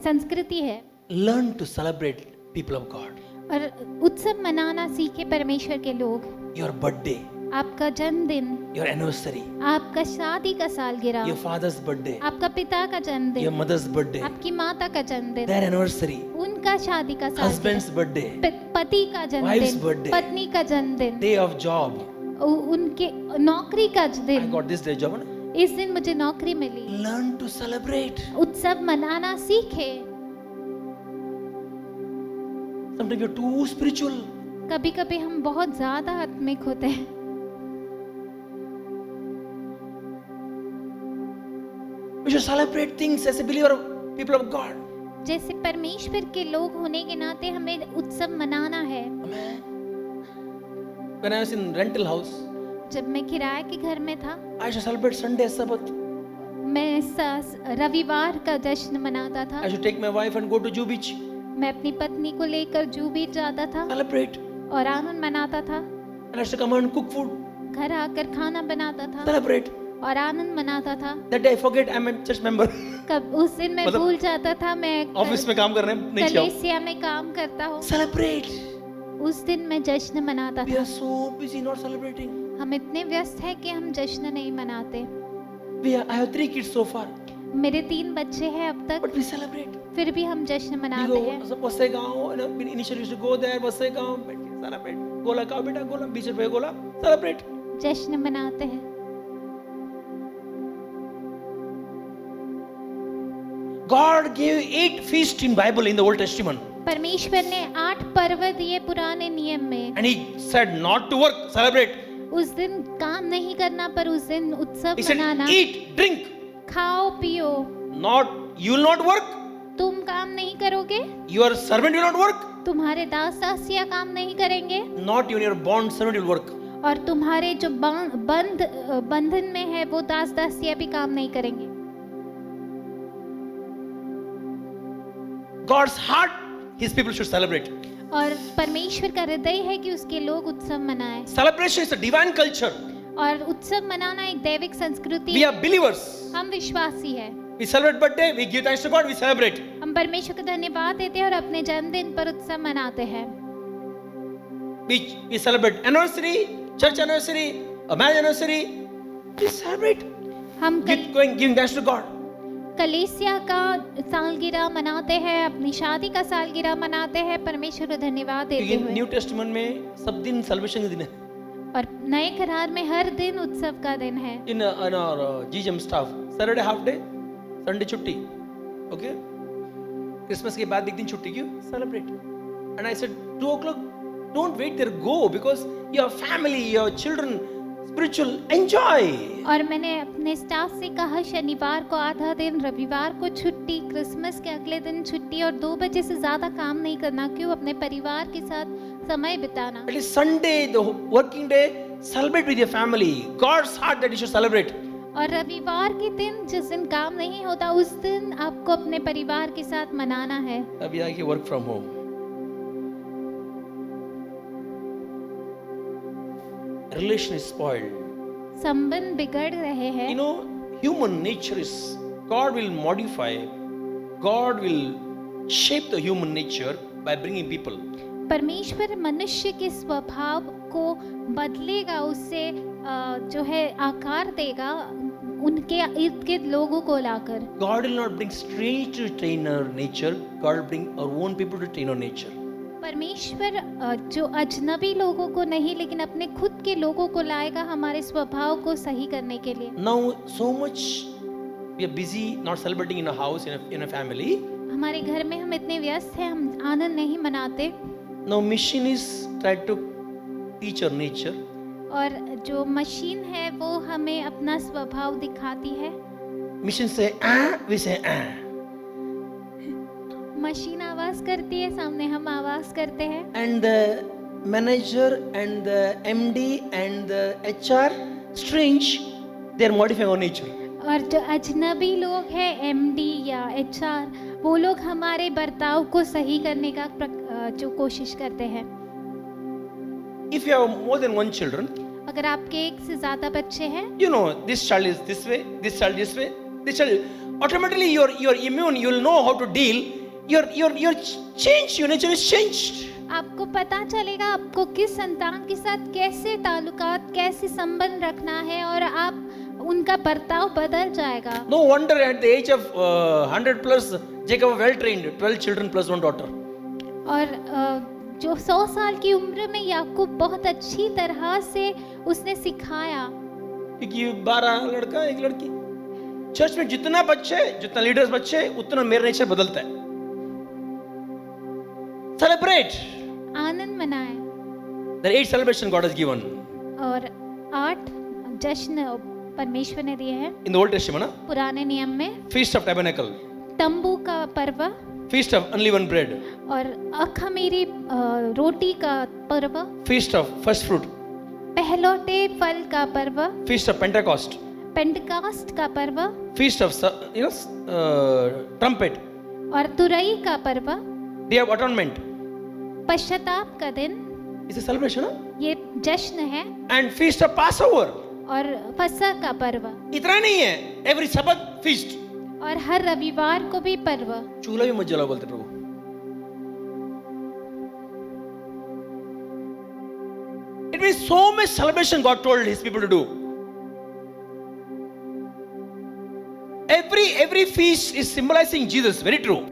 S6: संस्कृति है
S5: Learn to celebrate people of God.
S6: और उत्सव मनाना सीखे परमेश्वर के लोग।
S5: Your birthday,
S6: आपका जन्मदिन,
S5: your anniversary,
S6: आपका शादी का सालगिरह,
S5: your father's birthday,
S6: आपका पिता का
S5: your
S6: जन्मदिन,
S5: mother's birthday,
S6: आपकी माता का जन्मदिन,
S5: their anniversary,
S6: उनका शादी का
S5: husband's
S6: सालगिरह,
S5: birthday,
S6: पति का
S5: wife's
S6: जन्मदिन,
S5: birthday,
S6: पत्नी का जन्मदिन,
S5: day of job.
S6: उनके नौकरी का
S5: I
S6: दिन।
S5: got this day job. Na?
S6: इस दिन मुझे नौकरी मिली।
S5: Learn to celebrate.
S6: उत्सव मनाना सीखे।
S5: Sometimes you're too spiritual.
S6: कभी कभी हम बहुत ज्यादा आत्मिक होते हैं।
S5: We should celebrate things as a believer, people of God.
S6: जैसे परमेश्वर के लोग होने के नाते हमें उत्सव मनाना है।
S5: Amen. When I was in rental house,
S6: जब मैं किराए के घर में था,
S5: I should celebrate Sunday Sabbath.
S6: मैं रविवार का जश्न मनाता था।
S5: I should take my wife and go to Jew Beach.
S6: मैं अपनी पत्नी को लेकर जू बीच जाता था
S5: Celebrate.
S6: और आनंद मनाता था।
S5: And I should come and cook food.
S6: घर आकर खाना बनाता था
S5: Celebrate.
S6: और आनंद मनाता था।
S5: That day I forget I'm a church member.
S6: कब उस दिन मैं
S5: मतलब
S6: भूल जाता था मैं
S5: ऑफिस में काम कर रहे हैं, नहीं किया।
S6: कलीसिया में काम करता हूँ।
S5: Celebrate.
S6: उस दिन मैं जश्न मनाता
S5: We
S6: था।
S5: are so busy not celebrating.
S6: हम इतने व्यस्त हैं कि हम जश्न नहीं मनाते।
S5: I have 3 kids so far.
S6: मेरे 3 बच्चे हैं अब तक,
S5: But we celebrate.
S6: फिर भी हम जश्न
S5: We
S6: मनाते
S5: go,
S6: हैं।
S5: Vasegaon, initially used to go there, Vasegaon, celebrate. Gola ka beta, gola, beach पे gola, celebrate.
S6: जश्न मनाते हैं।
S5: God gave 8 feasts in Bible in the Old Testament.
S6: परमेश्वर ने 8 पर्व दिए पुराने नियम में।
S5: And he said not to work, celebrate.
S6: उस दिन काम नहीं करना पर उस दिन उत्सव
S5: He said
S6: मनाना।
S5: eat, drink.
S6: खाओ पियो।
S5: Not, you will not work.
S6: तुम काम नहीं करोगे,
S5: Your servant will not work.
S6: तुम्हारे दास दासियां काम नहीं करेंगे
S5: Not even your bond servant will work.
S6: और तुम्हारे जो बंधन में है वो दास दासियां भी काम नहीं करेंगे।
S5: God's heart, his people should celebrate.
S6: और परमेश्वर का हृदय है कि उसके लोग उत्सव मनाएं।
S5: Celebration is a divine culture.
S6: और उत्सव मनाना एक दैविक संस्कृति
S5: We
S6: है।
S5: are believers.
S6: हम विश्वासी हैं।
S5: We celebrate birthday, we give thanks to God, we celebrate.
S6: हम परमेश्वर को धन्यवाद देते हैं और अपने जन्मदिन पर उत्सव मनाते हैं।
S5: We celebrate anniversary, church anniversary, a marriage anniversary. We celebrate.
S6: हम
S5: Giving thanks to God.
S6: कलीसिया का सालगिरह मनाते हैं, अपनी शादी का सालगिरह मनाते हैं, परमेश्वर को धन्यवाद देते
S5: क्योंकि
S6: हुए।
S5: न्यू टेस्टमेंट में सब दिन सेलिब्रेशन के दिन है।
S6: और नए करार में हर दिन उत्सव का दिन है।
S5: In our GGM staff, Saturday half day, Sunday छुट्टी, okay? क्रिसमस के बाद एक दिन छुट्टी क्यों? Celebrate. And I said 2 o'clock, don't wait there, go because your family, your children, spiritual, enjoy.
S6: और मैंने अपने स्टाफ से कहा शनिवार को आधा दिन, रविवार को छुट्टी, क्रिसमस के अगले दिन छुट्टी और 2 बजे से ज्यादा काम नहीं करना। क्यों? अपने परिवार के साथ समय बिताना।
S5: At least Sunday, the working day, celebrate with your family. God's heart that you should celebrate.
S6: और रविवार के दिन जिस दिन काम नहीं होता उस दिन आपको अपने परिवार के साथ मनाना है।
S5: अभी आके work from home. Relation is spoiled.
S6: संबंध बिगड़ रहे हैं।
S5: You know, human nature is, God will modify, God will shape the human nature by bringing people.
S6: परमेश्वर मनुष्य के स्वभाव को बदलेगा, उससे जो है आकार देगा उनके इर्द गिर्द लोगों को लाकर।
S5: God will not bring strange to train our nature. God will bring our own people to train our nature.
S6: परमेश्वर जो अजनबी लोगों को नहीं लेकिन अपने खुद के लोगों को लाएगा हमारे स्वभाव को सही करने के लिए।
S5: Now, so much we are busy not celebrating in a house, in a family.
S6: हमारे घर में हम इतने व्यस्त हैं, हम आनंद नहीं मनाते।
S5: Now, machinists try to teach our nature.
S6: और जो मशीन है वो हमें अपना स्वभाव दिखाती है।
S5: Machine say we say
S6: machine आवाज करती है, सामने हम आवाज करते हैं।
S5: and the manager and the MD and the HR, strange, they are modifying our nature.
S6: और जो अजनबी लोग हैं, MD या HR, वो लोग हमारे बर्ताव को सही करने का जो कोशिश करते हैं।
S5: If you have more than one children,
S6: अगर आपके एक से ज़्यादा बच्चे हैं,
S5: you know this child is this way, this child this way, this child. Automatically, your immune, you'll know how to deal. Your change, your nature is changed.
S6: आपको पता चलेगा आपको किस संतान के साथ कैसे ताल्लुकात, कैसे संबंध रखना है, और आप उनका बर्ताव बदल जाएगा।
S5: No wonder at the age of 100 plus, Jacob well trained, 12 children plus 1 daughter.
S6: और जो 100 साल की उम्र में याकूब बहुत अच्छी तरह से उसने सिखाया,
S5: क्योंकि 12 लड़का 1 लड़की। चर्च में जितना बच्चे, जितना लीडर्स बच्चे, उतना मेरा नेचर बदलता है। Celebrate.
S6: आनंद मनाए।
S5: The 8 celebration God has given
S6: और 8 जश्न परमेश्वर ने दिए हैं
S5: in the Old Testament.
S6: पुराने नियम में।
S5: Feast of Tabernacle,
S6: तंबू का पर्व,
S5: Feast of Unleavened Bread,
S6: और अखमीरी रोटी का पर्व,
S5: Feast of First Fruit,
S6: पहलौठे फल का पर्व,
S5: Feast of Pentecost,
S6: पेंटकास्ट का पर्व,
S5: Feast of Trumpet,
S6: और तुरई का पर्व,
S5: Day of Atonement.
S6: पश्चाताप का दिन।
S5: It's a celebration, huh?
S6: ये जश्न है।
S5: And Feast of Passover.
S6: और फसह का पर्व,
S5: इतना नहीं है, every Sabbath feast.
S6: और हर रविवार को भी पर्व।
S5: चूल्हा भी मत जलाओ बोलते प्रभु। It means so much celebration God told His people to do. Every feast is symbolizing Jesus. Very true.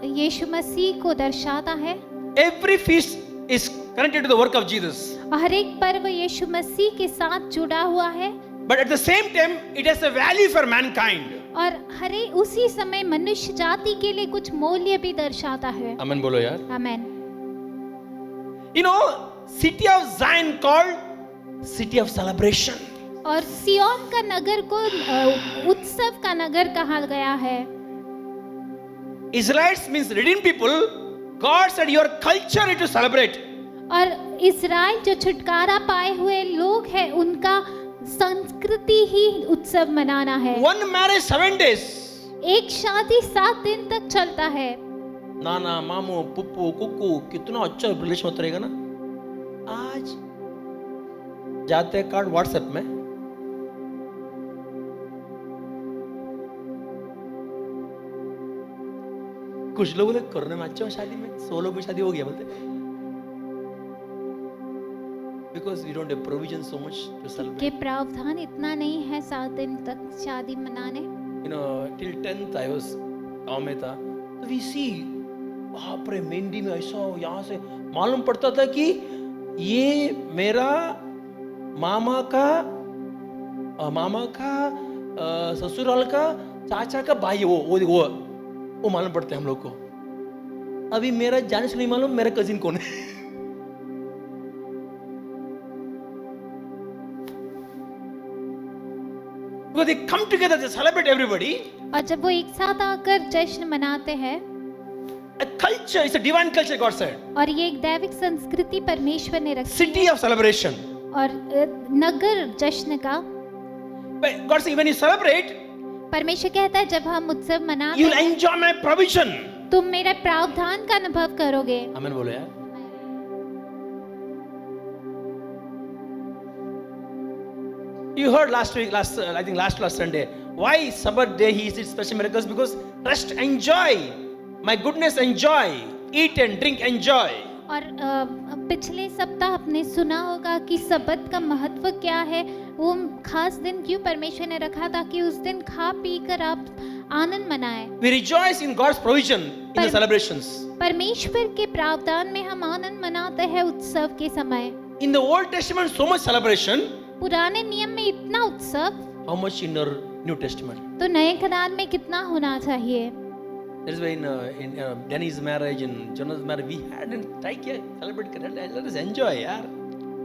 S6: यीशु मसीह को दर्शाता है।
S5: Every feast is connected to the work of Jesus.
S6: हर एक पर्व यीशु मसीह के साथ जुड़ा हुआ है।
S5: But at the same time, it has a value for mankind.
S6: और हर एक उसी समय मनुष्य जाति के लिए कुछ मूल्य भी दर्शाता है।
S5: Amen बोलो यार।
S6: आमेन।
S5: You know, city of Zion called city of celebration.
S6: और सिय्योन का नगर को उत्सव का नगर कहा गया है।
S5: Israelites means redeemed people. God said your culture is to celebrate.
S6: और इज़राइल जो छुटकारा पाए हुए लोग हैं, उनका संस्कृति ही उत्सव मनाना है।
S5: One marriage 7 days.
S6: एक शादी 7 दिन तक चलता है।
S5: नाना मामू पुप्पू कुक्कू कितना अच्छा रिलेशन होता रहेगा ना। आज जाते कार्ड व्हाट्सएप में, कुछ लोग बोले कोरोना में अच्छा शादी में 100 लोग में शादी हो गया बोलते, because we don't have provision so much to celebrate.
S6: के प्रावधान इतना नहीं है 7 दिन तक शादी मनाने।
S5: You know, till 10th I was गाँव में था, तो we see बाप रे मेहंदी में ऐसा यहाँ से मालूम पड़ता था कि ये मेरा मामा का ससुराल का चाचा का भाई है, वो मालूम पड़ता है हम लोग को। अभी मेरा जाने से नहीं मालूम मेरा कजिन कौन है। Because they come together, they celebrate everybody.
S6: और जब वो एक साथ आकर जश्न मनाते हैं,
S5: A culture is a divine culture, God said.
S6: और ये एक दैविक संस्कृति परमेश्वर ने रखी
S5: City of celebration.
S6: और नगर जश्न का।
S5: But God said, when you celebrate,
S6: परमेश्वर कहता है जब हम उत्सव मनाते
S5: you'll
S6: हैं,
S5: enjoy my provision.
S6: तुम मेरे प्रावधान का अनुभव करोगे।
S5: Amen बोलो यार। You heard last Sunday, why Sabbath day he did special miracles? Because rest, enjoy, my goodness, enjoy, eat and drink, enjoy.
S6: और पिछले सप्ताह आपने सुना होगा कि सबत का महत्व क्या है। वो खास दिन क्यों परमेश्वर ने रखा ताकि उस दिन खा पी कर आप आनंद मनाएं।
S5: We rejoice in God's provision in the celebrations.
S6: परमेश्वर के प्रावधान में हम आनंद मनाते हैं उत्सव के समय।
S5: In the Old Testament, so much celebration.
S6: पुराने नियम में इतना उत्सव,
S5: How much in our New Testament?
S6: तो नए खदान में कितना होना चाहिए।
S5: That's why in Danny's marriage and Jonah's marriage, we had a try किया, celebrate कर, let us enjoy यार.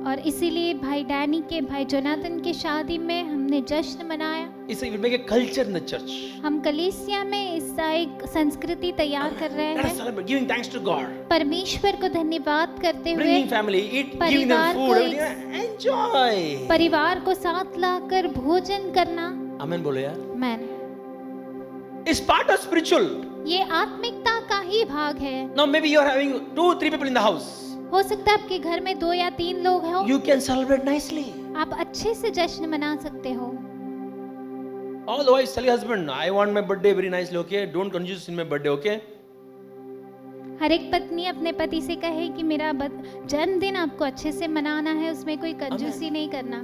S6: और इसीलिए भाई डैनी के भाई जोनाथन के शादी में हमने जश्न मनाया।
S5: It's we make a culture in the church.
S6: हम कलीसिया में इसका एक संस्कृति तैयार कर रहे
S5: Let us
S6: हैं।
S5: celebrate, giving thanks to God.
S6: परमेश्वर को धन्यवाद करते हुए
S5: Bringing family, eat, giving them
S6: परिवार
S5: food,
S6: को
S5: everything. Enjoy.
S6: परिवार को साथ लाकर भोजन करना।
S5: Amen बोलो यार.
S6: Man
S5: It's part of spiritual.
S6: ये आत्मिकता का ही भाग है।
S5: Now maybe you are having 2-3 people in the house.
S6: हो सकता है आपके घर में 2 या 3 लोग हों।
S5: You can celebrate nicely.
S6: आप अच्छे से जश्न मना सकते हो।
S5: All the wives tell your husband, I want my birthday very nicely, okay? Don't confuse in my birthday, okay?
S6: हर एक पत्नी अपने पति से कहे कि मेरा जन्मदिन आपको अच्छे से मनाना है, उसमें कोई कंजूसी नहीं करना।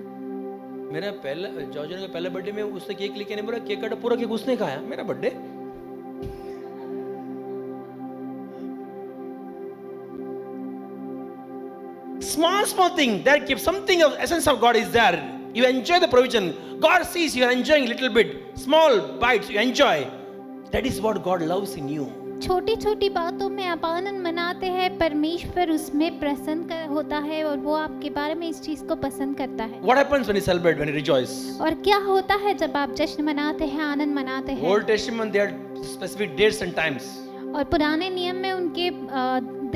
S5: मेरा पहला जॉर्जन का पहला बर्थडे में उसने केक लेके नहीं बोला, केक काटा, पूरा केक उसने खाया। मेरा birthday small thing that keeps something of essence of God is there. You enjoy the provision. God sees you are enjoying little bit, small bites you enjoy. That is what God loves in you.
S6: छोटी छोटी बातों में आप आनंद मनाते हैं, परमेश्वर उसमें प्रसन्न होता है और वो आपके बारे में इस चीज को पसंद करता है।
S5: What happens when you celebrate, when you rejoice?
S6: और क्या होता है जब आप जश्न मनाते हैं, आनंद मनाते हैं?
S5: Old Testament there are specific dates and times.
S6: और पुराने नियम में उनके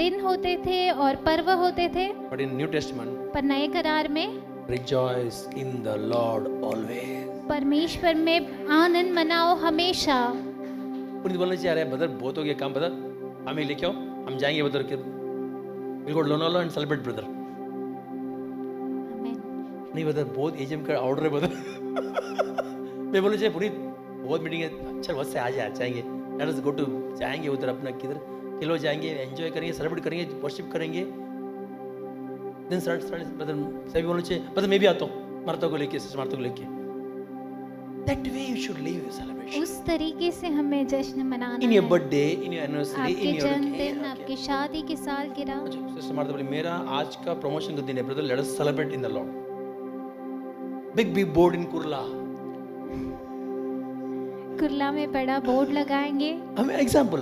S6: दिन होते थे और पर्व होते थे।
S5: But in New Testament,
S6: पर नए करार में
S5: rejoice in the Lord always.
S6: परमेश्वर में आनंद मनाओ हमेशा।
S5: पुनीत बोलना चाहिए, अरे ब्रदर बहुत हो गया काम, ब्रदर हमें लेके आओ, हम जाएंगे ब्रदर के we'll go to Lonavala and celebrate brother. नहीं ब्रदर बहुत एजीएम का ऑर्डर है ब्रदर। मैं बोलना चाहिए पुनीत बहुत मीटिंग है, चल बहुत से आ जाएंगे, लेट अस गो टू, जाएंगे उधर अपना किधर किलो जाएंगे, एंजॉय करेंगे, सेलिब्रेट करेंगे, वर्शिप करेंगे। देन स्टार्ट ब्रदर सभी बोलना चाहिए, ब्रदर मैं भी आता हूँ मार्ता को लेके, सिस्टर मार्ता को लेके। That way you should live your celebration.
S6: उस तरीके से हमें जश्न मनाना
S5: In your
S6: है।
S5: birthday, in your anniversary,
S6: आपके
S5: in your
S6: जन्मदिन, आपकी शादी की सालगिरह।
S5: सिस्टर मार्ता बोली मेरा आज का प्रमोशन का दिन है brother, let us celebrate in the lord. Big board in Kurla,
S6: Kurla में बड़ा बोर्ड लगाएंगे
S5: हमें एग्जांपल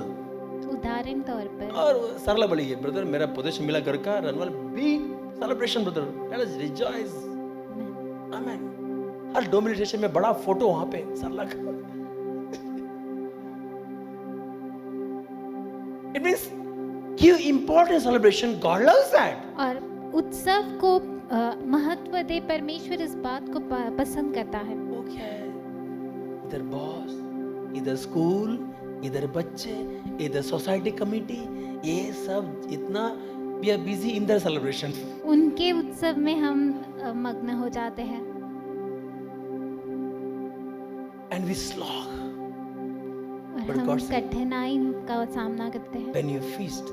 S6: उदाहरण तौर पर।
S5: और सरला बोली ब्रदर मेरा पोजीशन मिला घर का, Runwal big celebration brother, let us rejoice. Amen. हर डोमिनेशन में बड़ा फोटो वहां पे सरला का। It means give important celebration. God loves that.
S6: और उत्सव को महत्व दे, परमेश्वर इस बात को पसंद करता है।
S5: वो क्या है? इधर बॉस, इधर स्कूल, इधर बच्चे, इधर सोसाइटी कमेटी, ये सब इतना we are busy in their celebration.
S6: उनके उत्सव में हम मग्न हो जाते हैं।
S5: And we slog.
S6: और
S5: But
S6: हम
S5: God said,
S6: कठिनाई का सामना करते हैं।
S5: when you feast,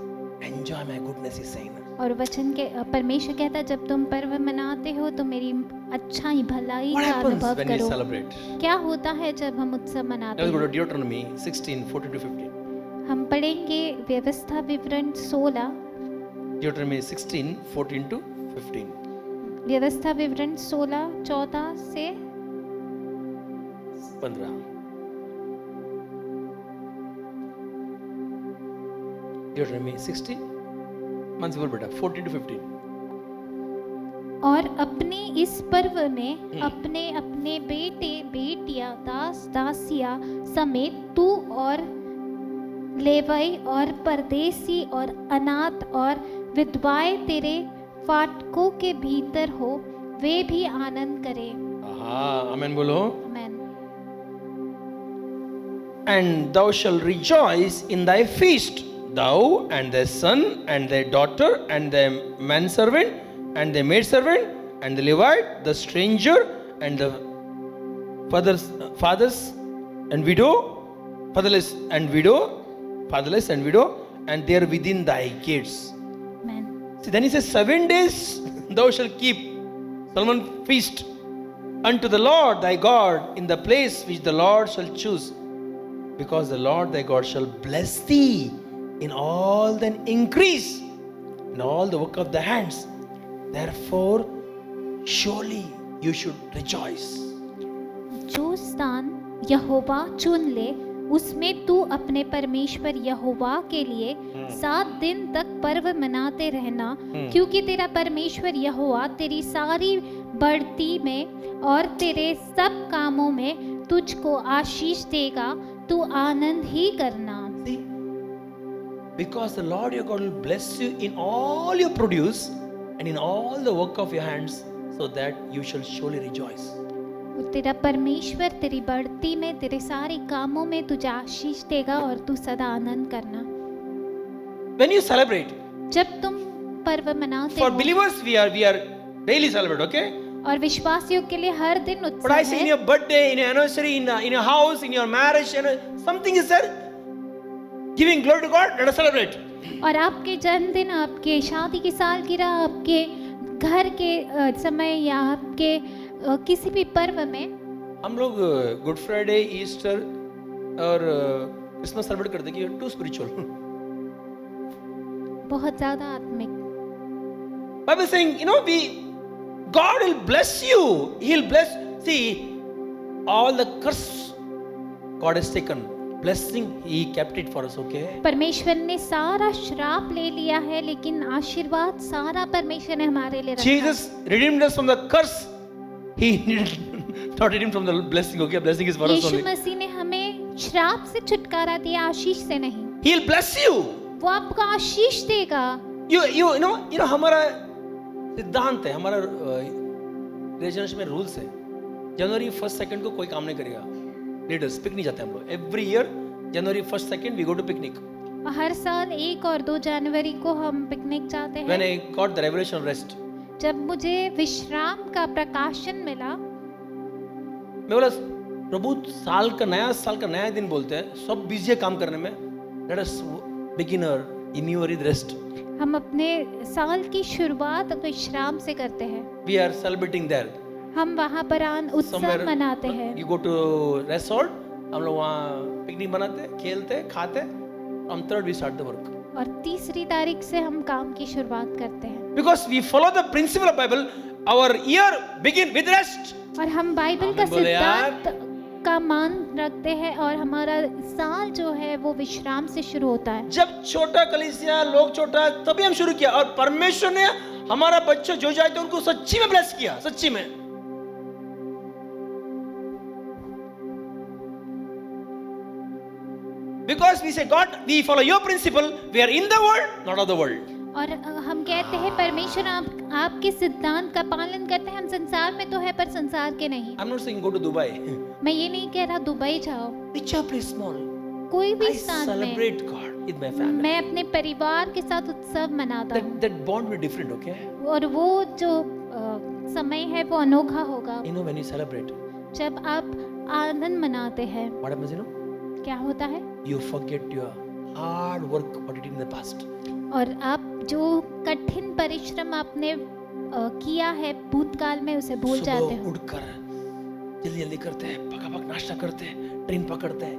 S5: enjoy my goodness, He's saying.
S6: और वचन के परमेश्वर कहता है जब तुम पर्व मनाते हो तो मेरी अच्छाई भलाई
S5: What
S6: का
S5: happens
S6: अनुभव
S5: when we
S6: करो।
S5: celebrate?
S6: क्या होता है जब हम उत्सव मनाते
S5: Let's go to
S6: हैं?
S5: Deuteronomy 16:14-15.
S6: हम पढ़ेंगे व्यवस्था विवरण 16,
S5: Deuteronomy 16:14-15.
S6: व्यवस्था विवरण 16 14 से
S5: 15. Deuteronomy 16. मंथ बोल बेटा 14-15.
S6: और अपने इस पर्व में अपने अपने बेटे बेटियां दास दासियां समेत तू और लेवाई और परदेसी और अनाथ और विधवाएं तेरे फाटकों के भीतर हो, वे भी आनंद करें।
S5: हाँ, आमेन बोलो।
S6: आमेन।
S5: And thou shalt rejoice in thy feast, thou and thy son and thy daughter and thy manservant and thy maidservant and the Levite, the stranger and the fathers and widow, fatherless and widow, and they are within thy gates.
S6: Amen.
S5: See, then he says, 7 days thou shalt keep Solomon feast unto the Lord thy God in the place which the Lord shall choose, because the Lord thy God shall bless thee in all thine increase, in all the work of thy hands. Therefore, surely you should rejoice.
S6: जो स्थान यहोवा चुन ले उसमें तू अपने परमेश्वर यहोवा के लिए 7 दिन तक पर्व मनाते रहना, क्योंकि तेरा परमेश्वर यहोवा तेरी सारी बढ़ती में और तेरे सब कामों में तुझको आशीष देगा, तू आनंद ही करना।
S5: See, because the Lord your God will bless you in all your produce and in all the work of your hands, so that you shall surely rejoice.
S6: तेरा परमेश्वर तेरी बढ़ती में, तेरे सारे कामों में तुझे आशीष देगा और तू सदा आनंद करना।
S5: When you celebrate,
S6: जब तुम पर्व मनाते
S5: for
S6: हो,
S5: believers we are daily celebrate, okay?
S6: और विश्वासियों के लिए हर दिन
S5: But
S6: उत्सव
S5: I say in
S6: है।
S5: your birthday, in your anniversary, in your house, in your marriage, something is there. Giving glory to God, let us celebrate.
S6: और आपके जन्मदिन, आपके शादी की सालगिरह, आपके घर के समय या आपके किसी भी पर्व में
S5: हम लोग गुड फ्राइडे, ईस्टर और क्रिसमस सेलिब्रेट करते हैं कि टू स्पिरिचुअल।
S6: बहुत ज़्यादा आत्मिक।
S5: Bible saying, God will bless you. He'll bless. See, all the curse God has taken, blessing He kept it for us. Okay.
S6: परमेश्वर ने सारा श्राप ले लिया है, लेकिन आशीर्वाद सारा परमेश्वर ने हमारे लिए रखा है।
S5: Jesus redeemed us from the curse. He needed not redeemed from the blessing. Okay, blessing is for us
S6: Yeshu
S5: only.
S6: मसीह ने हमें श्राप से छुटकारा दिया, आशीष से नहीं।
S5: He'll bless you.
S6: वो आपको आशीष देगा।
S5: You know हमारा सिद्धांत है, हमारा रिलेशनशिप में रूल्स है। जनवरी 1st 2nd को कोई काम नहीं करेगा। लीडर्स पिकनिक जाते हैं हम लोग। Every year January 1st 2nd we go to picnic.
S6: हर साल 1 और 2 जनवरी को हम पिकनिक जाते
S5: When
S6: हैं।
S5: I got the revelation of rest,
S6: जब मुझे विश्राम का प्रकाशन मिला,
S5: मैं बोला प्रभु साल का नया दिन बोलते हैं, सब बिजी है काम करने में। Let us begin in new year rest.
S6: हम अपने साल की शुरुआत विश्राम से करते हैं।
S5: We are celebrating there.
S6: हम वहाँ पर उत्सव मनाते हैं।
S5: यू गो टू रेसोर्ट, हम लोग वहाँ पिकनिक बनाते, खेलते, खाते। On 3rd we start the work.
S6: और 3 तारीख से हम काम की शुरुआत करते हैं।
S5: Because we follow the principle of Bible, our year begin with rest.
S6: और हम बाइबल का
S5: आमीन बोले यार।
S6: सिद्धांत का मान रखते हैं और हमारा साल जो है वो विश्राम से शुरू होता है।
S5: जब छोटा कलीसिया लोग छोटा तभी हम शुरू किया, और परमेश्वर ने हमारा बच्चा जो जाए तो उनको सच्ची में ब्लेस किया, सच्ची में। Because we say God, we follow your principle, we are in the world, not of the world.
S6: और हम कहते हैं परमेश्वर आपके सिद्धांत का पालन करते हैं। हम संसार में तो है पर संसार के नहीं।
S5: I'm not saying go to Dubai.
S6: मैं ये नहीं कह रहा दुबई जाओ,
S5: Which are place small.
S6: कोई भी
S5: I
S6: स्थान में
S5: celebrate God with my family.
S6: मैं अपने परिवार के साथ उत्सव मनाता हूँ।
S5: That bond will be different, okay?
S6: और वो जो समय है वो अनोखा होगा।
S5: You know when you celebrate,
S6: जब आप आनंद मनाते हैं,
S5: what happens,
S6: क्या होता है?
S5: You forget your hard work what you did in the past.
S6: और आप जो कठिन परिश्रम आपने किया है भूतकाल में उसे भूल जाते
S5: सुबह
S6: हो।
S5: उठकर जल्दी जल्दी करते हैं, पकापक नाश्ता करते हैं, ट्रेन पकड़ते हैं।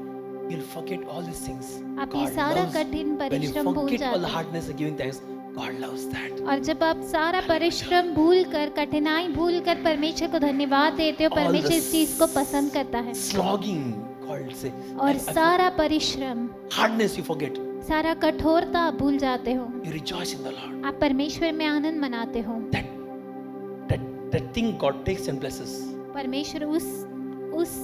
S5: You'll forget all these things.
S6: आप ये सारा कठिन परिश्रम भूल
S5: When you forget all the
S6: जाते हैं।
S5: hardness and giving thanks, God loves that.
S6: और जब आप सारा परिश्रम भूल कर, कठिनाई भूल कर परमेश्वर को धन्यवाद देते हो,
S5: All
S6: परमेश्वर
S5: the
S6: इस चीज को पसंद करता है।
S5: Slogging, God say.
S6: और सारा परिश्रम,
S5: Hardness you forget.
S6: सारा कठोरता आप भूल जाते हो।
S5: You rejoice in the Lord.
S6: आप परमेश्वर में आनंद मनाते हो।
S5: That thing God takes and blesses.
S6: परमेश्वर उस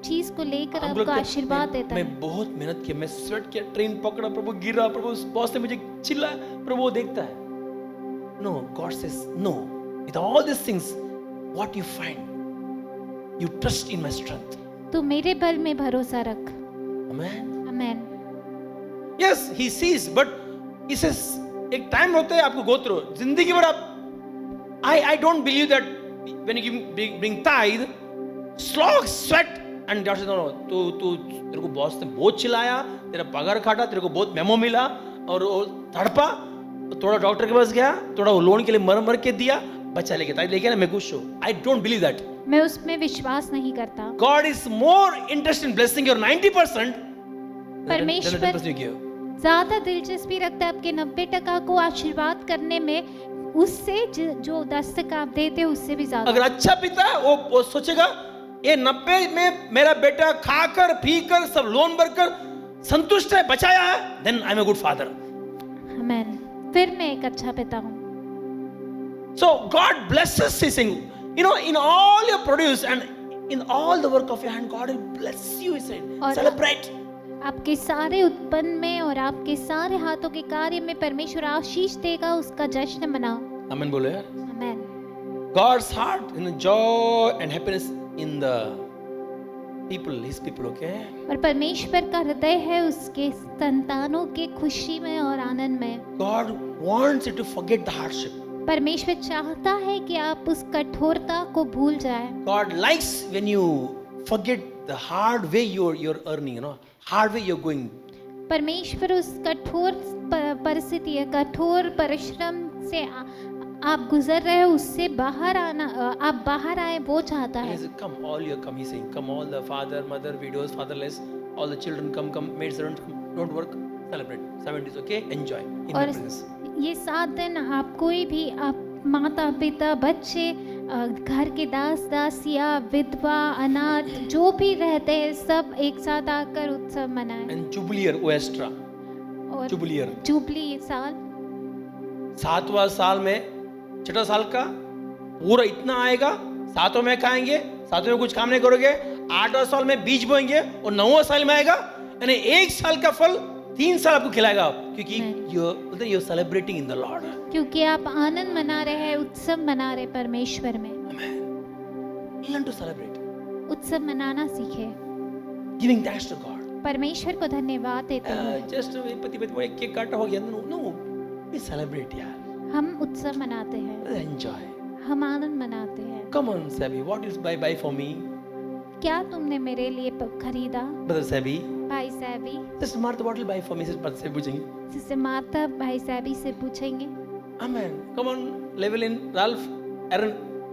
S6: चीज को लेकर
S5: हम
S6: आपको
S5: लोग
S6: आशीर्वाद देता है।
S5: मैं बहुत मेहनत किया, मैं स्वेट किया, ट्रेन पकड़ा, प्रभु गिरा, प्रभु बॉस ने मुझे चिल्लाया, प्रभु वो देखता है। No, God says no. With all these things, what you find, you trust in my strength.
S6: तू मेरे बल में भरोसा रख।
S5: Amen.
S6: Amen.
S5: Yes, he sees, but he says एक टाइम होता है आपको go through जिंदगी भर आप I don't believe that when you bring tithe, slog, sweat and God says no, तू तेरे को बॉस ने बहुत चिल्लाया, तेरा पगार काटा, तेरे को बहुत मेमो मिला और वो तड़पा, थोड़ा डॉक्टर के पास गया, थोड़ा लोन के लिए मर के दिया, बच्चा लेके ताई लेके ना मैं खुश हूँ। I don't believe that.
S6: मैं उसमें विश्वास नहीं करता।
S5: God is more interested in blessing your 90%
S6: परमेश्वर
S5: 10% you give.
S6: ज्यादा दिलचस्पी रखता है आपके 90% को आशीर्वाद करने में, उससे जो 10% आप देते हो उससे भी ज्यादा।
S5: अगर अच्छा पिता है वो सोचेगा ये 90 में मेरा बेटा खाकर पीकर सब लोन भरकर संतुष्ट है, बचाया है, then I'm a good father.
S6: आमेन। फिर मैं एक अच्छा पिता हूँ।
S5: So God blesses his thing. In all your produce and in all the work of your hand, God will bless you, he said.
S6: और
S5: Celebrate.
S6: आपके सारे उत्पन्न में और आपके सारे हाथों के कार्य में परमेश्वर आशीष देगा, उसका जश्न मनाओ।
S5: Amen बोलो यार.
S6: आमेन।
S5: God's heart, joy and happiness in the people, his people, okay?
S6: और परमेश्वर का हृदय है उसके संतानों के खुशी में और आनंद में।
S5: God wants you to forget the hardship.
S6: परमेश्वर चाहता है कि आप उस कठोरता को भूल जाएं।
S5: God likes when you forget the hard way you're earning, hard way you're going.
S6: परमेश्वर उस कठोर परिस्थिति, कठोर परिश्रम से आप गुजर रहे हो, उससे बाहर आना, आप बाहर आए, वो चाहता
S5: And
S6: है।
S5: he said, come, all you come, he's saying, come, all the father, mother, widows, fatherless, all the children, come, maid servants, come, don't work, celebrate. 70s, okay? Enjoy in my
S6: और
S5: presence.
S6: ये 7 दिन आप कोई भी, आप माता पिता बच्चे, घर के दास दासियाँ, विधवा, अनाथ, जो भी रहते हैं, सब एक साथ आकर उत्सव मनाएं।
S5: And jubileer, oestra,
S6: और
S5: jubileer.
S6: जुबली साल,
S5: 7वां साल में, 6वां साल का पूरा इतना आएगा, 7वें में खाएंगे, 7वें में कुछ काम नहीं करोगे, 8वां साल में बीज बोएंगे और 9वां साल में आएगा, यानी 1 साल का फल 3 साल आपको खिलाएगा, क्योंकि you're celebrating in the Lord.
S6: क्योंकि आप आनंद मना रहे हैं, उत्सव मना रहे परमेश्वर में।
S5: Amen. Learn to celebrate.
S6: उत्सव मनाना सीखे,
S5: Giving thanks to God.
S6: परमेश्वर को धन्यवाद देते हैं।
S5: Just पति पत्नी एक केक काटा हो गया, no, we celebrate यार.
S6: हम उत्सव मनाते हैं,
S5: Enjoy.
S6: हम आनंद मनाते हैं।
S5: Come on, Sabi, what is buy for me?
S6: क्या तुमने मेरे लिए खरीदा?
S5: Brother Sabi,
S6: भाई SEBI,
S5: Sister Martha, what will buy for me? Sister Martha से पूछेंगे.
S6: सिस्टर माता भाई सैबी से पूछेंगे।
S5: Amen. Come on, level in Ralph, Aaron,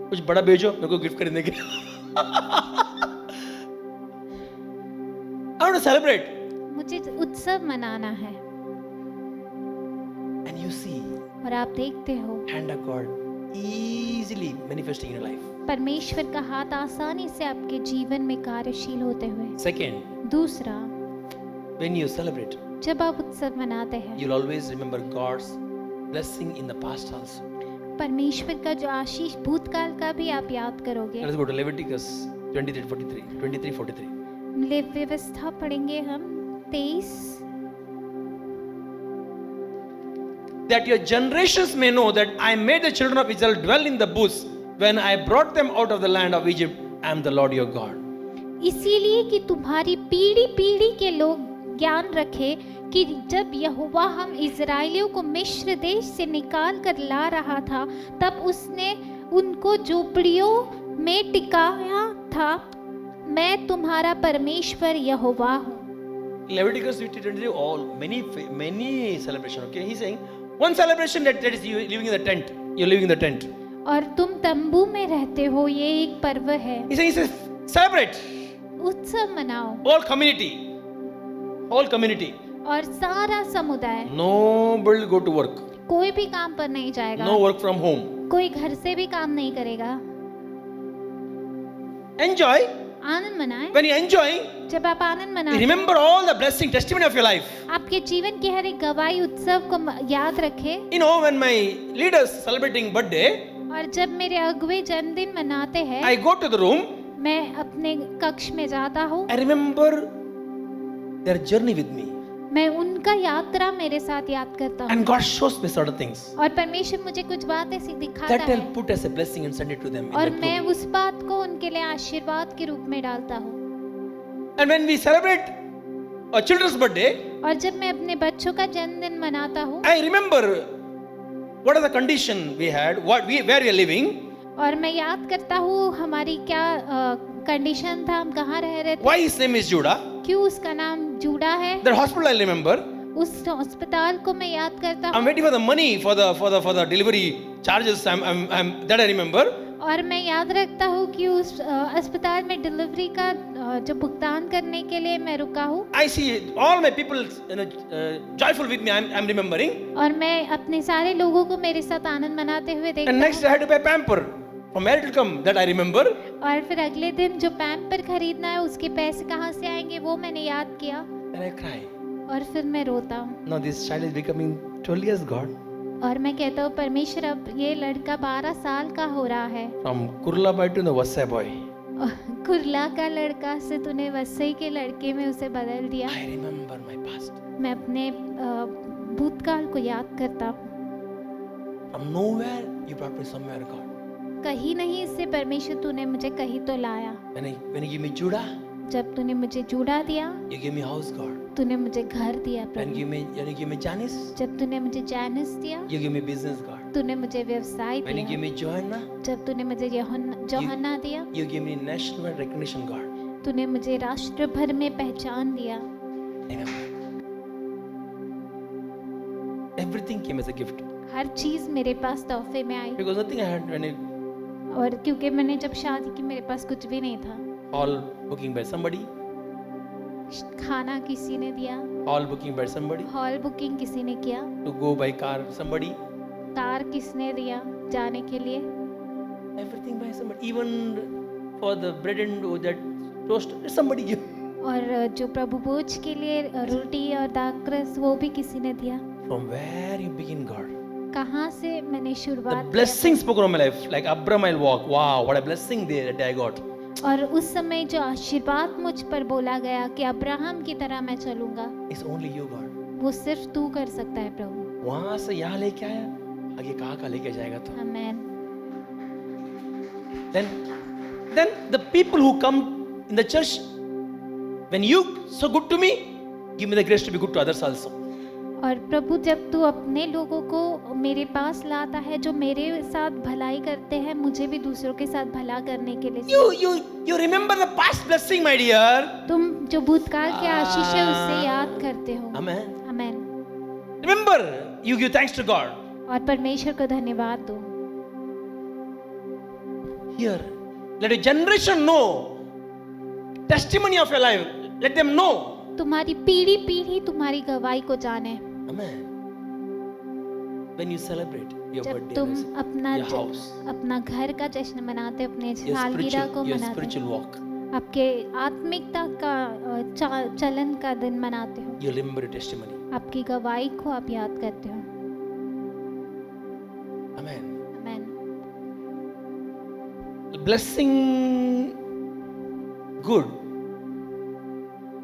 S5: कुछ बड़ा भेजो मेरे को गिफ्ट खरीदने के लिए. I want to celebrate.
S6: मुझे उत्सव मनाना है।
S5: And you see,
S6: और आप देखते हो
S5: hand of God easily manifesting in your life.
S6: परमेश्वर का हाथ आसानी से आपके जीवन में कार्यशील होते हुए।
S5: Second,
S6: दूसरा,
S5: when you celebrate,
S6: जब आप उत्सव मनाते हैं,
S5: you'll always remember God's blessing in the past also.
S6: परमेश्वर का जो आशीष भूतकाल का भी आप याद करोगे।
S5: Let's go to Leviticus 23:43.
S6: व्यवस्था पढ़ेंगे हम 23।
S5: That your generations may know that I made the children of Israel dwell in the bush when I brought them out of the land of Egypt. I am the Lord your God.
S6: इसीलिए कि तुम्हारी पीढ़ी पीढ़ी के लोग ज्ञान रखे कि जब यहोवा हम इज़राइलियों को मिस्र देश से निकाल कर ला रहा था, तब उसने उनको झोपड़ियों में टिकाया था। मैं तुम्हारा परमेश्वर यहोवा हूँ।
S5: Leviticus 23, all many celebration. Okay, he's saying one celebration that is you living in the tent. You're living in the tent.
S6: और तुम तंबू में रहते हो, ये एक पर्व है।
S5: He says celebrate.
S6: उत्सव मनाओ।
S5: Whole community.
S6: और सारा समुदाय।
S5: Nobody will go to work.
S6: कोई भी काम पर नहीं जाएगा।
S5: No work from home.
S6: कोई घर से भी काम नहीं करेगा।
S5: Enjoy.
S6: आनंद मनाएं।
S5: When you enjoy,
S6: जब आप आनंद मनाएं,
S5: remember all the blessing testimony of your life.
S6: आपके जीवन की हर एक गवाही उत्सव को याद रखें।
S5: You know, when my leaders celebrating birthday,
S6: और जब मेरे अगुवे जन्मदिन मनाते हैं,
S5: I go to the room.
S6: मैं अपने कक्ष में जाता हूँ।
S5: I remember their journey with me.
S6: मैं उनका यात्रा मेरे साथ याद करता हूँ।
S5: And God shows me certain things.
S6: और परमेश्वर मुझे कुछ बात ऐसी दिखाता
S5: That I'll
S6: है।
S5: put as a blessing and send it to them. in
S6: और
S5: that
S6: मैं
S5: room.
S6: उस बात को उनके लिए आशीर्वाद के रूप में डालता हूँ।
S5: And when we celebrate a children's birthday,
S6: और जब मैं अपने बच्चों का जन्मदिन मनाता हूँ,
S5: I remember what are the condition we had, where we are living.
S6: और मैं याद करता हूँ हमारी क्या कंडीशन था, हम कहाँ रह रहे थे,
S5: Why his name is Judah.
S6: क्यों उसका नाम जूड़ा है।
S5: The hospital I remember.
S6: उस अस्पताल को मैं याद करता
S5: I'm
S6: हूँ।
S5: waiting for the money for the delivery charges. I'm that I remember.
S6: और मैं याद रखता हूँ कि उस अस्पताल में डिलीवरी का जो भुगतान करने के लिए मैं रुका हूँ।
S5: I see all my people, joyful with me. I'm remembering.
S6: और मैं अपने सारे लोगों को मेरे साथ आनंद मनाते हुए देखता
S5: And next
S6: हूँ।
S5: I had to buy pamper for Mary to come. That I remember.
S6: और फिर अगले दिन जो पैम्पर खरीदना है उसके पैसे कहाँ से आएंगे वो मैंने याद किया।
S5: And I cry.
S6: और फिर मैं रोता हूँ।
S5: Now this child is becoming 12 years God.
S6: और मैं कहता हूँ परमेश्वर अब ये लड़का 12 साल का हो रहा है।
S5: From Kurla boy to the Vasai boy.
S6: Kurla का लड़का से तूने वसई के लड़के में उसे बदल दिया।
S5: I remember my past.
S6: मैं अपने भूतकाल को याद करता हूँ।
S5: From nowhere you brought me somewhere, God.
S6: कहीं नहीं से परमेश्वर तूने मुझे कहीं तो लाया।
S5: When you give me Judah,
S6: जब तूने मुझे जूड़ा दिया,
S5: you give me house, God.
S6: तूने मुझे घर दिया
S5: When
S6: Prabhu.
S5: you give me Janice,
S6: जब तूने मुझे जैनिस दिया,
S5: you give me business, God.
S6: तूने मुझे व्यवसाय
S5: When you give
S6: दिया।
S5: me Joanna,
S6: जब तूने मुझे जोहन्ना दिया,
S5: you give me national recognition, God.
S6: तूने मुझे राष्ट्र भर में पहचान दिया।
S5: Amen. Everything came as a gift
S6: हर चीज मेरे पास तोहफे में आई,
S5: because nothing I had when I
S6: और क्योंकि मैंने जब शादी की मेरे पास कुछ भी नहीं था।
S5: all booking by somebody,
S6: खाना किसी ने दिया,
S5: all booking by somebody,
S6: hall booking किसी ने किया,
S5: to go by car somebody,
S6: car किसने दिया जाने के लिए,
S5: everything by somebody. Even for the bread and that toast, somebody give.
S6: और जो प्रभु भोज के लिए रोटी और दाखरस वो भी किसी ने दिया।
S5: From where you begin, God.
S6: कहाँ से मैंने
S5: The
S6: शुरुआत
S5: blessings spoken on my life, like Abram I'll walk. Wow, what a blessing there that I got.
S6: किया। और उस समय जो आशीर्वाद मुझ पर बोला गया कि अब्राहम की तरह मैं चलूंगा,
S5: It's only you, God.
S6: वो सिर्फ तू कर सकता है प्रभु।
S5: वहां से यहाँ लेके आया, आगे कहाँ लेके जाएगा तू?
S6: आमेन।
S5: Then the people who come in the church, when you so good to me, give me the grace to be good to others also.
S6: और प्रभु जब तू अपने लोगों को मेरे पास लाता है जो मेरे साथ भलाई करते हैं, मुझे भी दूसरों के साथ भला करने के लिए
S5: You remember the past blessing, my dear.
S6: तुम जो भूतकाल की आशीष है उससे याद करते हो।
S5: Amen.
S6: Amen.
S5: Remember, you give thanks to God.
S6: और परमेश्वर को धन्यवाद दो।
S5: Here, let your generation know testimony of your life. Let them know.
S6: तुम्हारी पीढ़ी पीढ़ी तुम्हारी गवाही को जाने।
S5: Amen. When you celebrate your
S6: जब
S5: birthday,
S6: तुम
S5: anniversary,
S6: अपना
S5: your house,
S6: अपना घर का जश्न मनाते, अपने
S5: your
S6: सालगिरह को
S5: your
S6: मनाते,
S5: spiritual walk,
S6: आपके आत्मिकता का चलन का दिन मनाते हो,
S5: you remember your testimony.
S6: आपकी गवाही को आप याद करते हो।
S5: Amen.
S6: Amen.
S5: Blessing good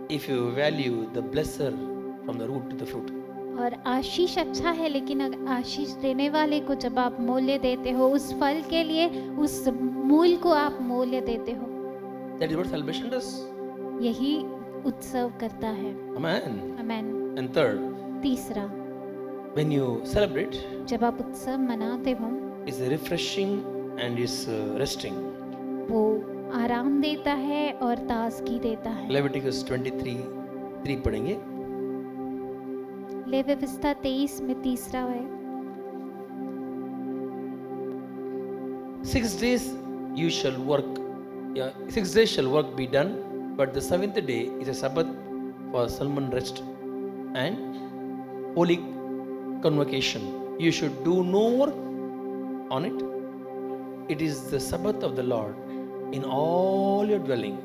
S5: if you value the blesser from the root to the fruit.
S6: और आशीष अच्छा है, लेकिन अगर आशीष देने वाले को जब आप मूल्य देते हो, उस फल के लिए उस मूल को आप मूल्य देते हो,
S5: That is what celebration does.
S6: यही उत्सव करता है।
S5: Amen.
S6: आमेन।
S5: And third,
S6: तीसरा,
S5: when you celebrate,
S6: जब आप उत्सव मनाते हो,
S5: it's refreshing and it's resting.
S6: वो आराम देता है और ताजगी देता है।
S5: Leviticus 23:3 पढ़ेंगे.
S6: लेवी व्यवस्था 23 में तीसरा है,
S5: 6 days you shall work. 6 days shall work be done, but the 7th day is a Sabbath for Solomon rest and holy convocation. You should do no work on it. It is the Sabbath of the Lord in all your dwelling.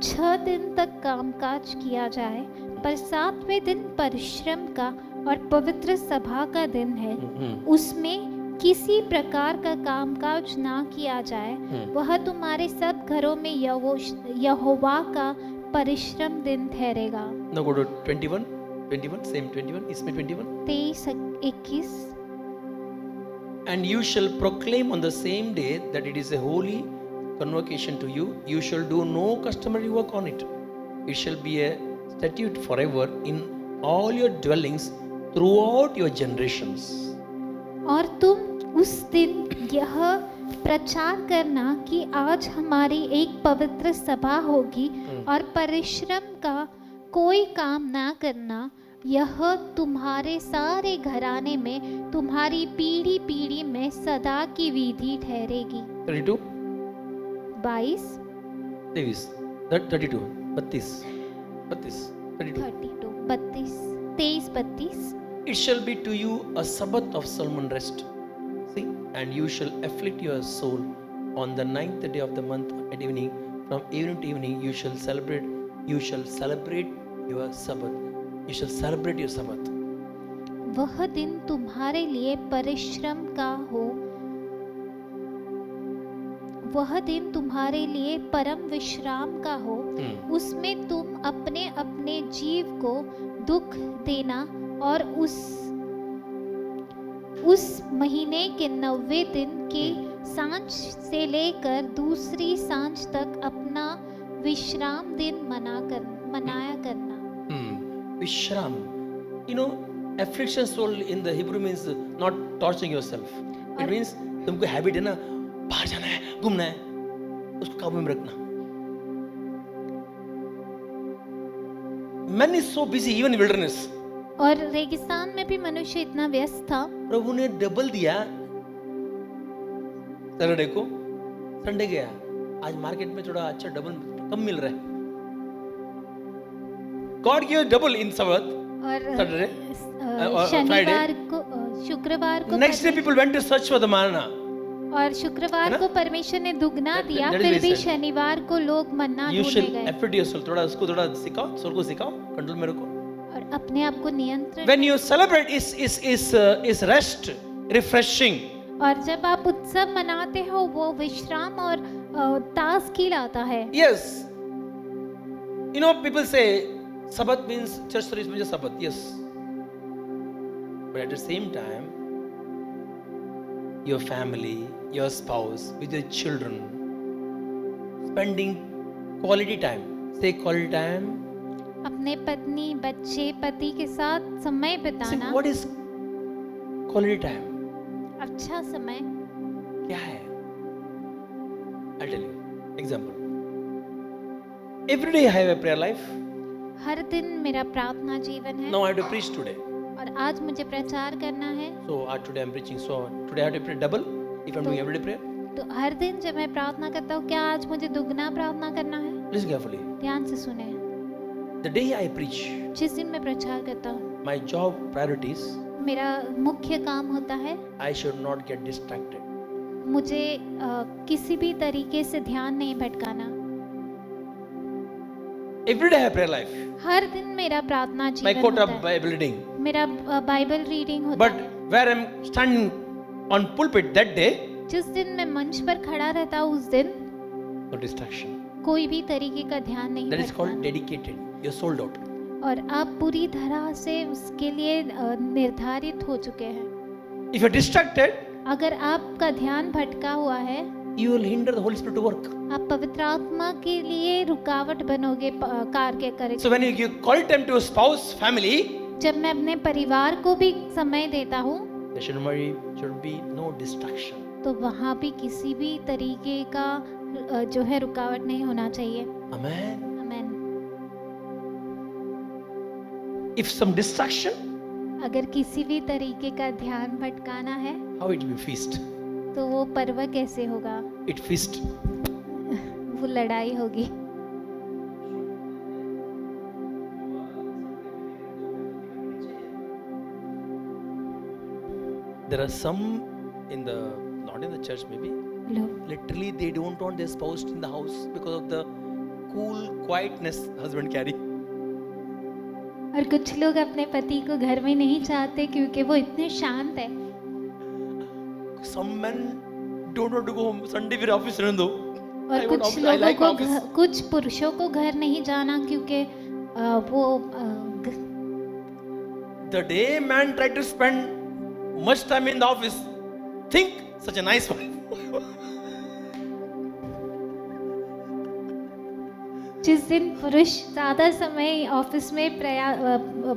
S6: 6 दिन तक कामकाज किया जाए, पर 7वें दिन परिश्रम का और पवित्र सभा का दिन है। उसमें किसी प्रकार का कामकाज ना किया जाए, वह तुम्हारे सब घरों में यहोवा का परिश्रम दिन ठहरेगा।
S5: Now go to 21, same 21, इसमें 21.
S6: 23-21।
S5: And you shall proclaim on the same day that it is a holy convocation to you. You shall do no customary work on it. It shall be a statute forever in all your dwellings throughout your generations.
S6: और तुम उस दिन यह प्रचार करना कि आज हमारी एक पवित्र सभा होगी और परिश्रम का कोई काम ना करना, यह तुम्हारे सारे घराने में तुम्हारी पीढ़ी पीढ़ी में सदा की विधि ठहरेगी।
S5: 32,
S6: 22,
S5: 32, 32, 32, 32.
S6: 32, 23, 32।
S5: It shall be to you a Sabbath of Solomon rest. See, and you shall afflict your soul on the 9th day of the month at evening. From evening to evening you shall celebrate. You shall celebrate your Sabbath. You shall celebrate your Sabbath.
S6: वह दिन तुम्हारे लिए परिश्रम का हो, वह दिन तुम्हारे लिए परम विश्राम का हो। उसमें तुम अपने अपने जीव को दुख देना और उस महीने के 90 दिन के सांझ से लेकर दूसरी सांझ तक अपना विश्राम दिन मनाया करना।
S5: Vishram. You know, affliction soul in the Hebrew means not torturing yourself. It means तुमको हैबिट है ना, बाहर जाना है, घूमना है, उसको काबू में रखना। Man is so busy even in wilderness.
S6: और रेगिस्तान में भी मनुष्य इतना व्यस्त था।
S5: प्रभु ने डबल दिया सैटरडे को, संडे गया। आज मार्केट में थोड़ा अच्छा डबल कम मिल रहा है। God gave double in Sabbath.
S6: और
S5: Saturday,
S6: शनिवार को शुक्रवार को
S5: Next day people went to search for the manna.
S6: और शुक्रवार को परमेश्वर ने दुगना दिया,
S5: that is
S6: फिर भी
S5: very sad.
S6: शनिवार को लोग मन्ना
S5: You
S6: ढूंढने
S5: shall
S6: गए।
S5: affect your soul. थोड़ा उसको थोड़ा सिखाओ, सोल को सिखाओ, कंट्रोल में रखो।
S6: और अपने आप को नियंत्रण।
S5: When you celebrate is rest, refreshing.
S6: और जब आप उत्सव मनाते हो वो विश्राम और ताजगी लाता है।
S5: Yes. You know, people say Sabbath means church service means Sabbath. Yes. But at the same time, your family, your spouse, with your children, spending quality time. Say quality time.
S6: अपने पत्नी, बच्चे, पति के साथ समय
S5: See,
S6: बिताना।
S5: what is quality time?
S6: अच्छा समय
S5: क्या है? I'll tell you. Example. Every day I have a prayer life.
S6: हर दिन मेरा प्रार्थना जीवन है।
S5: Now I have to preach today.
S6: और आज मुझे प्रचार करना है।
S5: So today I'm preaching. So today I have to pray double if I'm doing everyday prayer.
S6: तो हर दिन जब मैं प्रार्थना करता हूँ, क्या आज मुझे दुगना प्रार्थना करना है?
S5: Listen carefully.
S6: ध्यान से सुने।
S5: The day I preach,
S6: जिस दिन मैं प्रचार करता हूँ,
S5: my job priorities,
S6: मेरा मुख्य काम होता है
S5: I should not get distracted.
S6: मुझे किसी भी तरीके से ध्यान नहीं भटकाना।
S5: Every day I have prayer life.
S6: हर दिन मेरा प्रार्थना
S5: My
S6: जीवन
S5: quota
S6: होता है।
S5: Bible reading.
S6: मेरा बाइबल रीडिंग होता
S5: But
S6: है।
S5: where I'm standing on pulpit that day,
S6: जिस दिन मैं मंच पर खड़ा रहता हूँ उस दिन
S5: no distraction.
S6: कोई भी तरीके का ध्यान नहीं
S5: That is called
S6: भटकाना।
S5: dedicated. You're sold out.
S6: और आप पूरी तरह से उसके लिए निर्धारित हो चुके हैं।
S5: If you're distracted,
S6: अगर आपका ध्यान भटका हुआ है,
S5: you will hinder the Holy Spirit to work.
S6: आप पवित्र आत्मा के लिए रुकावट बनोगे कार्य करे।
S5: So when you give quality time to your spouse, family,
S6: जब मैं अपने परिवार को भी समय देता हूँ,
S5: there should be no distraction.
S6: तो वहाँ भी किसी भी तरीके का जो है रुकावट नहीं होना चाहिए।
S5: Amen.
S6: Amen.
S5: If some distraction,
S6: अगर किसी भी तरीके का ध्यान भटकाना है,
S5: how it will feast?
S6: तो वो पर्व कैसे होगा?
S5: It feast.
S6: वो लड़ाई होगी।
S5: There are some not in the church maybe,
S6: लोग
S5: literally they don't want their spouse in the house because of the cool quietness husband carry.
S6: और कुछ लोग अपने पति को घर में नहीं चाहते क्योंकि वो इतने शांत है।
S5: Some men don't want to go home. Sunday फिर office रहने दो.
S6: और
S5: I want
S6: कुछ
S5: office. I
S6: लोगों
S5: like
S6: को
S5: office.
S6: कुछ पुरुषों को घर नहीं जाना क्योंकि वो
S5: The day man tried to spend much time in the office, think such a nice wife.
S6: जिस दिन पुरुष ज्यादा समय ऑफिस में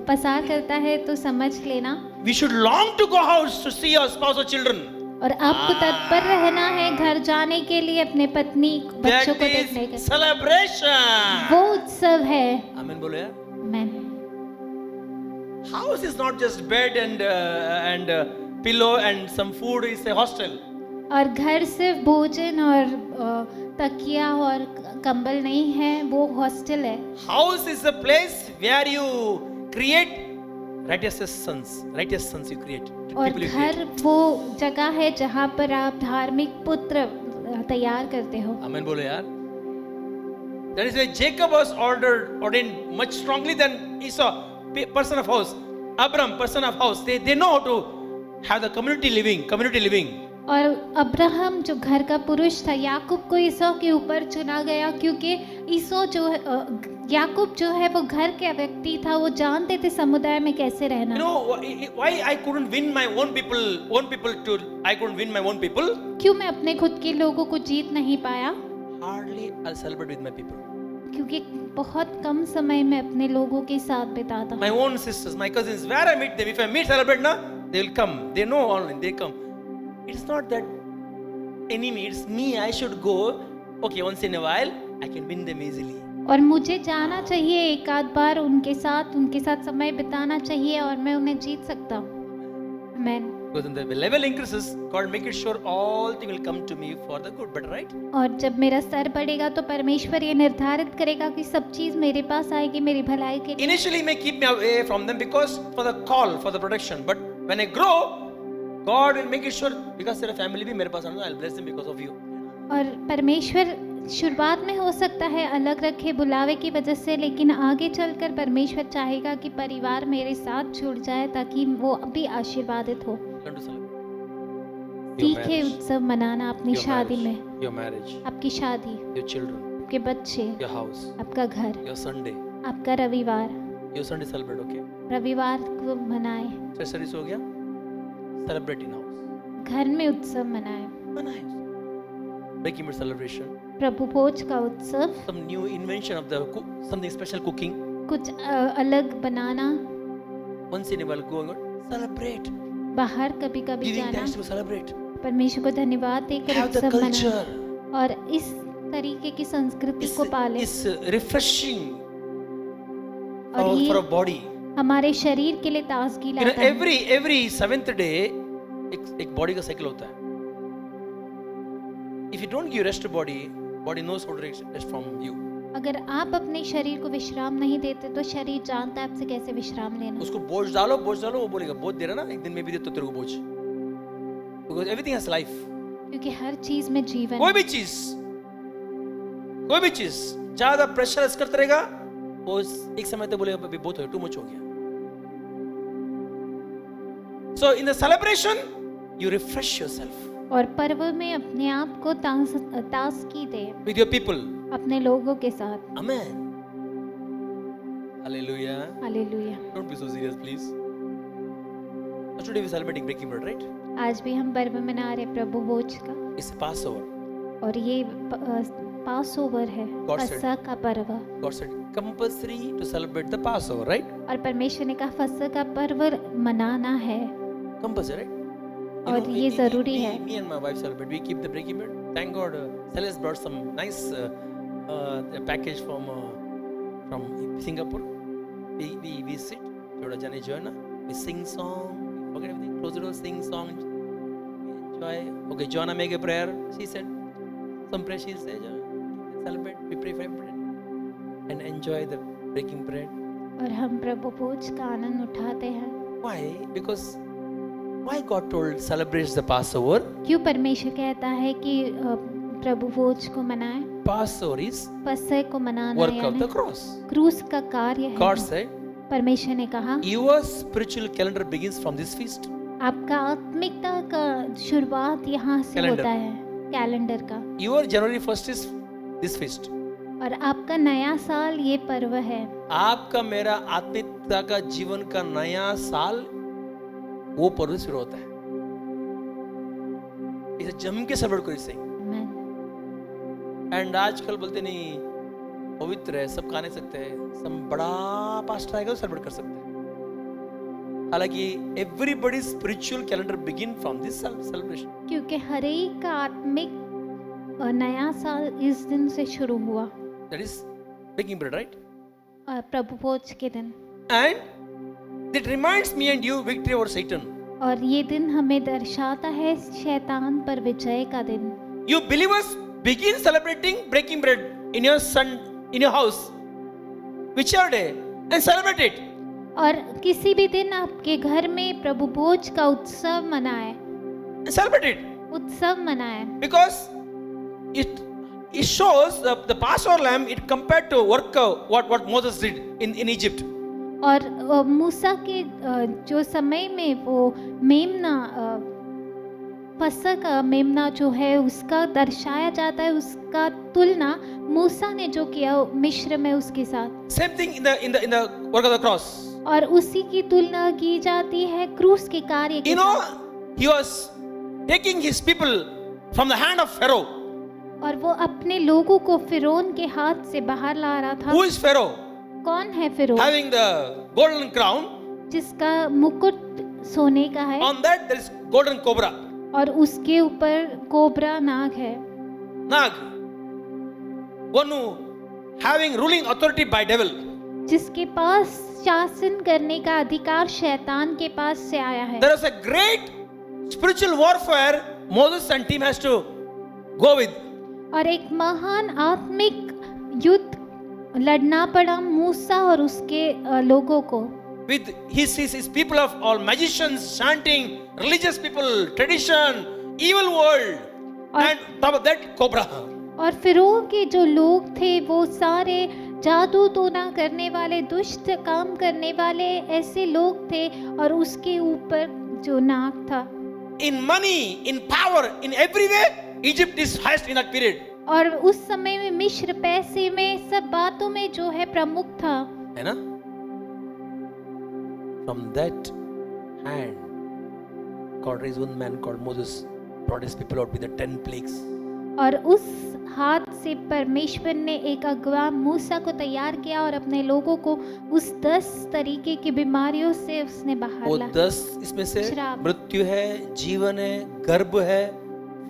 S6: पसार करता है तो समझ लेना।
S5: We should long to go house to see our spouse or children.
S6: और आपको तत्पर रहना है घर जाने के लिए, अपने पत्नी बच्चों को
S5: That
S6: देखने के।
S5: is celebration.
S6: वो उत्सव है।
S5: Amen बोलो यार.
S6: मैं
S5: House is not just bed and pillow and some food. It's a hostel.
S6: और घर सिर्फ भोजन और तकिया और कंबल नहीं है, वो हॉस्टल है।
S5: House is a place where you create righteous sons you create.
S6: और
S5: People you
S6: घर
S5: create.
S6: वो जगह है जहाँ पर आप धार्मिक पुत्र तैयार करते हो।
S5: Amen बोलो यार. That is why Jacob was ordained much strongly than Esau, person of house. Abraham, person of house. They know how to have the community living.
S6: और अब्राहम जो घर का पुरुष था, याकूब को ईसो के ऊपर चुना गया क्योंकि ईसो याकूब जो है वो घर के व्यक्ति था, वो जानते थे समुदाय में कैसे रहना।
S5: You know why I couldn't win my own people? I couldn't win my own people
S6: क्यों मैं अपने खुद के लोगों को जीत नहीं पाया?
S5: Hardly I'll celebrate with my people.
S6: क्योंकि बहुत कम समय में अपने लोगों के साथ बिताता हूँ।
S5: My own sisters, my cousins, where I meet them, if I meet celebrate na, they will come. They know online, they come. It's not that enemy, it's me. I should go. Okay, once in a while, I can win them easily.
S6: और मुझे जाना चाहिए एक आध बार उनके साथ समय बिताना चाहिए और मैं उन्हें जीत सकता हूँ। Amen.
S5: Because when the level increases, God make it sure all things will come to me for the good, but right?
S6: और जब मेरा स्तर बढ़ेगा तो परमेश्वर ये निर्धारित करेगा कि सब चीज मेरे पास आएगी मेरी भलाई के लिए।
S5: Initially may keep me away from them because for the call, for the protection. But when I grow, God will make it sure because तेरा family भी मेरे पास आना, I'll bless them because of you.
S6: और परमेश्वर शुरुआत में हो सकता है अलग रखे बुलावे की वजह से, लेकिन आगे चलकर परमेश्वर चाहेगा कि परिवार मेरे साथ जुड़ जाए ताकि वो अभी आशीर्वादित हो।
S5: Learn to celebrate.
S6: सीखे उत्सव मनाना अपनी
S5: Your
S6: शादी
S5: marriage,
S6: में,
S5: your marriage,
S6: आपकी शादी,
S5: your children,
S6: आपके बच्चे,
S5: your house,
S6: आपका घर,
S5: your Sunday,
S6: आपका रविवार,
S5: your Sunday celebrate, okay?
S6: रविवार को मनाए,
S5: Church service हो गया? Celebrate in house.
S6: घर में उत्सव मनाए,
S5: Manaye. Breaking bread celebration.
S6: प्रभु भोज का उत्सव,
S5: Some new invention of the something special cooking.
S6: कुछ अलग बनाना,
S5: Once in a while go and celebrate.
S6: बाहर कभी कभी
S5: Giving
S6: जाना,
S5: thanks to celebrate.
S6: परमेश्वर को धन्यवाद देकर
S5: Have the
S6: उत्सव
S5: culture.
S6: मनाए और इस तरीके की संस्कृति को पाले
S5: It's refreshing
S6: और
S5: for
S6: ये
S5: a body.
S6: हमारे शरीर के लिए ताजगी
S5: You know,
S6: लाता है।
S5: every seventh day एक body का cycle होता है. If you don't give rest to body knows how to rest from you.
S6: अगर आप अपने शरीर को विश्राम नहीं देते तो शरीर जानता है आपसे कैसे विश्राम लेना।
S5: उसको बोझ डालो वो बोलेगा बोझ दे रहा ना एक दिन में भी दे तो तेरे को बोझ। Because everything has life.
S6: क्योंकि हर चीज में जीवन
S5: कोई भी चीज ज्यादा प्रेशराइज करता रहेगा वो एक समय तक बोलेगा अभी बहुत हो गया, टू मच हो गया। So in the celebration you refresh yourself
S6: और पर्व में अपने आप को ताजगी दे
S5: with your people.
S6: अपने लोगों के साथ।
S5: Amen. Hallelujah.
S6: Hallelujah.
S5: Don't be so serious, please. So today we're celebrating breaking bread, right?
S6: आज भी हम पर्व मना रहे प्रभु भोज का
S5: It's Passover.
S6: और ये पास ओवर है,
S5: God said-
S6: फसह का पर्व।
S5: God said compulsory to celebrate the Passover, right?
S6: और परमेश्वर ने कहा फसह का पर्व मनाना है
S5: Compulsory, right? You
S6: और
S5: know,
S6: ये जरूरी है।
S5: Me and my wife celebrate. We keep the breaking bread. Thank God, Celeste brought some nice package from Singapore. We sit. Thoda jane jo hai na. We sing song. We forget everything. Close the door. Sing song. We enjoy. Okay, Joanna make a prayer. She said some prayer. She said, celebrate. We pray for everybody and enjoy the breaking bread.
S6: और हम प्रभु भोज का आनंद उठाते हैं।
S5: Why? Because why God told celebrates the Passover?
S6: क्यों परमेश्वर कहता है कि प्रभु भोज को मनाएं?
S5: Passover is
S6: फसह को मनाना
S5: work of
S6: यानी
S5: the cross.
S6: क्रूस का कार्य है।
S5: God said,
S6: परमेश्वर ने कहा
S5: your spiritual calendar begins from this feast.
S6: आपका आत्मिकता का शुरुआत यहाँ से
S5: Calendar.
S6: होता है, कैलेंडर का।
S5: Your January 1st is this feast.
S6: और आपका नया साल ये पर्व है।
S5: आपका मेरा आत्मिकता का जीवन का नया साल वो पर्व शुरू होता है। इसे जम के सेलिब्रेट करो इसे।
S6: Amen.
S5: एंड आजकल बोलते नहीं पवित्र है सब खा नहीं सकते हैं, सब बड़ा पास्ट आएगा तो सेलिब्रेट कर सकते हैं। हालांकि everybody spiritual calendar begin from this celebration.
S6: क्योंकि हर एक का आत्मिक नया साल इस दिन से शुरू हुआ,
S5: that is breaking bread, right?
S6: प्रभु भोज के दिन।
S5: And it reminds me and you victory over Satan.
S6: और ये दिन हमें दर्शाता है शैतान पर विजय का दिन।
S5: You believers begin celebrating breaking bread in your house, whichever day, and celebrate it.
S6: और किसी भी दिन आपके घर में प्रभु भोज का उत्सव मनाए,
S5: And celebrate it
S6: उत्सव मनाए,
S5: because it shows the Passover lamb. It compared to work what Moses did in Egypt.
S6: और मूसा के जो समय में वो मेमना फसह का मेमना जो है उसका दर्शाया जाता है, उसका तुलना मूसा ने जो किया मिस्र में उसके साथ।
S5: Same thing in the work of the cross.
S6: और उसी की तुलना की जाती है क्रूस के कार्य के
S5: You know,
S6: साथ।
S5: he was taking his people from the hand of Pharaoh.
S6: और वो अपने लोगों को फिरौन के हाथ से बाहर ला रहा था।
S5: Who is Pharaoh?
S6: कौन है फिरौन?
S5: Having the golden crown.
S6: जिसका मुकुट सोने का है
S5: On that there is golden cobra.
S6: और उसके ऊपर कोबरा नाग है।
S5: Nag. One who having ruling authority by devil.
S6: जिसके पास शासन करने का अधिकार शैतान के पास से आया है।
S5: There is a great spiritual warfare Moses and team has to go with.
S6: और एक महान आत्मिक युद्ध लड़ना पड़ा मूसा और उसके लोगों को।
S5: With his people of all magicians, chanting, religious people, tradition, evil world, and top of that cobra.
S6: और फिरौन के जो लोग थे वो सारे जादू टोना करने वाले, दुष्ट काम करने वाले ऐसे लोग थे और उसके ऊपर जो नाग था।
S5: In money, in power, in every way, Egypt is highest in that period.
S6: और उस समय में मिस्र पैसे में सब बातों में जो है प्रमुख था,
S5: है ना? From that hand, God raised one man called Moses, brought his people out with the 10 plagues.
S6: और उस हाथ से परमेश्वर ने एक अगवा मूसा को तैयार किया और अपने लोगों को उस 10 तरीके की बीमारियों से उसने बाहर
S5: वो
S6: ला।
S5: 10 इसमें से
S6: श्राप।
S5: मृत्यु है, जीवन है, गर्भ है,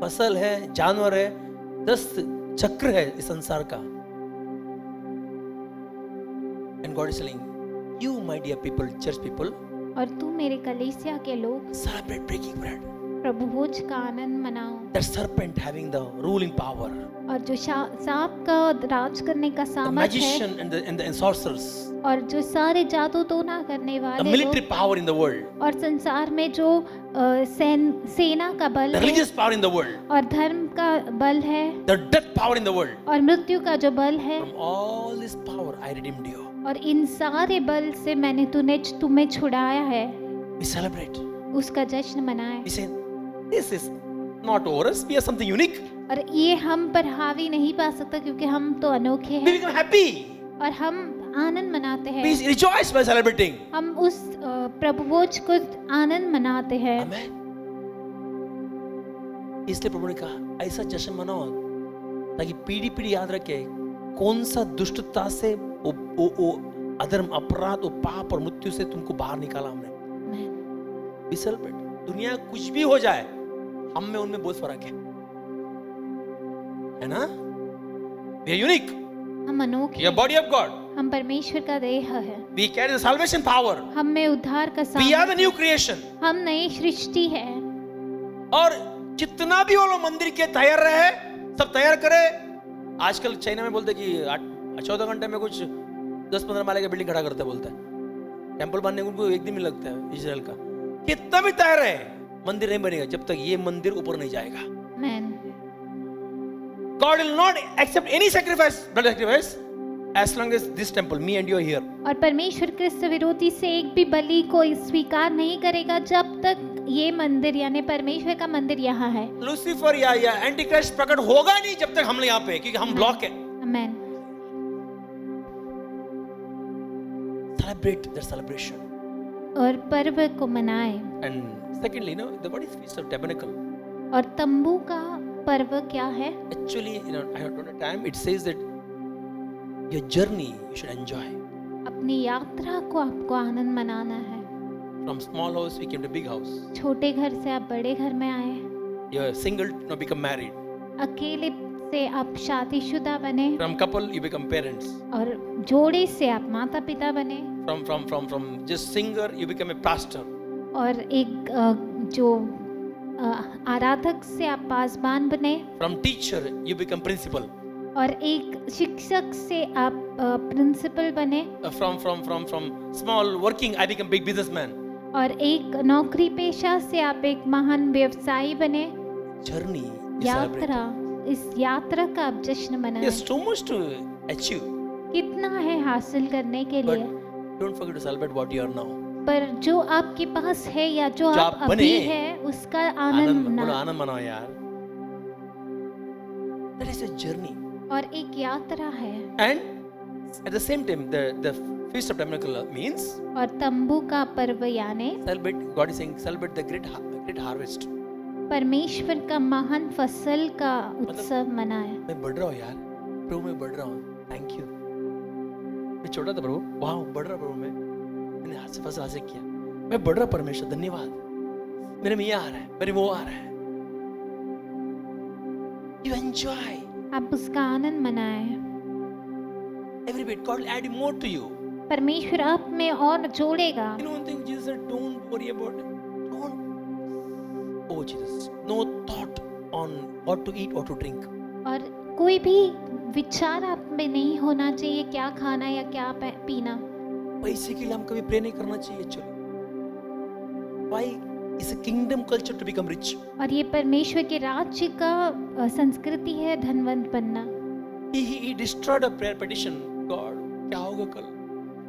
S5: फसल है, जानवर है, 10 चक्र है इस संसार का। And God is telling you, my dear people, church people,
S6: और तू मेरे कलीसिया के लोग
S5: celebrate breaking bread.
S6: प्रभु भोज का आनंद मनाओ।
S5: That serpent having the ruling power,
S6: और जो सांप का राज करने का
S5: the
S6: सामर्थ है
S5: magician and the sorcerers,
S6: और जो सारे जादू टोना करने
S5: the
S6: वाले
S5: military
S6: लोग
S5: power in the world,
S6: और संसार में जो सेना का बल
S5: the
S6: है
S5: religious power in the world,
S6: और धर्म का बल है
S5: the death power in the world.
S6: और मृत्यु का जो बल है,
S5: From all this power, I redeemed you.
S6: और इन सारे बल से मैंने तुम्हें छुड़ाया है।
S5: We celebrate.
S6: उसका जश्न मनाए।
S5: We say, this is not over us. We are something unique.
S6: और ये हम पर हावी नहीं पा सकता क्योंकि हम तो अनोखे
S5: We
S6: हैं
S5: become happy.
S6: और हम आनंद मनाते हैं।
S5: We rejoice by celebrating.
S6: हम उस प्रभु भोज को आनंद मनाते हैं।
S5: Amen. इसलिए प्रभु ने कहा ऐसा जश्न मनाओ ताकि पीढ़ी पीढ़ी याद रखे कौन सा दुष्टता से वो अधर्म, अपराध, वो पाप और मृत्यु से तुमको बाहर निकाला हमने। We celebrate. दुनिया कुछ भी हो जाए, हम में उनमें बहुत फर्क है ना? We are unique.
S6: हम अनोखे
S5: We are body of God.
S6: हम परमेश्वर का देह है।
S5: We carry the salvation power.
S6: हम में उद्धार का
S5: We are
S6: सामर्थ।
S5: the new creation.
S6: हम नई सृष्टि है।
S5: और जितना भी वो लोग मंदिर के तैयार रहे, सब तैयार करे। आजकल चाइना में बोलते कि 14 घंटे में कुछ 10-15 माले का बिल्डिंग खड़ा करते बोलते हैं। टेम्पल बनने को उनको 1 दिन में लगता है इजराइल का। कितना भी तैयार है, मंदिर नहीं बनेगा जब तक ये मंदिर ऊपर नहीं जाएगा।
S6: Amen.
S5: God will not accept any sacrifice, blood sacrifice, as long as this temple, me and you are here.
S6: और परमेश्वर क्रिस्त विरोधी से एक भी बलि को स्वीकार नहीं करेगा जब तक ये मंदिर यानी परमेश्वर का मंदिर यहाँ है।
S5: लूसीफर या एंटीक्राइस्ट प्रकट होगा नहीं जब तक हम यहाँ पे, क्योंकि हम ब्लॉक है।
S6: Amen.
S5: Celebrate the celebration.
S6: और पर्व को मनाए।
S5: And secondly, the what is Feast of Tabernacle?
S6: और तंबू का पर्व क्या है?
S5: Actually, I don't have time. It says that your journey you should enjoy.
S6: अपनी यात्रा को आपको आनंद मनाना है।
S5: From small house we came to big house.
S6: छोटे घर से आप बड़े घर में आए।
S5: You're single, now become married.
S6: अकेले से आप शादीशुदा बने
S5: From couple you become parents.
S6: और जोड़े से आप माता पिता बने
S5: From just singer you become a pastor.
S6: और एक जो आराधक से आप पासबान बने
S5: From teacher you become principal.
S6: और एक शिक्षक से आप प्रिंसिपल बने
S5: From small working I become big businessman.
S6: और एक नौकरी पेशा से आप एक महान व्यवसायी बने।
S5: Journey you
S6: यात्रा,
S5: celebrate.
S6: इस यात्रा का आप जश्न मनाएं।
S5: There's too much to achieve.
S6: कितना है हासिल करने के
S5: But
S6: लिए,
S5: don't forget to celebrate what you are now.
S6: पर जो आपके पास है या जो
S5: जो
S6: आप
S5: आप बने,
S6: अभी है उसका आनंद
S5: बोलो
S6: मनाएं।
S5: आनंद मनाओ यार। That is a journey.
S6: और एक यात्रा है।
S5: And at the same time, the Feast of Tabernacle means
S6: और तंबू का पर्व यानी
S5: celebrate. God is saying celebrate the great harvest.
S6: परमेश्वर का महान फसल का उत्सव मनाए।
S5: मैं बढ़ रहा हूँ यार, प्रभु मैं बढ़ रहा हूँ, थैंक यू। मैं छोटा था प्रभु, वाह बढ़ रहा प्रभु, मैंने हाथ से फंसा से किया, मैं बढ़ रहा परमेश्वर धन्यवाद, मेरे में ये आ रहा है, मेरे में वो आ रहा है। You enjoy
S6: आप उसका आनंद मनाए।
S5: every bit. God will add more to you.
S6: परमेश्वर आप में और जोड़ेगा।
S5: You know one thing Jesus said, don't worry about it. Don't. Oh Jesus, no thought on what to eat or to drink.
S6: और कोई भी विचार आप में नहीं होना चाहिए क्या खाना या क्या पीना।
S5: पैसे के लिए हम कभी प्रे नहीं करना चाहिए actually. Why? It's a kingdom culture to become rich.
S6: और ये परमेश्वर के राज्य का संस्कृति है धनवंत बनना।
S5: He destroyed a prayer petition. God, क्या होगा कल?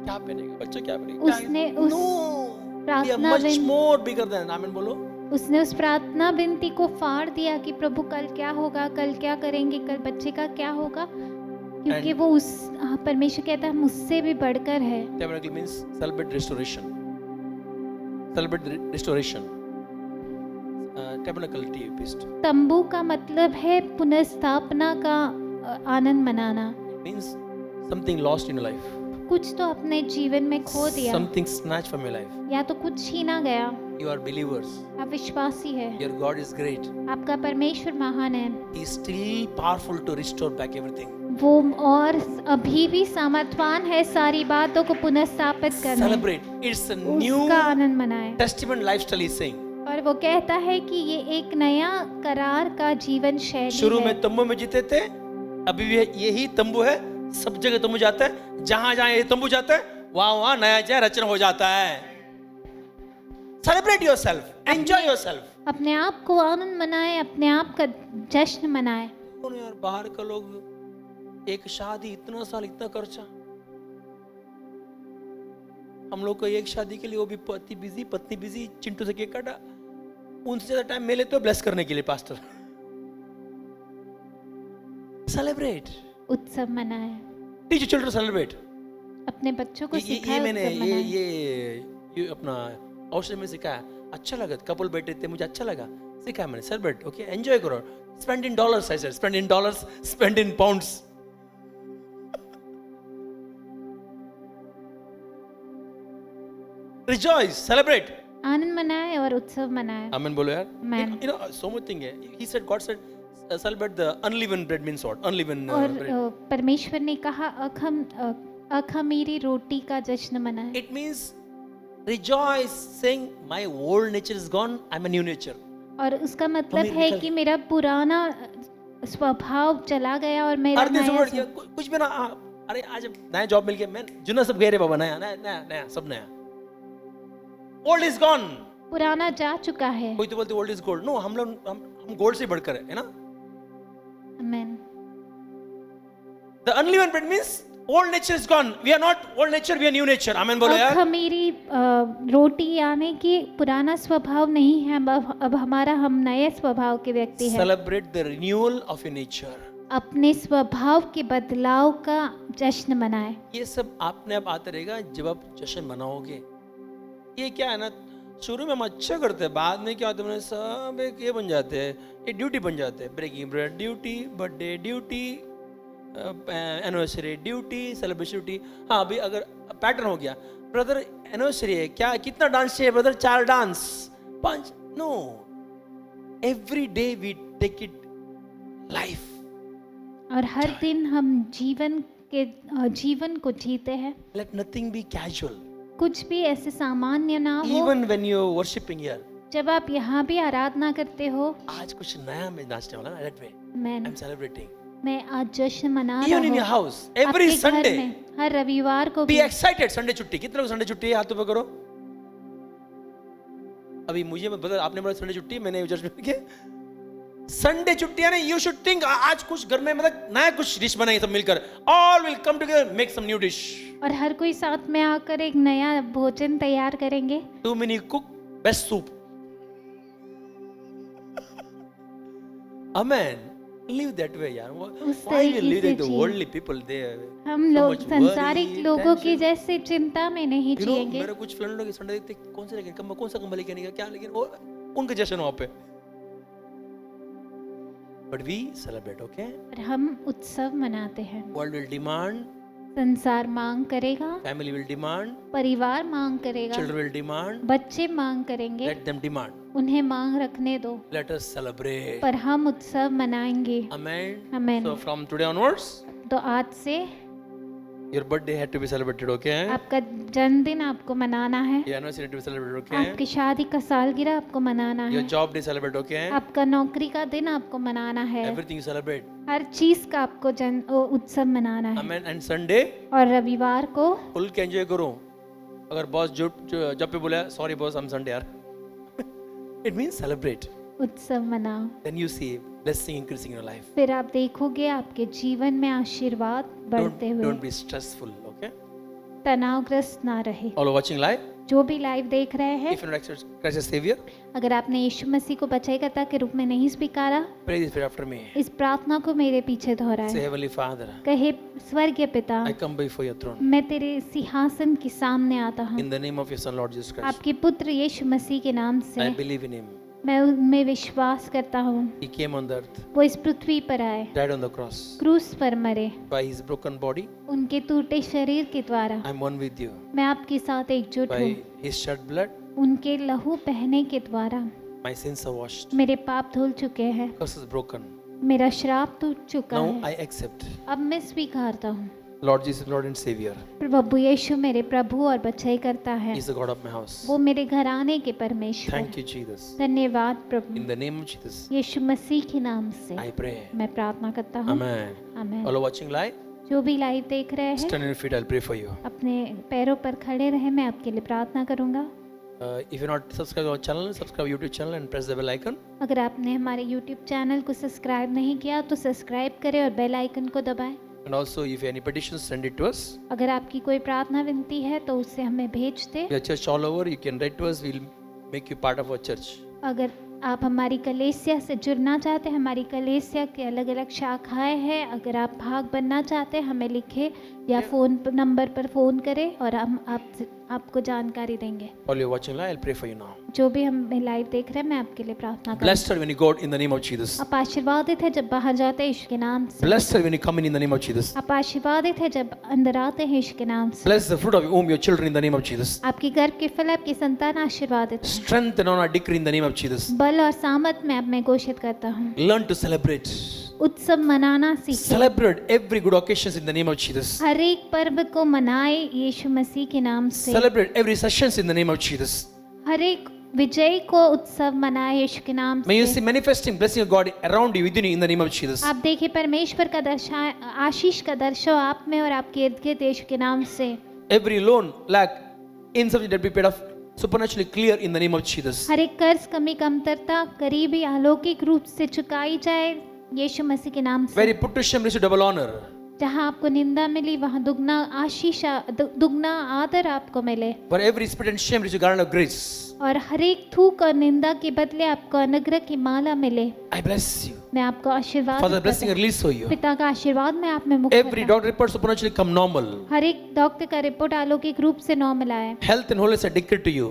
S5: क्या पहनेगा? बच्चा क्या पहनेगा?
S6: उसने उस
S5: No. We are
S6: प्रार्थना
S5: much
S6: win-
S5: more bigger than. आमीन बोलो।
S6: उसने उस प्रार्थना विनती को फाड़ दिया कि प्रभु कल क्या होगा, कल क्या करेंगे, कल बच्चे का क्या होगा, क्योंकि वो उस परमेश्वर कहता है मुझसे भी बढ़कर है।
S5: Tabernacle means celebrate restoration. Celebrate restoration. Tabernacle tea feast.
S6: तंबू का मतलब है पुनर्स्थापना का आनंद मनाना।
S5: It means something lost in your life.
S6: कुछ तो अपने जीवन में खो दिया,
S5: Something snatched from your life.
S6: या तो कुछ छीना गया।
S5: You are believers.
S6: आप विश्वासी है,
S5: Your God is great.
S6: आपका परमेश्वर महान है।
S5: He is still powerful to restore back everything.
S6: वो और अभी भी सामर्थवान है सारी बातों को पुनर्स्थापित करने।
S5: Celebrate. It's a new
S6: उसका आनंद मनाए।
S5: testament lifestyle he's saying.
S6: और वो कहता है कि ये एक नया करार का जीवन शैली
S5: शुरू
S6: है।
S5: में तंबू में जीते थे, अभी भी यही तंबू है, सब जगह तंबू जाता है, जहां जहां ये तंबू जाता है वहां नया जय रचना हो जाता है। Celebrate yourself, enjoy yourself.
S6: अपने आप को आनंद मनाए, अपने आप का जश्न मनाए।
S5: यार बाहर का लोग एक शादी इतना साल इतना खर्चा, हम लोग को एक शादी के लिए वो भी पति बिजी पत्नी बिजी, चिंटू से केक काटा, उनसे ज्यादा टाइम मैं लेते हो ब्लेस करने के लिए पास्टर। सेलिब्रेट,
S6: उत्सव मनाए,
S5: टीच चिल्ड्रन सेलिब्रेट।
S6: अपने बच्चों को
S5: ये
S6: सिखाए
S5: मैंने
S6: उत्सव मनाए।
S5: ये अपना औषध में सिखाया, अच्छा लगा, कपल बैठे थे मुझे अच्छा लगा, सिखाया मैंने। सेलिब्रेट, ओके, एंजॉय करो, spend in dollars, I said spend in dollars, spend in pounds. Rejoice, celebrate,
S6: आनंद मनाए और उत्सव मनाए।
S5: आमीन बोलो यार।
S6: Amen.
S5: You know, so much thing है। He said, God said, celebrate the unleavened bread means what? Unleavened
S6: और
S5: bread.
S6: परमेश्वर ने कहा अखमीरी रोटी का जश्न मनाए।
S5: It means rejoice, saying, my old nature is gone, I'm a new nature.
S6: और उसका मतलब
S5: हमें
S6: है
S5: निकल-
S6: कि मेरा पुराना स्वभाव चला गया और मेरा
S5: अर्धे से
S6: नया
S5: बढ़ गया, कुछ भी ना, अरे आज नया जॉब मिल गया, मैं जुना सब गए रे बाबा, नया नया नया नया सब नया। Old is gone.
S6: पुराना जा चुका है।
S5: कोई तो बोलते ओल्ड इज गोल्ड। नो, हम लोग हम गोल्ड से बढ़कर है ना।
S6: Amen.
S5: The unleavened bread means old nature is gone, we are not old nature, we are new nature. आमीन बोलो यार।
S6: खमीरी रोटी यानी कि पुराना स्वभाव नहीं है, अब हमारा हम नए स्वभाव के व्यक्ति हैं।
S5: Celebrate the renewal of your nature.
S6: अपने स्वभाव के बदलाव का जश्न मनाए।
S5: ये सब आपने आप आते रहेगा जब आप जश्न मनाओगे। ये क्या है ना, शुरू में हम अच्छा करते हैं, बाद में क्या होता है, सब एक ये बन जाते हैं, ये ड्यूटी बन जाते हैं। Breaking bread duty, birthday duty, anniversary duty, celebration duty. हाँ, अभी अगर पैटर्न हो गया, ब्रदर एनिवर्सरी है, क्या कितना डांस चाहिए brother? 4 dance, 5। No, every day we take it life.
S6: और हर दिन हम जीवन को जीते हैं।
S5: Let nothing be casual.
S6: कुछ भी ऐसे सामान्य ना हो।
S5: Even when you are worshipping here,
S6: जब आप यहाँ भी आराधना करते हो,
S5: आज कुछ नया मैं नाचने वाला ना, that way I am celebrating.
S6: मैं आज जश्न मना रहा
S5: Even in
S6: हूँ।
S5: your house, every
S6: आपके घर
S5: Sunday,
S6: में, हर रविवार को
S5: be
S6: भी।
S5: excited। संडे छुट्टी, कितने लोग संडे छुट्टी है? हाथों पे करो। अभी मुझे मत बता, आपने बोला संडे छुट्टी, मैंने चर्च में के संडे छुट्टी है ना, यू शुड थिंक आज कुछ घर में मतलब नया कुछ डिश बनाएंगे सब मिलकर, all will come together, make some new dish.
S6: और हर कोई साथ में आकर एक नया भोजन तैयार करेंगे।
S5: Too many cook best soup. Amen. Live that way यार।
S6: उस
S5: Why we
S6: तरीके
S5: live
S6: से
S5: like the
S6: जिए।
S5: worldly people? They
S6: हम
S5: so
S6: लोग
S5: much
S6: संसारिक
S5: worry,
S6: लोगों की
S5: tension.
S6: जैसे चिंता में नहीं
S5: You know,
S6: जिएंगे।
S5: मेरे कुछ फ्रेंड लोग संडे देखते कौन से लेके कौन सा कंबल लेके नहीं गया क्या, लेकिन वो उनका जश्न वहाँ पे but we celebrate, okay?
S6: और हम उत्सव मनाते हैं।
S5: World will demand,
S6: संसार मांग करेगा,
S5: family will demand,
S6: परिवार मांग करेगा,
S5: children will demand.
S6: बच्चे मांग करेंगे,
S5: Let them demand.
S6: उन्हें मांग रखने दो,
S5: Let us celebrate.
S6: पर हम उत्सव मनाएंगे।
S5: Amen.
S6: Amen.
S5: So from today onwards,
S6: तो आज से
S5: your birthday had to be celebrated, okay?
S6: आपका जन्मदिन आपको मनाना है,
S5: Your anniversary had to be celebrated, okay?
S6: आपकी शादी का सालगिरह आपको मनाना
S5: Your
S6: है,
S5: job day celebrate, okay?
S6: आपका नौकरी का दिन आपको मनाना है,
S5: Everything you celebrate.
S6: हर चीज का आपको उत्सव मनाना है।
S5: Amen. And Sunday,
S6: और रविवार को
S5: फुल के एंजॉय करो। अगर बॉस जब पे बोला सॉरी बॉस हम संडे यार, इट मींस सेलिब्रेट।
S6: उत्सव मनाओ,
S5: then you see blessing increasing in your life.
S6: फिर आप देखोगे आपके जीवन में आशीर्वाद बढ़ते हुए,
S5: डोंट बी स्ट्रेसफुल, ओके?
S6: तनावग्रस्त ना रहे।
S5: ऑल वाचिंग लाइव,
S6: जो भी लाइव देख रहे हैं,
S5: if you not accept Christ as saviour,
S6: अगर आपने यीशु मसीह को बचाईकर्ता के रूप में नहीं स्वीकारा,
S5: pray this prayer after me.
S6: इस प्रार्थना को मेरे पीछे
S5: से
S6: दोहराएं।
S5: हेवनली फादर,
S6: कहे स्वर्गीय पिता,
S5: आई कम बिफोर योर थ्रोन
S6: मैं तेरे सिंहासन के सामने आता हूँ,
S5: in the name of your son Lord Jesus Christ.
S6: आपके पुत्र यीशु मसीह के नाम से
S5: आई बिलीव इन हिम।
S6: मैं उनमें विश्वास करता हूँ।
S5: ही केम ऑन द अर्थ,
S6: वो इस पृथ्वी पर आए,
S5: डाइड ऑन द क्रॉस,
S6: क्रूस पर मरे,
S5: बाय हिज ब्रोकन बॉडी
S6: उनके टूटे शरीर के द्वारा
S5: I am one with you,
S6: मैं आपके साथ एकजुट
S5: बाय
S6: हूँ।
S5: हिज शेड ब्लड
S6: उनके लहू बहने के द्वारा
S5: माय सिंस आर वॉश्ड,
S6: मेरे पाप धुल चुके हैं,
S5: कर्स इज ब्रोकन,
S6: मेरा श्राप टूट चुका
S5: नाउ
S6: है।
S5: आई एक्सेप्ट
S6: अब मैं स्वीकारता हूँ,
S5: lord Jesus lord and saviour,
S6: प्रभु यीशु मेरे प्रभु और बचाई करता है,
S5: is the god of my house.
S6: वो मेरे घराने के परमेश्वर।
S5: थैंक यू जीसस,
S6: धन्यवाद
S5: इन
S6: प्रभु,
S5: the name of Jesus
S6: Yeshu Masih के नाम से
S5: आई प्रे,
S6: मैं प्रार्थना करता हूँ।
S5: Amen.
S6: Amen.
S5: All watching live,
S6: जो भी लाइव देख रहे हैं,
S5: stand in feet, I pray for you.
S6: अपने पैरों पर खड़े रहे, मैं आपके लिए प्रार्थना करूंगा।
S5: If you not subscribe our channel, subscribe YouTube channel and press the bell icon.
S6: अगर आपने हमारे YouTube चैनल को सब्सक्राइब नहीं किया तो सब्सक्राइब करें और बेल आइकन को दबाएं।
S5: And also, if you have any petitions, send it to us.
S6: अगर आपकी कोई प्रार्थना विनती है तो उसे हमें भेज दें।
S5: We are church all over. You can write to us. We'll make you part of our church.
S6: अगर आप हमारी कलीसिया से जुड़ना चाहते हैं, हमारी कलीसिया के अलग अलग शाखाएं हैं, अगर आप भाग बनना चाहते हैं हमें लिखें या फ़ोन नंबर पर फ़ोन करें और हम आपको जानकारी देंगे।
S5: All you watching live, I'll pray for you now.
S6: जो भी हमें लाइव देख रहे हैं मैं आपके लिए प्रार्थना करूँ।
S5: Blessed are when you go out in the name of Jesus.
S6: आप आशीर्वादित है जब बाहर जाते हैं यीशु के नाम से।
S5: Blessed are when you come in the name of Jesus.
S6: आप आशीर्वादित है जब अंदर आते हैं यीशु के नाम से।
S5: Bless the fruit of your womb, your children in the name of Jesus.
S6: आपके गर्भ के फल आपकी संतान आशीर्वादित है।
S5: Strength and honor I decree in the name of Jesus.
S6: बल और सामर्थ मैं अब मैं घोषित करता हूँ।
S5: Learn to celebrate.
S6: उत्सव मनाना सीखें।
S5: Celebrate every good occasions in the name of Jesus.
S6: हर एक पर्व को मनाए यीशु मसीह के नाम से।
S5: Celebrate every sessions in the name of Jesus.
S6: हर एक विजय को उत्सव मनाए यीशु के नाम
S5: May you
S6: से।
S5: see manifesting blessing of God around you, within you, in the name of Jesus.
S6: आप देखिए परमेश्वर का दर्शन, आशीष का दर्शन आप में और आपके इर्द गिर्द यीशु के नाम से।
S5: Every loan, lack, insufficient debt be paid off supernaturally clear in the name of Jesus.
S6: हर एक कर्ज कमी कमतरता करीबी अलौकिक रूप से चुकाई जाए यीशु मसीह के नाम
S5: Where
S6: से।
S5: you put to shame, receive double honor.
S6: जहाँ आपको निंदा मिली वहाँ दुगना आशीष दुगना आदर आपको मिले।
S5: For every spit and shame, receive garland of grace.
S6: और हर एक थूक और निंदा के बदले आपको अनुग्रह की माला मिले।
S5: I bless you.
S6: मैं आपको आशीर्वाद
S5: Father,
S6: देता
S5: blessing
S6: हूँ।
S5: release for you.
S6: पिता का आशीर्वाद मैं आप में मुक्त
S5: Every
S6: करता हूँ।
S5: doctor report supernaturally come normal.
S6: हर एक डॉक्टर का रिपोर्ट अलौकिक रूप से नॉर्मल आए।
S5: Health and wholeness I declare to you.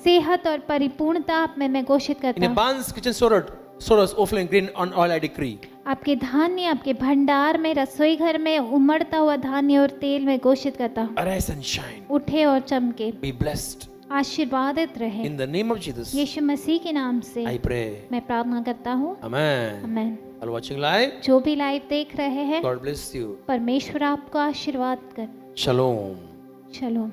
S6: सेहत और परिपूर्णता आप में मैं घोषित
S5: In
S6: करता
S5: a
S6: हूँ।
S5: barns, kitchen, sorrows, overflowing green on oil I decree.
S6: आपके धान्य आपके भंडार में रसोई घर में उमड़ता हुआ धान्य और तेल में घोषित करता हूँ।
S5: Arise and shine.
S6: उठे और चमके,
S5: Be blessed.
S6: आशीर्वादित रहे।
S5: In the name of Jesus,
S6: यीशु मसीह के नाम से
S5: I pray.
S6: मैं प्रार्थना करता हूँ।
S5: Amen.
S6: आमेन।
S5: All watching live,
S6: जो भी लाइव देख रहे हैं
S5: God bless you.
S6: परमेश्वर आपको आशीर्वाद कर।
S5: Shalom.
S6: शलोम।